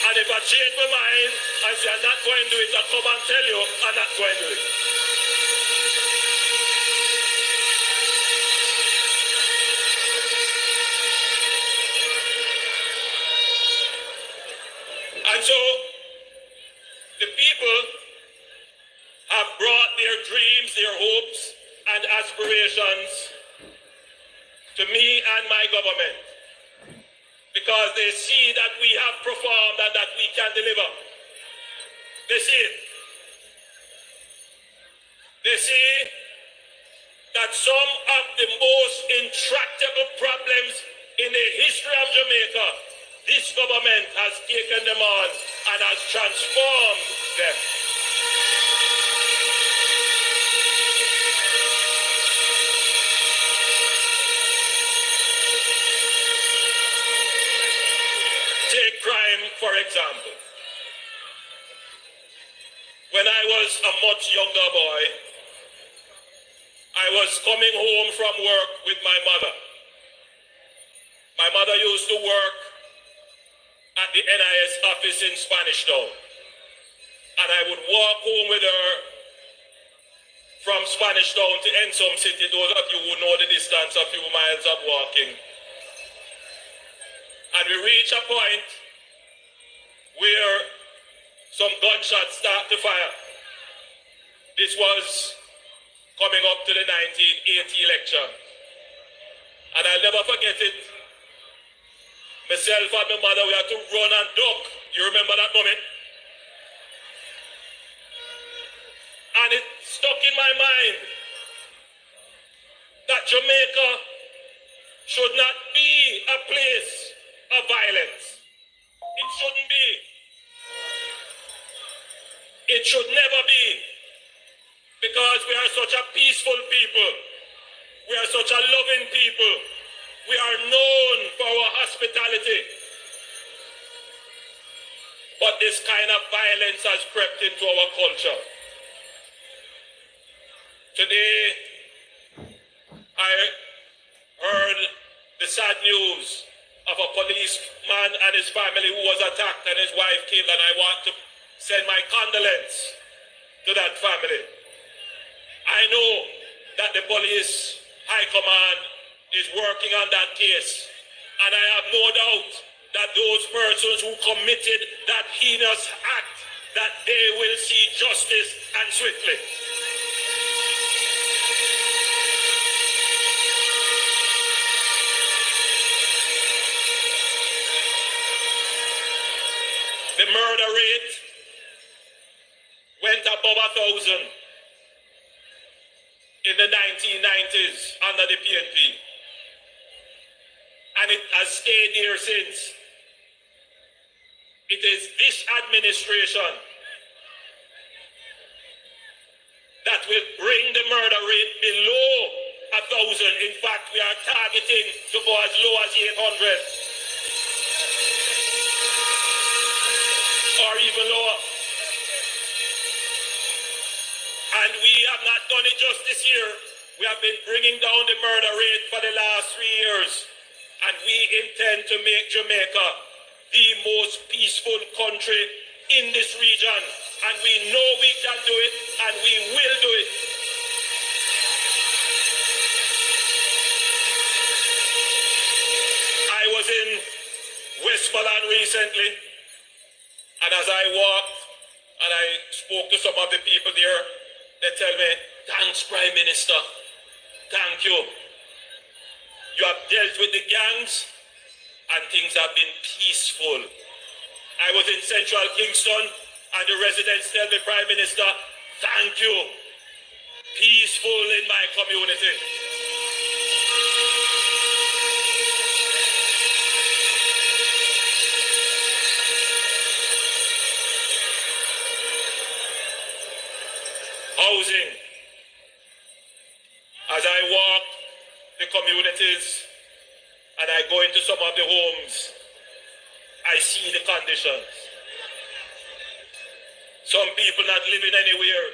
And if I change my mind and say I'm not going to do it, I'll come and tell you I'm not going to do it. And so the people have brought their dreams, their hopes, and aspirations to me and my government because they see that we have performed and that we can deliver. They see it. They see that some of the most intractable problems in the history of Jamaica, this government has taken them on and has transformed them. Take crime, for example. When I was a much younger boy, I was coming home from work with my mother. My mother used to work at the NIS office in Spanish Town. And I would walk home with her from Spanish Town to Ensom City. Those of you who know the distance, a few miles of walking. And we reach a point where some gunshots start to fire. This was coming up to the 1980 election. And I'll never forget it. Myself and my mother, we had to run and duck. You remember that moment? And it stuck in my mind that Jamaica should not be a place of violence. It shouldn't be. It should never be. Because we are such a peaceful people. We are such a loving people. We are known for our hospitality. But this kind of violence has crept into our culture. Today, I heard the sad news of a policeman and his family who was attacked and his wife killed, and I want to send my condolence to that family. I know that the police high command is working on that case, and I have no doubt that those persons who committed that heinous act, that they will see justice and swiftly. The murder rate went above 1,000 in the 1990s under the PNP. And it has stayed here since. It is this administration that will bring the murder rate below 1,000. In fact, we are targeting to go as low as 800. Or even lower. And we have not done it just this year. We have been bringing down the murder rate for the last 3 years. And we intend to make Jamaica the most peaceful country in this region. And we know we can do it, and we will do it. I was in Westmoreland recently, and as I walked and I spoke to some of the people there, they tell me, thanks, Prime Minister. Thank you. You have dealt with the gangs and things have been peaceful. I was in Central Kingston and the residents tell me, Prime Minister, thank you. Peaceful in my community. Housing. As I walk the communities and I go into some of the homes, I see the conditions. Some people not living anywhere.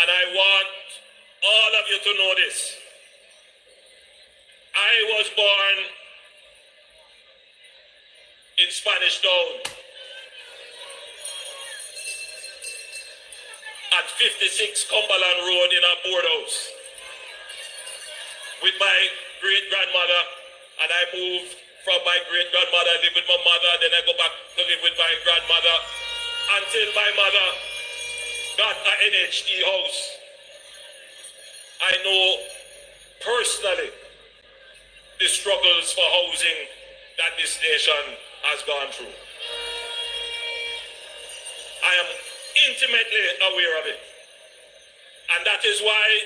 And I want all of you to know this. I was born in Spanish Town at 56 Cumberland Road in a board house with my great-grandmother, and I moved from my great-grandmother, I live with my mother, then I go back to live with my grandmother until my mother got an NHD house. I know personally the struggles for housing that this nation has gone through. I am intimately aware of it. And that is why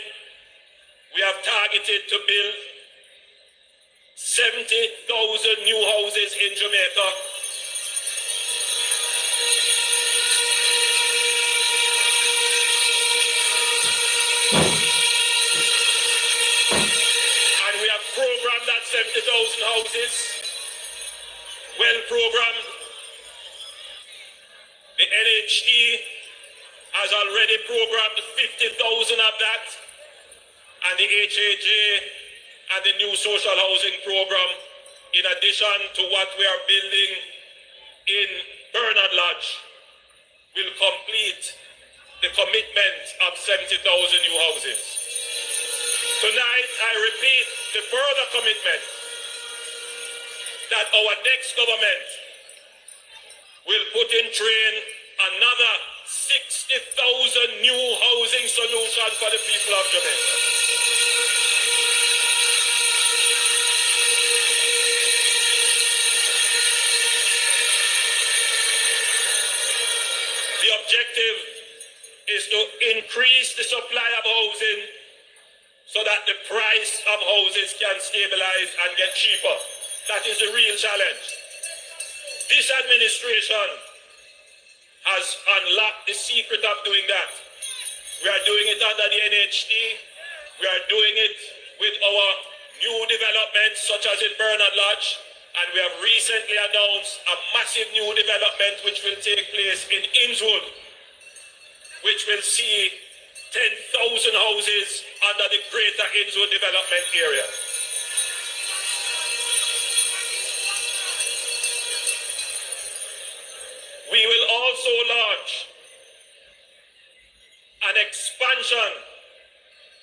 we have targeted to build 70,000 new houses in Jamaica. And we have programmed that 70,000 houses, well programmed. The NHD has already programmed 50,000 of that, and the HAJ and the new social housing program, in addition to what we are building in Bernard Lodge, will complete the commitment of 70,000 new houses. Tonight, I repeat the further commitment that our next government will put in train another 60,000 new housing solution for the people of Jamaica. The objective is to increase the supply of housing so that the price of houses can stabilize and get cheaper. That is the real challenge. This administration has unlocked the secret of doing that. We are doing it under the NHT. We are doing it with our new developments such as in Bernard Lodge. And we have recently announced a massive new development which will take place in Innswood, which will see 10,000 houses under the Greater Innswood Development Area. We will also launch an expansion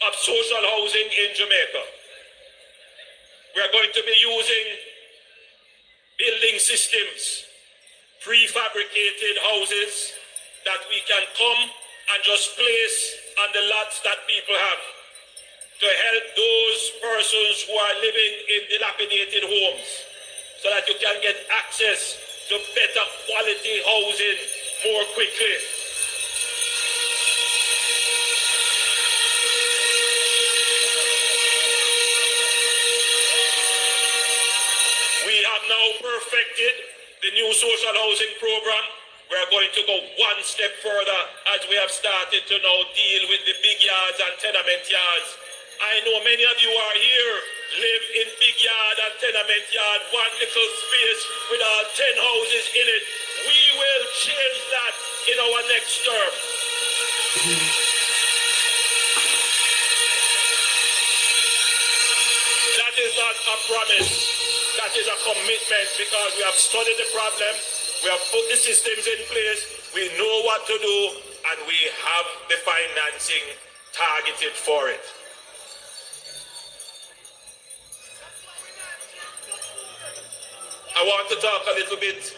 of social housing in Jamaica. We are going to be using building systems, prefabricated houses that we can come and just place on the lots that people have to help those persons who are living in dilapidated homes so that you can get access to better quality housing more quickly. We have now perfected the new social housing program. We are going to go one step further as we have started to now deal with the big yards and tenement yards. I know many of you are here, live in big yard and tenement yard, one little space with our 10 houses in it. We will change that in our next term. That is not a promise. That is a commitment because we have studied the problem, we have put the systems in place, we know what to do, and we have the financing targeted for it. I want to talk a little bit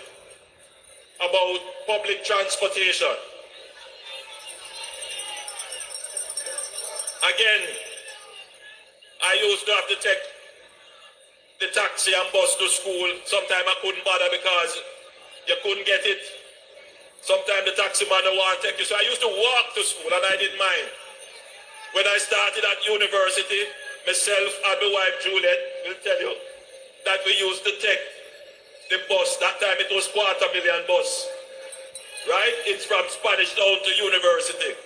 about public transportation. Again, I used to have to take the taxi and bus to school. Sometimes I couldn't bother because you couldn't get it. Sometimes the taxi man don't want to take you. So I used to walk to school and I didn't mind. When I started at university, myself and my wife Juliet will tell you that we used to take the bus. That time it was 250,000 bus. Right? It's from Spanish Town to university.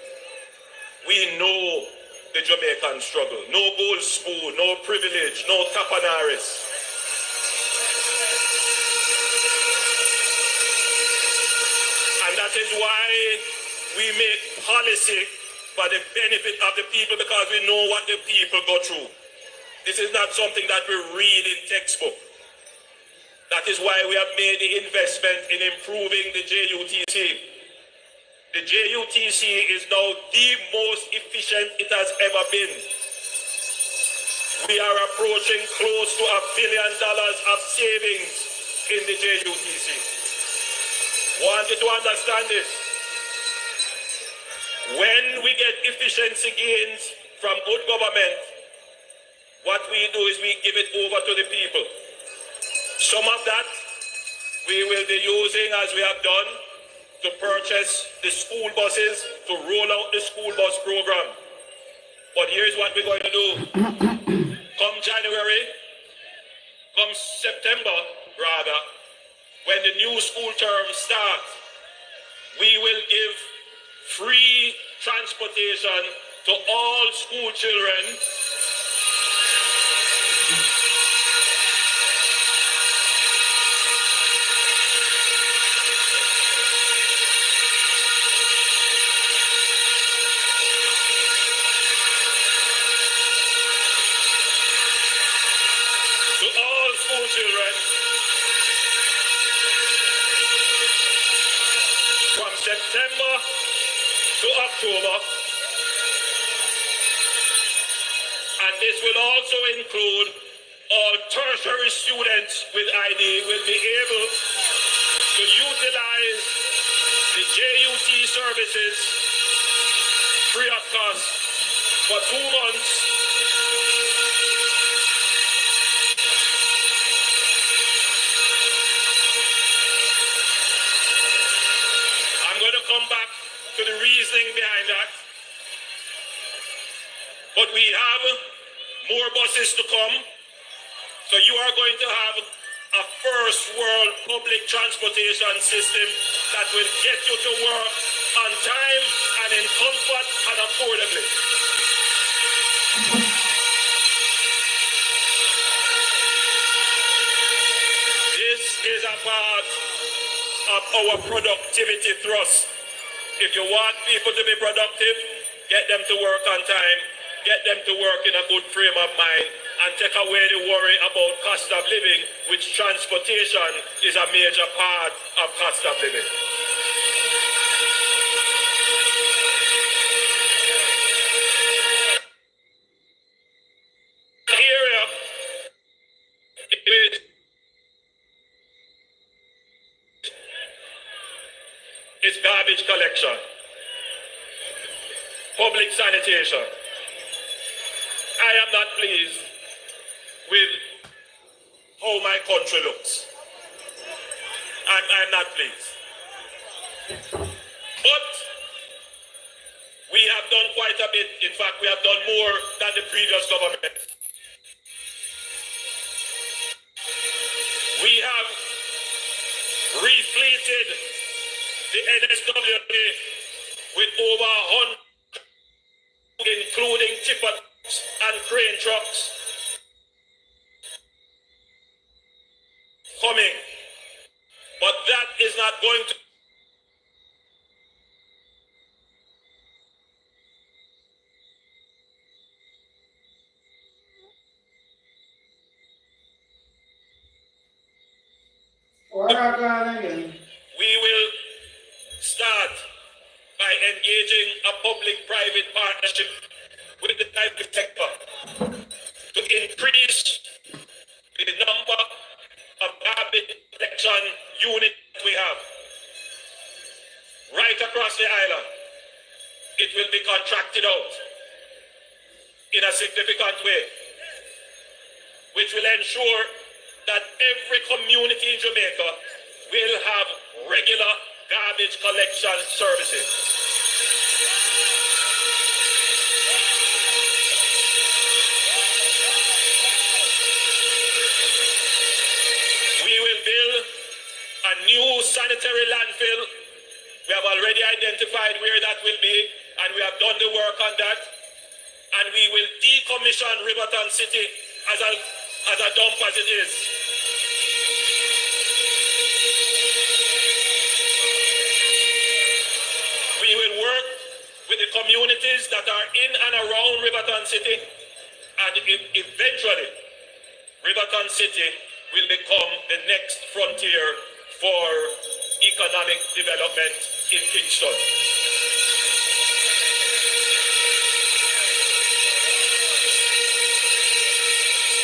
We know the Jamaican struggle. No gold spoon, no privilege, no tapanaris. And that is why we make policy for the benefit of the people, because we know what the people go through. This is not something that we read in textbook. That is why we have made the investment in improving the JUTC. The JUTC is now the most efficient it has ever been. We are approaching close to $1 billion of savings in the JUTC. Want you to understand this. When we get efficiency gains from good government, what we do is we give it over to the people. Some of that we will be using, as we have done, to purchase the school buses, to roll out the school bus program. But here's what we're going to do. Come January, come September rather, when the new school term starts, we will give free transportation to all school children . Children from September to October, and this will also include all tertiary students with ID will be able to utilize the JUT services free of cost for 2 months. Come back to the But we have more buses to come. So you are going to have a first world public transportation system that will get you to work on time and in comfort and affordably. This is a part of our productivity thrust. If you want people to be productive, get them to work on time, get them to work in a good frame of mind, and take away the worry about cost of living, which transportation is a major part of cost of living. Area is garbage collection, public sanitation. I am not pleased with how my country looks. I'm not pleased. But we have done quite a bit. In fact, we have done more than the previous government. We have refleeted the NSWA with over 100, including tipper and crane trucks coming. But that is not going to What happened again? we will start by engaging a public-private partnership with the private sector to increase the number of garbage collection units we have. Right across the island, it will be contracted out in a significant way, which will ensure that every community in Jamaica will have regular garbage collection services. We will build a new sanitary landfill. We have already identified where that will be, and we have done the work on that. And we will decommission Riverton City as a dump as it is. We will work with the communities that are in and around Riverton City, and eventually Riverton City will become the next frontier for economic development in Kingston.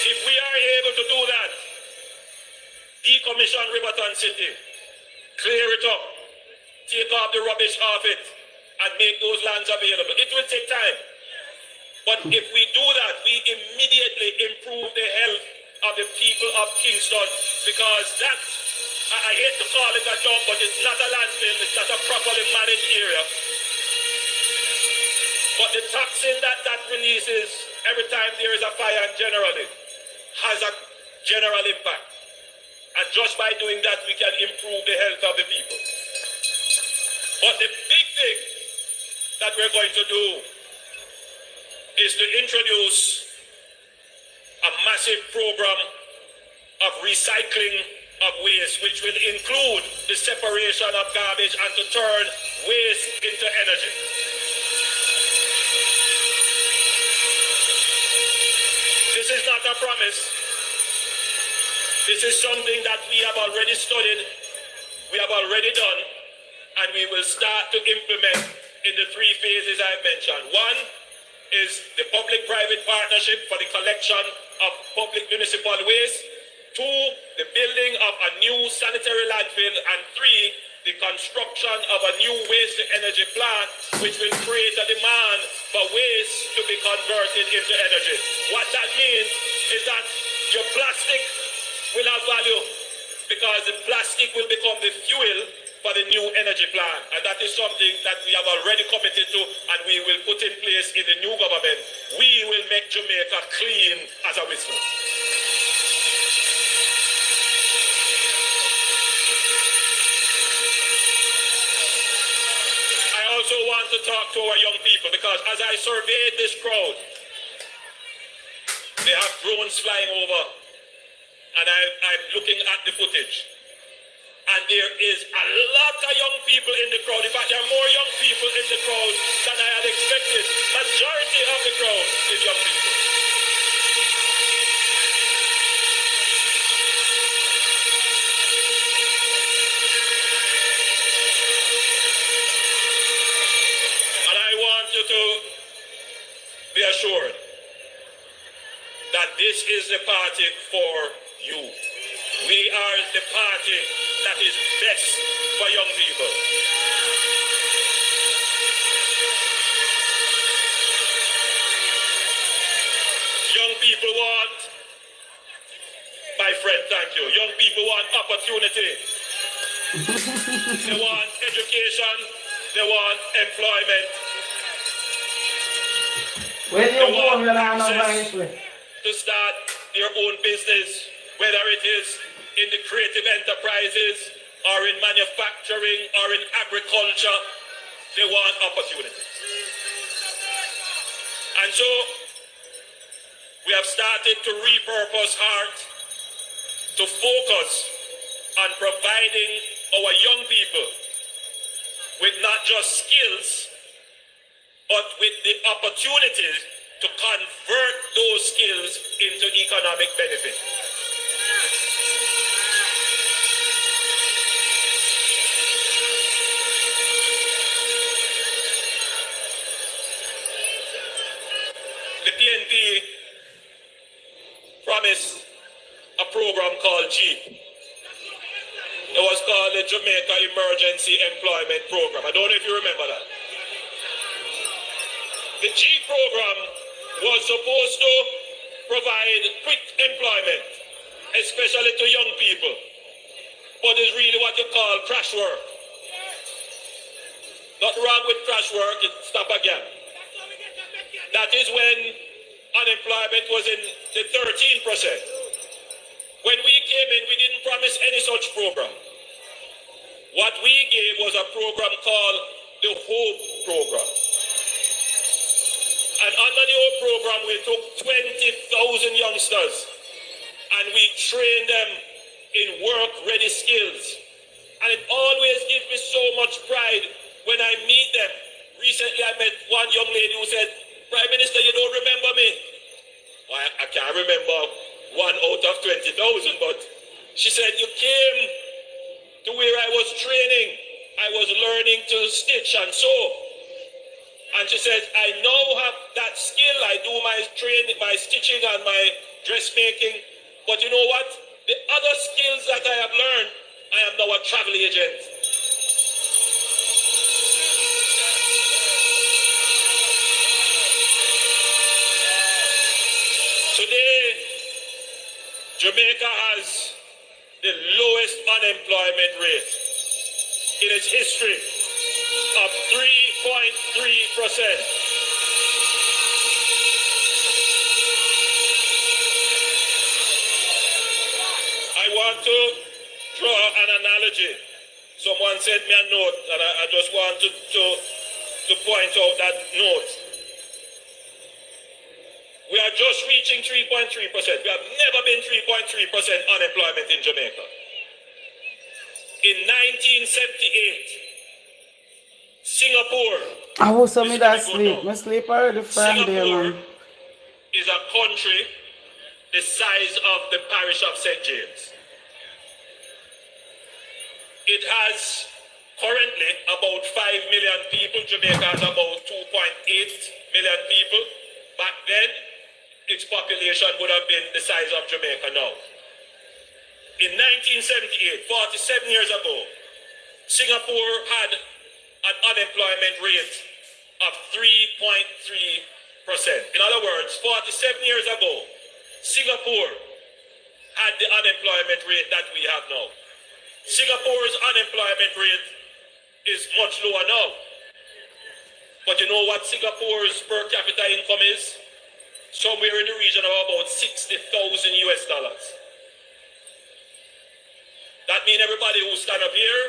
If we are able to do that, decommission Riverton City, clear it up, take off the rubbish off it, and make those lands available. It will take time. But if we do that, we immediately improve the health of the people of Kingston, because that, I hate to call it a dump, but it's not a landfill, it's not a properly managed area. But the toxin that releases every time there is a fire generally has a general impact. And just by doing that, we can improve the health of the people. But the big thing that we're going to do is to introduce a massive program of recycling of waste, which will include the separation of garbage and to turn waste into energy. This is not a promise. This is something that we have already studied, we have already done, and we will start to implement in the 3 phases I mentioned. One is the public-private partnership for the collection of public municipal waste. 2, the building of a new sanitary landfill. And 3, the construction of a new waste-to-energy plant, which will create a demand for waste to be converted into energy. What that means is that your plastic will have value, because the plastic will become the fuel for the new energy plan. And that is something that we have already committed to and we will put in place in the new government. We will make Jamaica clean as a whistle. I also want to talk to our young people because as I surveyed this crowd, they have drones flying over and I'm looking at the footage. And there is a lot of young people in the crowd. In fact, there are more young people in the crowd than I had expected. Majority of the crowd is young people. And I want you to be assured that this is the party for you. We are the party that is best for young people. Young people want, my friend, thank you. Young people want opportunity. They want education. They want employment. Where you They go, want you know, access no to start their own business, whether it is in the creative enterprises or in manufacturing or in agriculture. They want opportunity. And so we have started to repurpose heart to focus on providing our young people with not just skills, but with the opportunities to convert those skills into economic benefit. The PNP promised a program called JEEP. It was called the Jamaica Emergency Employment Program. I don't know if you remember that. The JEEP program was supposed to provide quick employment, especially to young people, but it's really what you call crash work. Nothing wrong with crash work, it stop again. That is when unemployment was in the 13%. When we came in, we didn't promise any such program. What we gave was a program called the HOPE program. And under the HOPE program, we took 20,000 youngsters and we trained them in work-ready skills. And it always gives me so much pride when I meet them. Recently, I met one young lady who said, "Prime Minister, you don't remember me?" Well, I can't remember 1 out of 20,000, but she said, "You came to where I was training. I was learning to stitch and sew." And she says, "I now have that skill. I do my training, my stitching and my dressmaking. But you know what? The other skills that I have learned, I am now a travel agent." Today, Jamaica has the lowest unemployment rate in its history of 3.3%. I want to draw an analogy. Someone sent me a note and I just want to point out that note. We are just reaching 3.3%. We have never been 3.3% unemployment in Jamaica. In 1978, Singapore. I was some of that sleep. I sleep already from there, Singapore man. is a country the size of the parish of St. James. It has currently about 5 million people. Jamaica has about 2.8 million people. Back then, its population would have been the size of Jamaica now. In 1978, 47 years ago, Singapore had an unemployment rate of 3.3%. In other words, 47 years ago, Singapore had the unemployment rate that we have now. Singapore's unemployment rate is much lower now. But you know what Singapore's per capita income is? Somewhere in the region of about 60,000 US dollars. That means everybody who stand up here,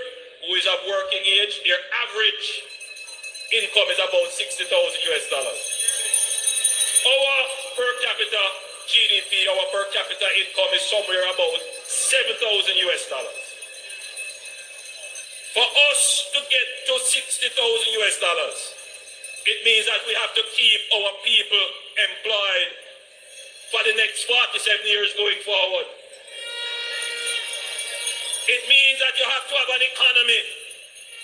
who is of working age, their average income is about 60,000 US dollars. Our per capita GDP, our per capita income is somewhere about 7,000 US dollars. For us to get to 60,000 US dollars, it means that we have to keep our people employed for the next 47 years going forward. It means that you have to have an economy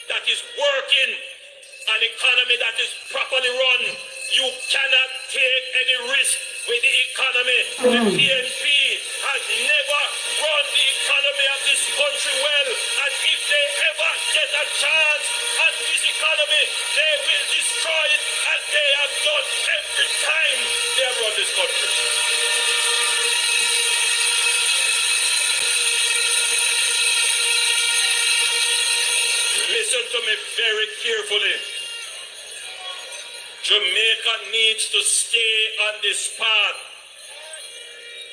that is working, an economy that is properly run. You cannot take any risk with the economy. The PNP has never run the economy of this country well, and if they ever get a chance on this economy, they will destroy it as they have done every time they have run this country. Listen to me very carefully. Jamaica needs to stay on this path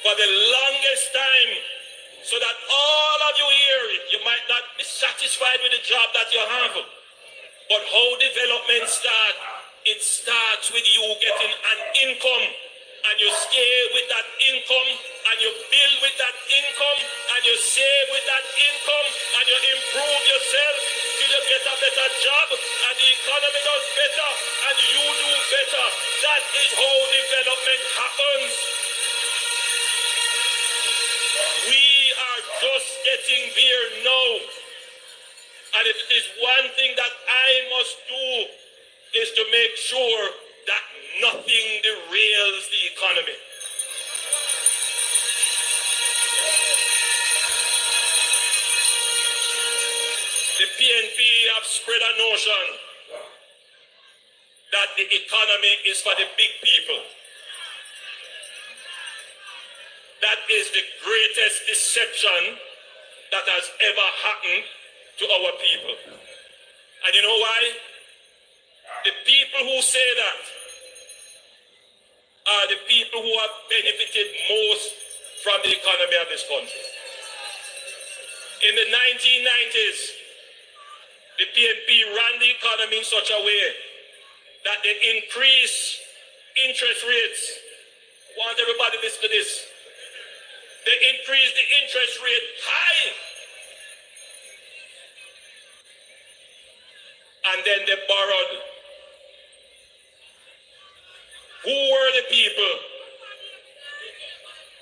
for the longest time so that all of you here, you might not be satisfied with the job that you have, but how development starts, it starts with you getting an income, and you stay with that income, and you build with that income, and you save with that income, and you improve yourself till you get a better job, and the economy does better, and you do better. That is how development happens. We are just getting there now. And if it is one thing that I must do, is to make sure that nothing derails the economy. The PNP have spread a notion that the economy is for the big people. That is the greatest deception that has ever happened to our people. And you know why? The people who say that are the people who have benefited most from the economy of this country. In the 1990s, the PNP ran the economy in such a way that they increased interest rates. I want everybody to listen to this. They increased the interest rate high. And then they borrowed. Who were the people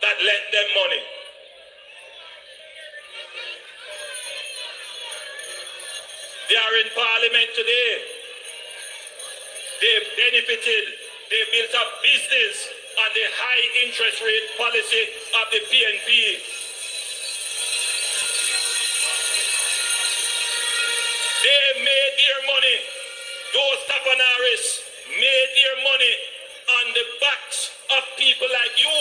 that lent them money? They are in parliament today. They benefited, they built up business on the high interest rate policy of the PNP. They made their money, those Tapanaris made their money on the backs of people like you,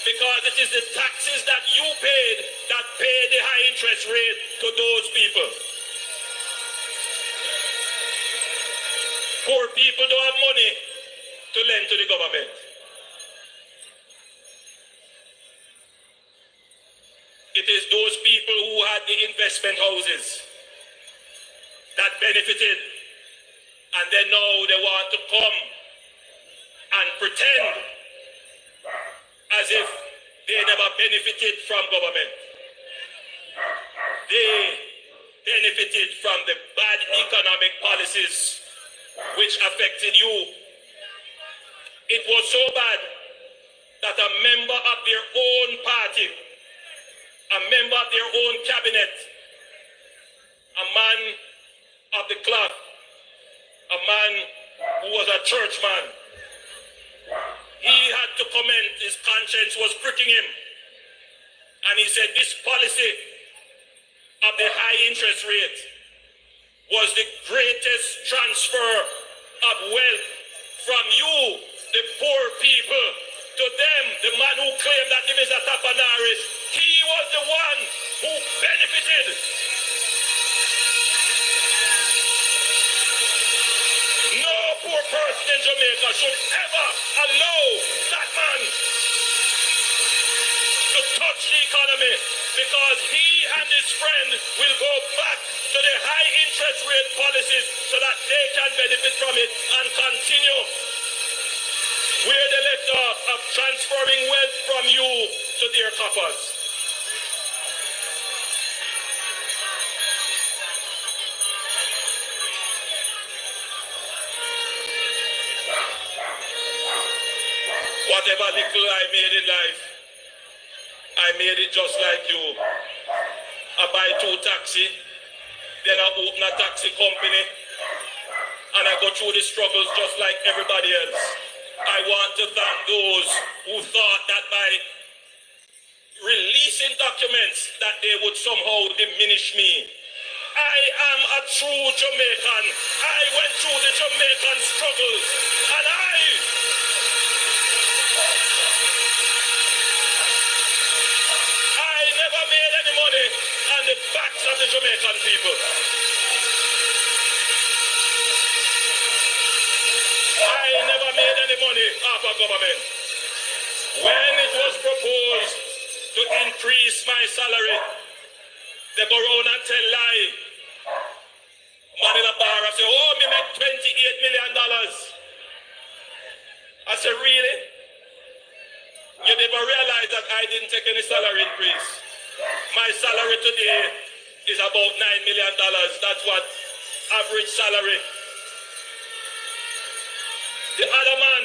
because it is the taxes that you paid that pay the high interest rate to those people. Poor people don't have money to lend to the government. It is those people who had the investment houses that benefited, and then now they want to come and pretend as if they never benefited from government. They benefited from the bad economic policies which affected you. It was so bad that a member of their own party, a member of their own cabinet, a man of the cloth, a man who was a churchman, he had to comment, his conscience was pricking him. And he said this policy of the high interest rate was the greatest transfer of wealth from you, the poor people, to them, the man who claimed that he was a Tapanaris. He was the one who benefited. in Jamaica should ever allow that man to touch the economy, because he and his friend will go back to the high interest rate policies so that they can benefit from it and continue where they left off, of transferring wealth from you to their coffers. Whatever little I made in life, I made it just like you. I buy 2 taxi, then I open a taxi company, and I go through the struggles just like everybody else. I want to thank those who thought that by releasing documents that they would somehow diminish me. I am a true Jamaican. I went through the Jamaican struggles, and I never made any money on the backs of the Jamaican people. I never made any money off of government. When it was proposed to increase my salary, they go around and tell lie. Man in a bar, I say, oh, me make $28 million. I say, really? You never realize that I didn't take any salary increase. My salary today is about $9 million. That's what average salary. The other man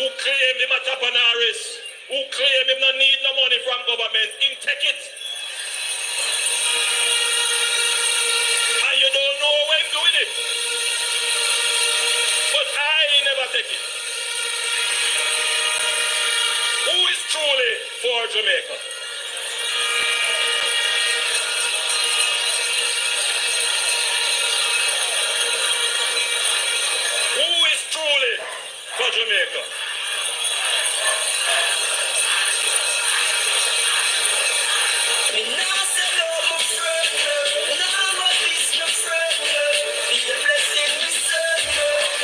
who claimed him a Tapanaris, who claimed him not need no money from government, him take it. And you don't know where I'm doing it. But I never take it. Who is truly for Jamaica? Who is truly for Jamaica? Me nah say no, my friend. Nah, but this my friend. Be a blessing, me serve.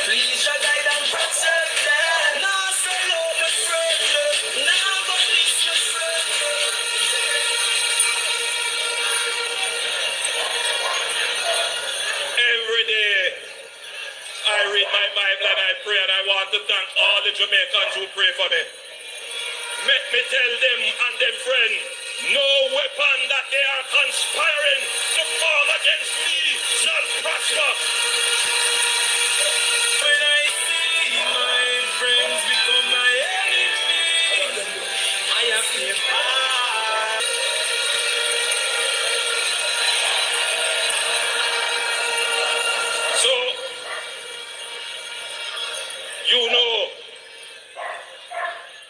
Please your guide and protect them. Nah say no, my friend. Nah, but this my friend. Every day I read my Bible and I pray, and I want to thank all the Jamaicans who pray for me. Make me tell them and them friend, no weapon that they are conspiring to form against me shall prosper. When I see my friends become my enemies, I have to fight. So, you know,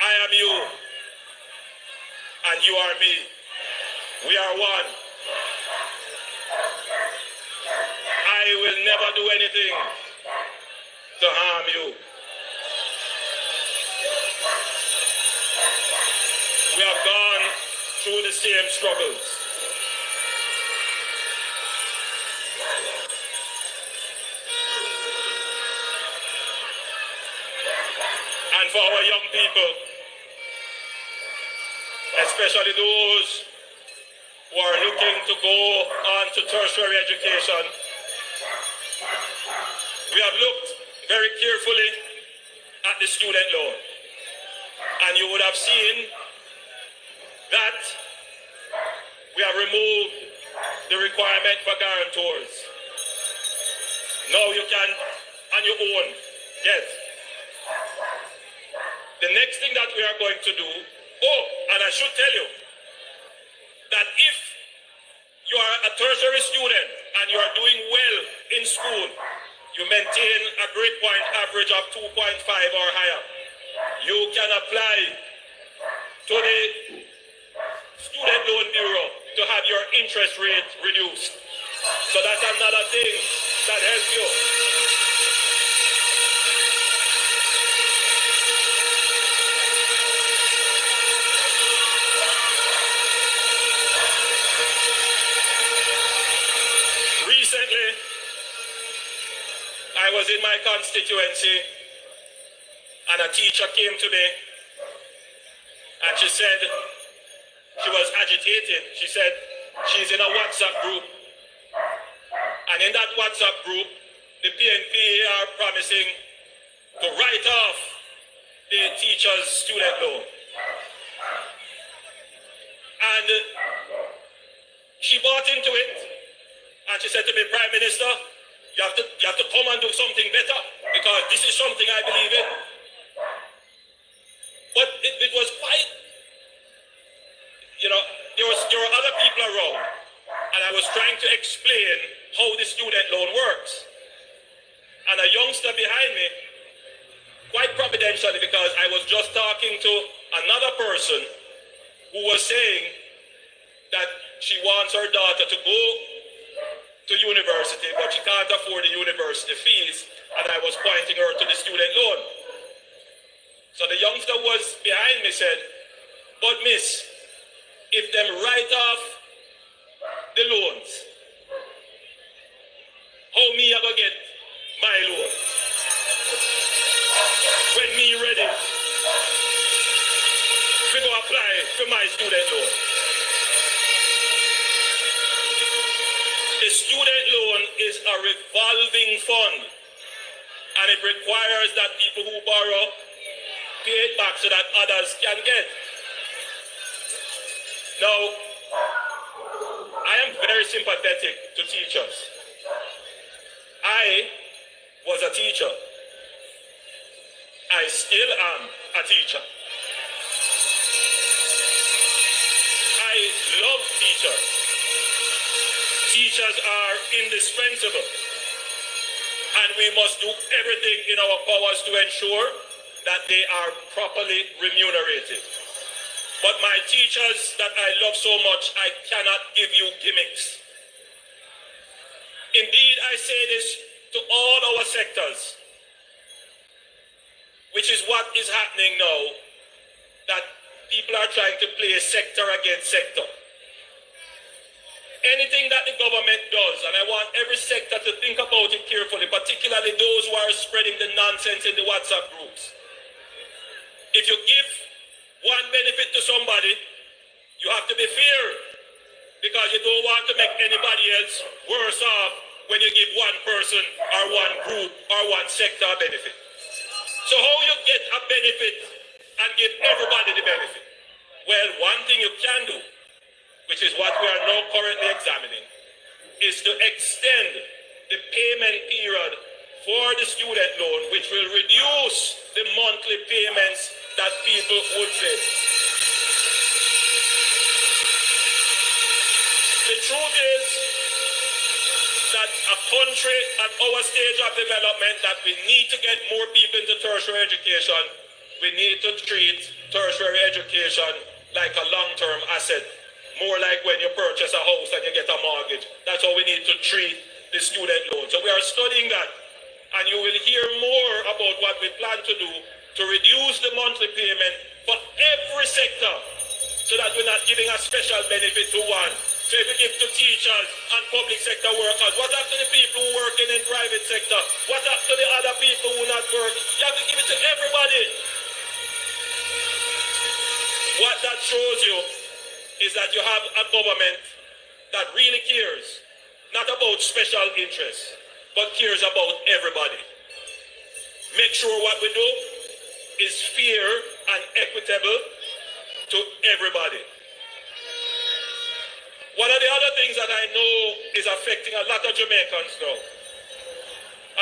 I am you, and you are me. We are one. I will never do anything to harm you. We have gone through the same struggles. And for our young people, especially those who are looking to go on to tertiary education, we have looked very carefully at the student loan. And you would have seen that we have removed the requirement for guarantors. Now you can, on your own, get. The next thing that we are going to do, and I should tell you, that if you are a tertiary student and you are doing well in school, you maintain a grade point average of 2.5 or higher, you can apply to the Student Loan Bureau to have your interest rate reduced. So that's another thing that helps you. Recently, I was in my constituency And a teacher came to me and she said she was agitated. She said she's in a WhatsApp group. And in that WhatsApp group, the PNP are promising to write off the teacher's student loan. And she bought into it, and she said to me, Prime Minister, you have to come and do something better, because this is something I believe in. But it was quite, there were other people around, and I was trying to explain how the student loan works. And a youngster behind me, quite providentially, because I was just talking to another person who was saying that she wants her daughter to go to university, but she can't afford the university fees, and I was pointing her to the student loan. So the youngster was behind me said, but miss, if them write off the loans, how me I go get my loan? When me ready to go apply for my student loan. The student loan is a revolving fund, and it requires that people who borrow pay it back so that others can get. Now, I am very sympathetic to teachers. I was a teacher. I still am a teacher. I love teachers. Teachers are indispensable, and we must do everything in our powers to ensure that they are properly remunerated. But my teachers that I love so much, I cannot give you gimmicks. Indeed, I say this to all our sectors, which is what is happening now, that people are trying to play sector against sector. Anything that the government does, and I want every sector to think about it carefully, particularly those who are spreading the nonsense in the WhatsApp groups. If you give one benefit to somebody, you have to be fair, because you don't want to make anybody else worse off when you give one person or one group or one sector a benefit. So how you get a benefit and give everybody the benefit? Well, one thing you can do, which is what we are now currently examining, is to extend the payment period for the student loan, which will reduce the monthly payments that people would pay. The truth is that a country at our stage of development, that we need to get more people into tertiary education. We need to treat tertiary education like a long-term asset, more like when you purchase a house and you get a mortgage. That's how we need to treat the student loan. So we are studying that, and you will hear more about what we plan to do to reduce the monthly payment for every sector, so that we're not giving a special benefit to one. So if we give to teachers and public sector workers, what happened to the people who working in private sector? What happened to the other people who not work? You have to give it to everybody. What that shows you is that you have a government that really cares, not about special interests, but cares about everybody. Make sure what we do is fair and equitable to everybody. One of the other things that I know is affecting a lot of Jamaicans now,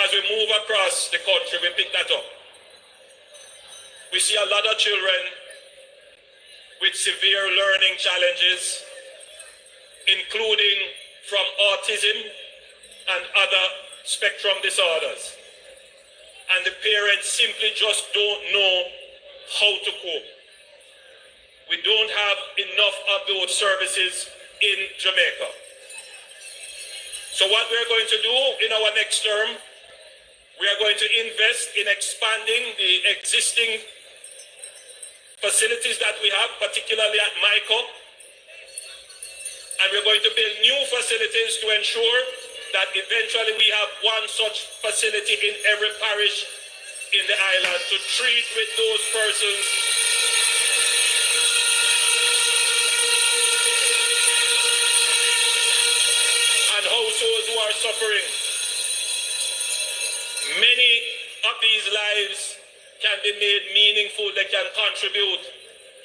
as we move across the country, we pick that up. We see a lot of children with severe learning challenges, including from autism and other spectrum disorders. And the parents simply just don't know how to cope. We don't have enough of those services in Jamaica. So what we're going to do in our next term, we are going to invest in expanding the existing facilities that we have, particularly at MICO. And we're going to build new facilities to ensure that eventually we have one such facility in every parish in the island to treat with those persons and households who are suffering. Many of these lives can be made meaningful, they can contribute,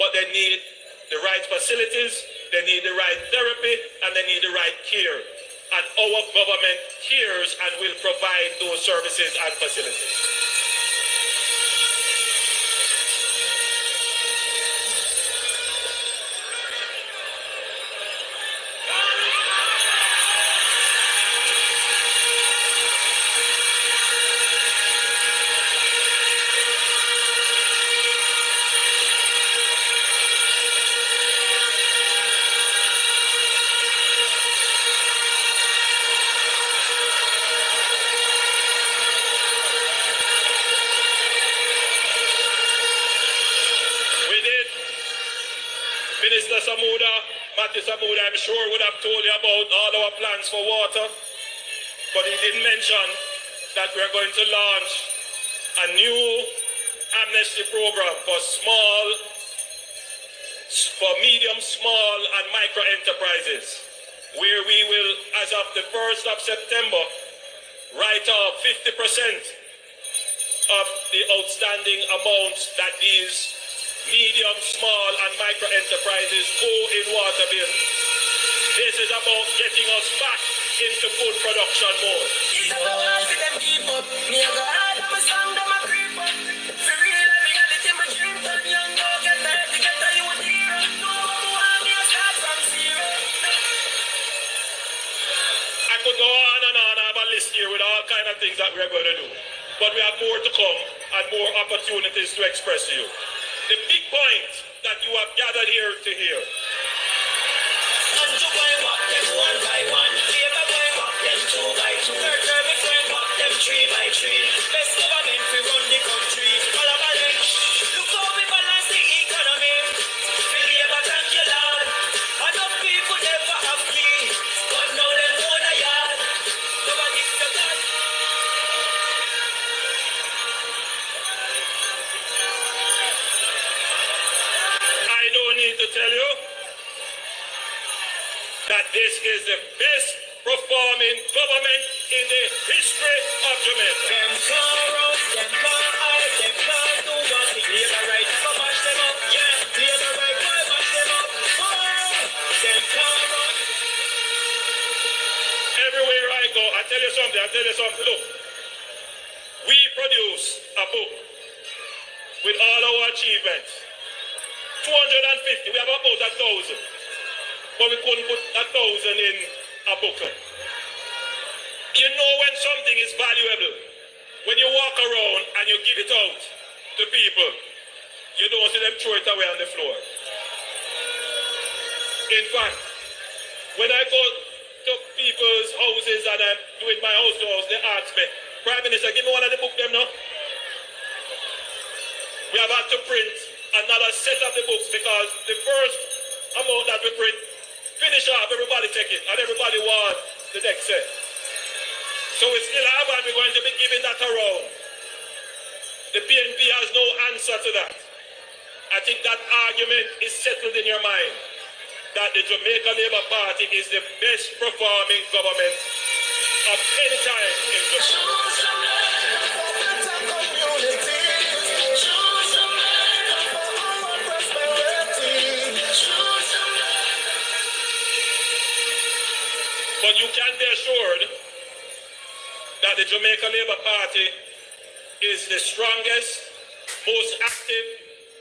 but they need the right facilities, they need the right therapy, and they need the right care. And our government cares and will provide those services and facilities. Minister Matthew Samuda, I'm sure would have told you about all our plans for water, but he didn't mention that we're going to launch a new amnesty program for medium, small, and micro enterprises, where we will, as of the 1st of September, write off 50% of the outstanding amounts that these medium, small, and micro enterprises owe in water bills. This is about getting us back into food production mode. I could go on and on. I have a list here with all kinds of things that we are going to do. But we have more to come and more opportunities to express to you. The big point that you have gathered here to hear. One by one, them two by two, them three by three. Best government we run the country. All of them, look how we balance the economy. We labor thank you, Lord. Enough people never have free, but now them own a yard. Nobody said that. I don't need to tell you that this is the best performing government in the history of Jamaica. Them can't run, them can't hide, them can't do what the labor right to mash them up. Yeah, labor right to mash them up. Them can't run. Everywhere I go, I tell you something. Look, we produce a book with all our achievements. 250, we have about 1,000. But we couldn't put 1,000 in a booklet. You know when something is valuable, when you walk around and you give it out to people, you don't see them throw it away on the floor. In fact, when I go to people's houses and I'm doing my house to house, they ask me, Prime Minister, give me one of the books them now. We have had to print another set of the books because the first amount that we print, finish off, everybody take it, and everybody wants the next set. So we still have, and we're going to be giving that around. The PNP has no answer to that. I think that argument is settled in your mind, that the Jamaica Labour Party is the best performing government of any time in Jamaica. But you can be assured that the Jamaica Labour Party is the strongest, most active,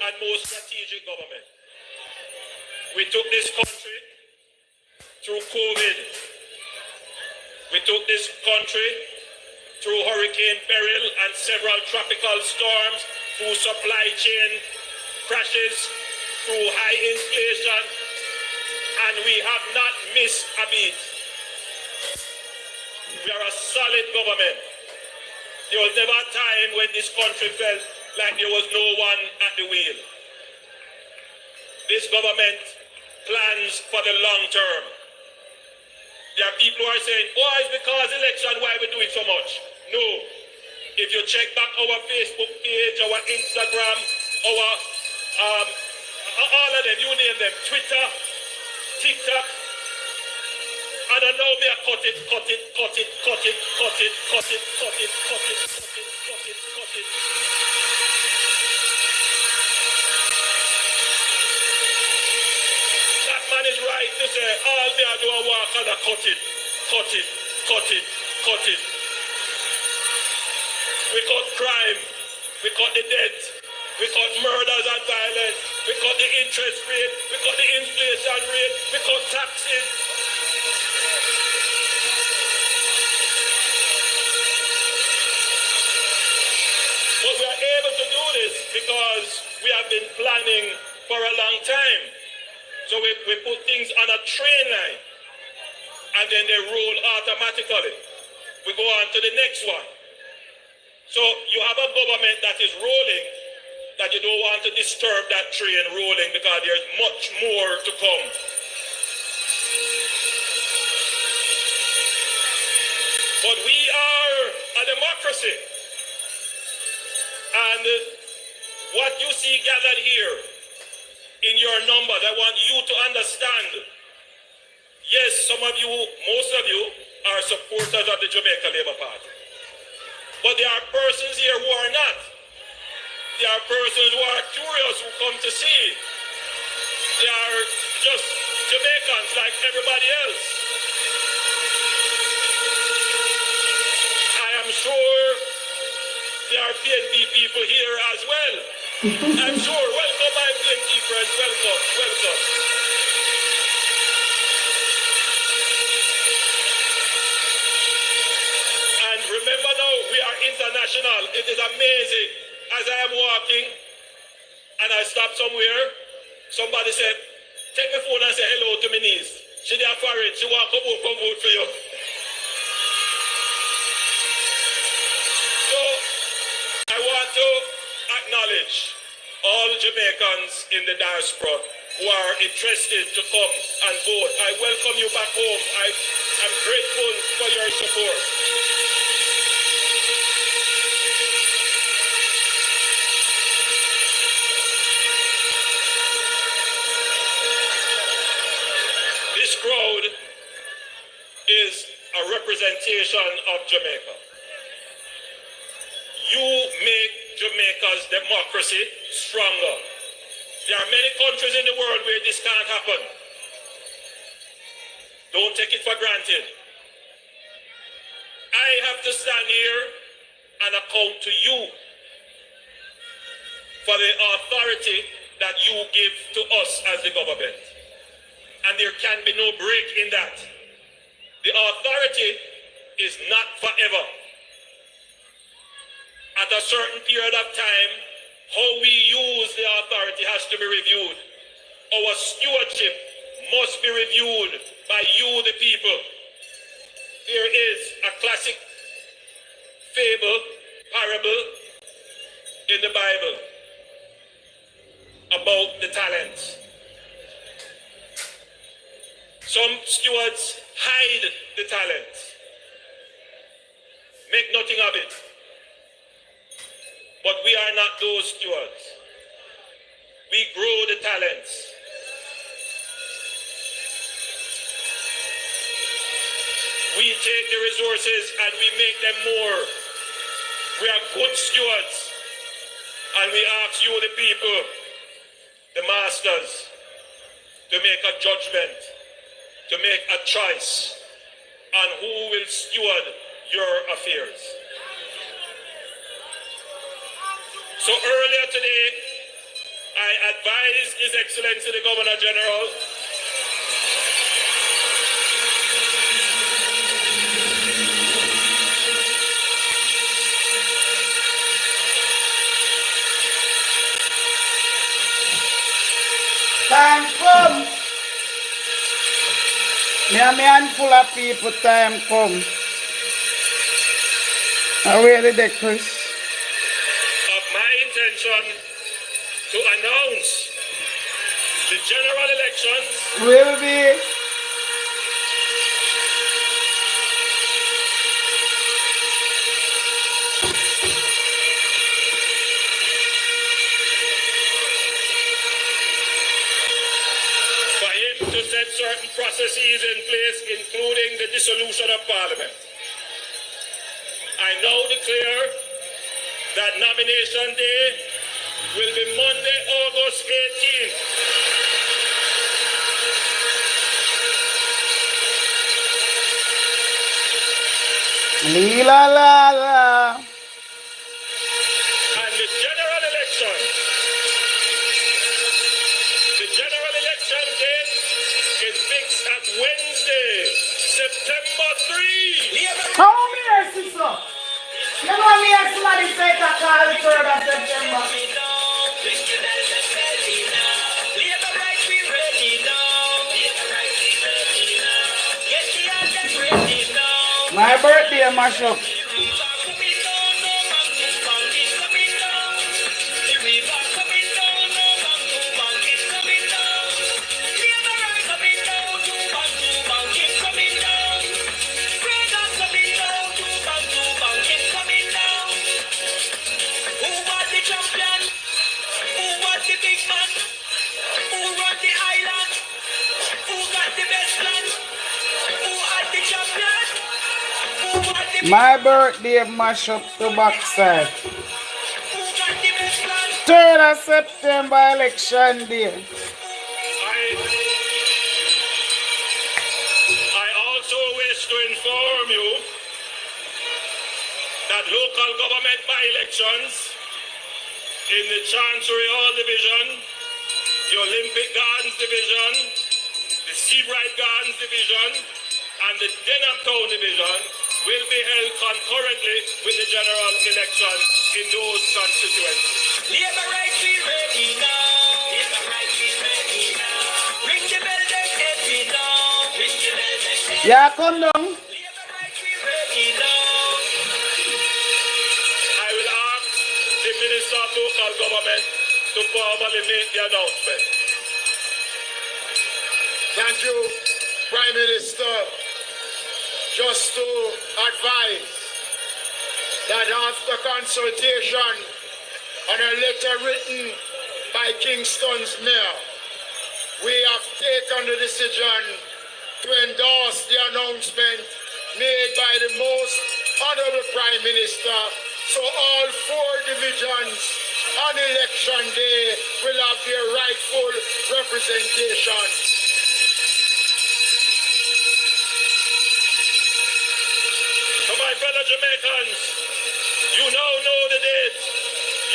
and most strategic government. We took this country through COVID. We took this country through Hurricane Beryl and several tropical storms, through supply chain crashes, through high inflation, and we have not missed a beat. We are a solid government. There was never a time when this country felt like there was no one at the wheel. This government plans for the long term. There are people who are saying, oh, it's because election why we're doing so much. No. If you check back our Facebook page, our Instagram, our all of them, you name them, Twitter, TikTok, I don't know, me I cut it. That man is right to say, all me I do a walk and I cut it. We cut crime, we cut the debt, we cut murders and violence, we cut the interest rate, we cut the inflation rate, we cut taxes. But we are able to do this because we have been planning for a long time. So we put things on a train line and then they roll automatically. We go on to the next one. So you have a government that is rolling, that you don't want to disturb that train rolling because there's much more to come. But we are a democracy. And what you see gathered here in your numbers, I want you to understand. Yes, some of you, most of you, are supporters of the Jamaica Labour Party. But there are persons here who are not. There are persons who are curious, who come to see. They are just Jamaicans like everybody else. I am sure there are PNP people here as well. I'm sure. Welcome, my PNP friends. Welcome. And remember now, we are international. It is amazing. As I am walking and I stop somewhere, somebody said, take my phone and say hello to my niece. She there foreign. She want to come vote for you. So I want to acknowledge all Jamaicans in the diaspora who are interested to come and vote. I welcome you back home. I'm grateful for your support. This crowd is a representation of Jamaica. You make Jamaica's democracy stronger. There are many countries in the world where this can't happen. Don't take it for granted. I have to stand here and account to you for the authority that you give to us as the government. And there can be no break in that. The authority is not forever. At a certain period of time, how we use the authority has to be reviewed. Our stewardship must be reviewed by you, the people. There is a classic parable in the Bible about the talents. Some stewards hide the talent, make nothing of it. But we are not those stewards. We grow the talents. We take the resources and we make them more. We are good stewards. And we ask you, the people, the masters, to make a judgment, to make a choice on who will steward your affairs. So earlier today, I advised His Excellency the Governor General Time come. Me and me handful of people, time come. I really the Chris. of my intention to announce the general elections Will be to set certain processes in place, including the dissolution of Parliament. I now declare that nomination day will be Monday, August 18th. Lila la la. And the general election date is fixed at Wednesday, September 3. How many sister? You know me and somebody say to call the 3rd of September. My birthday mash up. My birthday mash up to backside. 3rd of September election day. I also wish to inform you that local government by-elections in the Chancery Hall Division, the Olympic Gardens Division, the Seabright Gardens Division, and the Denham Town Division will be held concurrently with the general election in those constituencies. Labor rights be ready now. Labor rights be ready now. Ring the bell, then happy now. Ring the bell, then happy. Yeah, come down. Labor rights be ready now. I will ask the Minister of Local Government to formally make the announcement. Thank you, Prime Minister. Just to advise that after consultation on a letter written by Kingston's mayor, we have taken the decision to endorse the announcement made by the most honorable Prime Minister. So all 4 divisions on election day will have their rightful representation. To my fellow Jamaicans, you now know the date.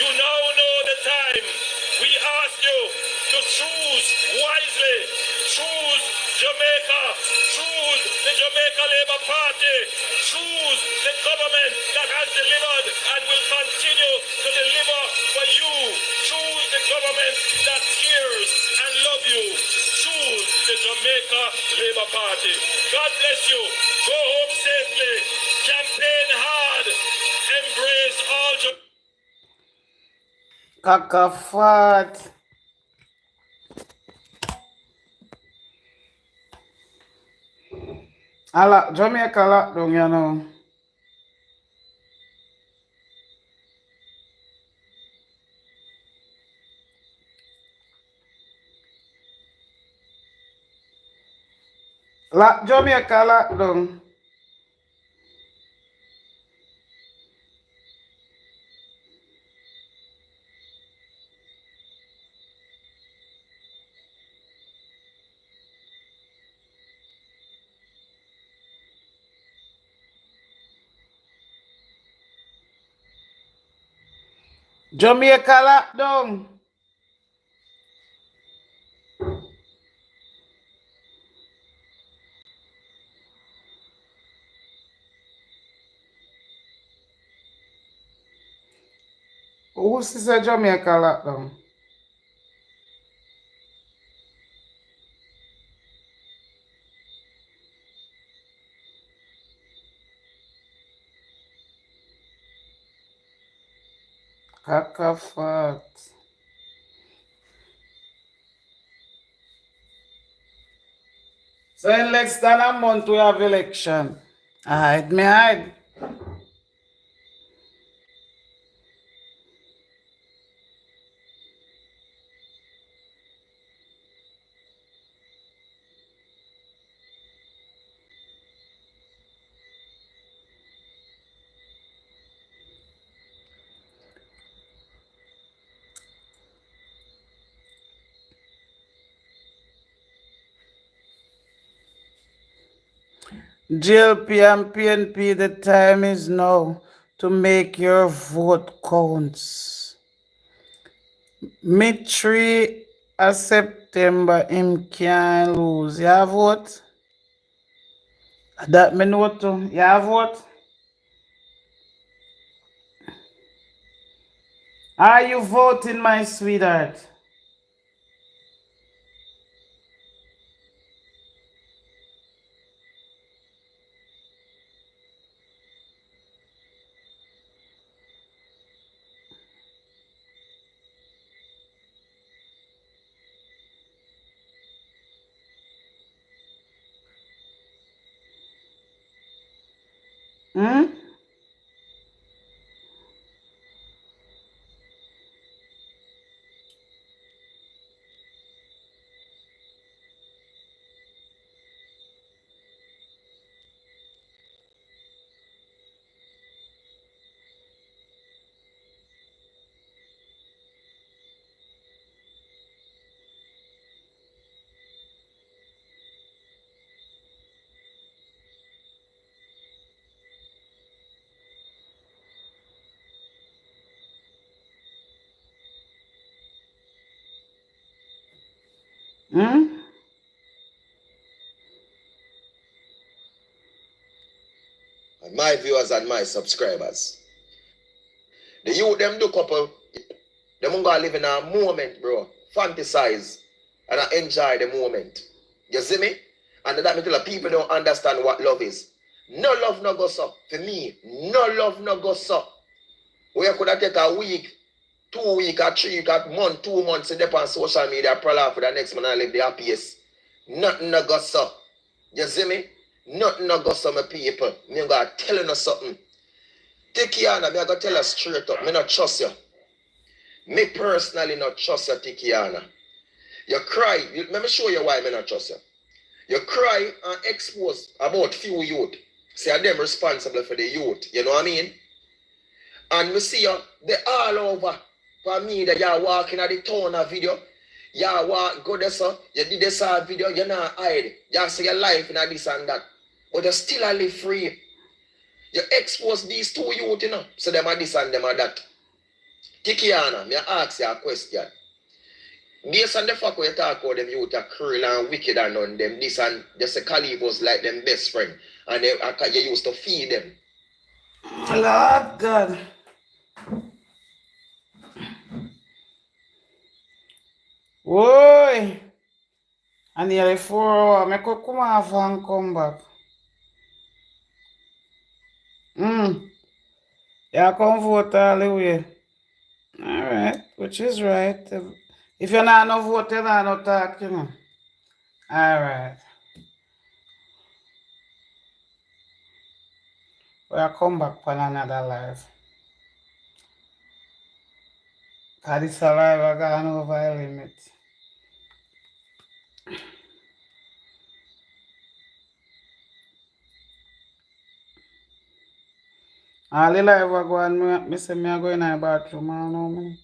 You now know the time. We ask you to choose wisely. Choose Jamaica. Choose the Jamaica Labour Party. Choose the government that has delivered and will continue to deliver for you. Choose the government that cares and loves you. Choose the Jamaica Labour Party. God bless you. Go home safely. Campaign hard. Embrace all Kakafat. Ala Jamaica lockdown, you know. Jamaica lockdown. Jamaica lockdown. Who says Jamaica lockdown? Kakafat. So in less than a month we have election. I hide. GLP and PNP, the time is now to make your vote counts. Mid-3 of September, him can't lose. You vote? That me know too. You vote? Are you voting, my sweetheart? Hmm? Hmm? And my viewers and my subscribers. The youth them do couple, them gonna live in a moment, bro. Fantasize and I enjoy the moment. You see me? And that means people don't understand what love is. No love no go so. For me, no love no go so. We could have take a week, 2 weeks, or 3 weeks, a month, 2 months in on social media, probably for the next month and live the happiest. Nothing no go so. You see me? Nothing no go so, my people. Me gonna tell you something. Tikiana, me I gonna tell you straight up. Me not trust you. Me personally not trust you, Tikiana. You cry. Let me show you why me not trust you. You cry and expose about few youth. Say them responsible for the youth. You know what I mean? And we see you, they all over. For me, that you're walking at the town of video. You walk, go there, so you did this video, you're not hide. You see your life in this and that. But you still live free. You expose these two youth, you know. So them are this and them are that. Tikiana, me ask you a question. Based on the fact we talk about them youth are cruel and wicked and on them, this and just a Khalif was like them best friend. And they, you used to feed them. Lord God. Oi! And nearly 4 hours. I could come off and come back. You come vote all the way. Alright, which is right. If you're not no vote, you're not no talk, you know. Alright. We'll come back for another live. Because this live I gone over a limit. All the live I go on, me say me I go in the bathroom, I don't know me.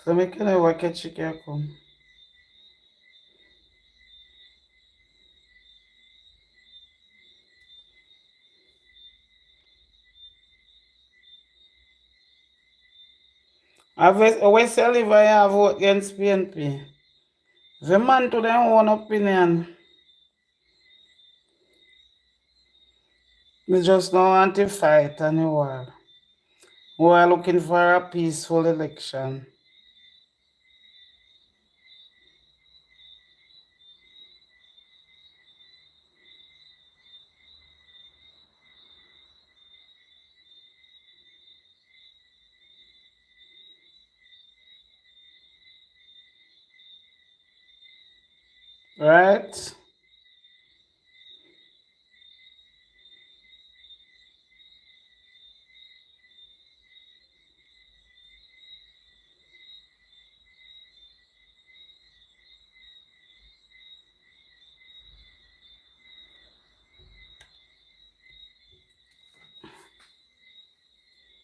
So me can never catch you here come. I've always say if I have vote against PNP. The man to their own opinion. Me just don't want to fight anymore. We are looking for a peaceful election. Right?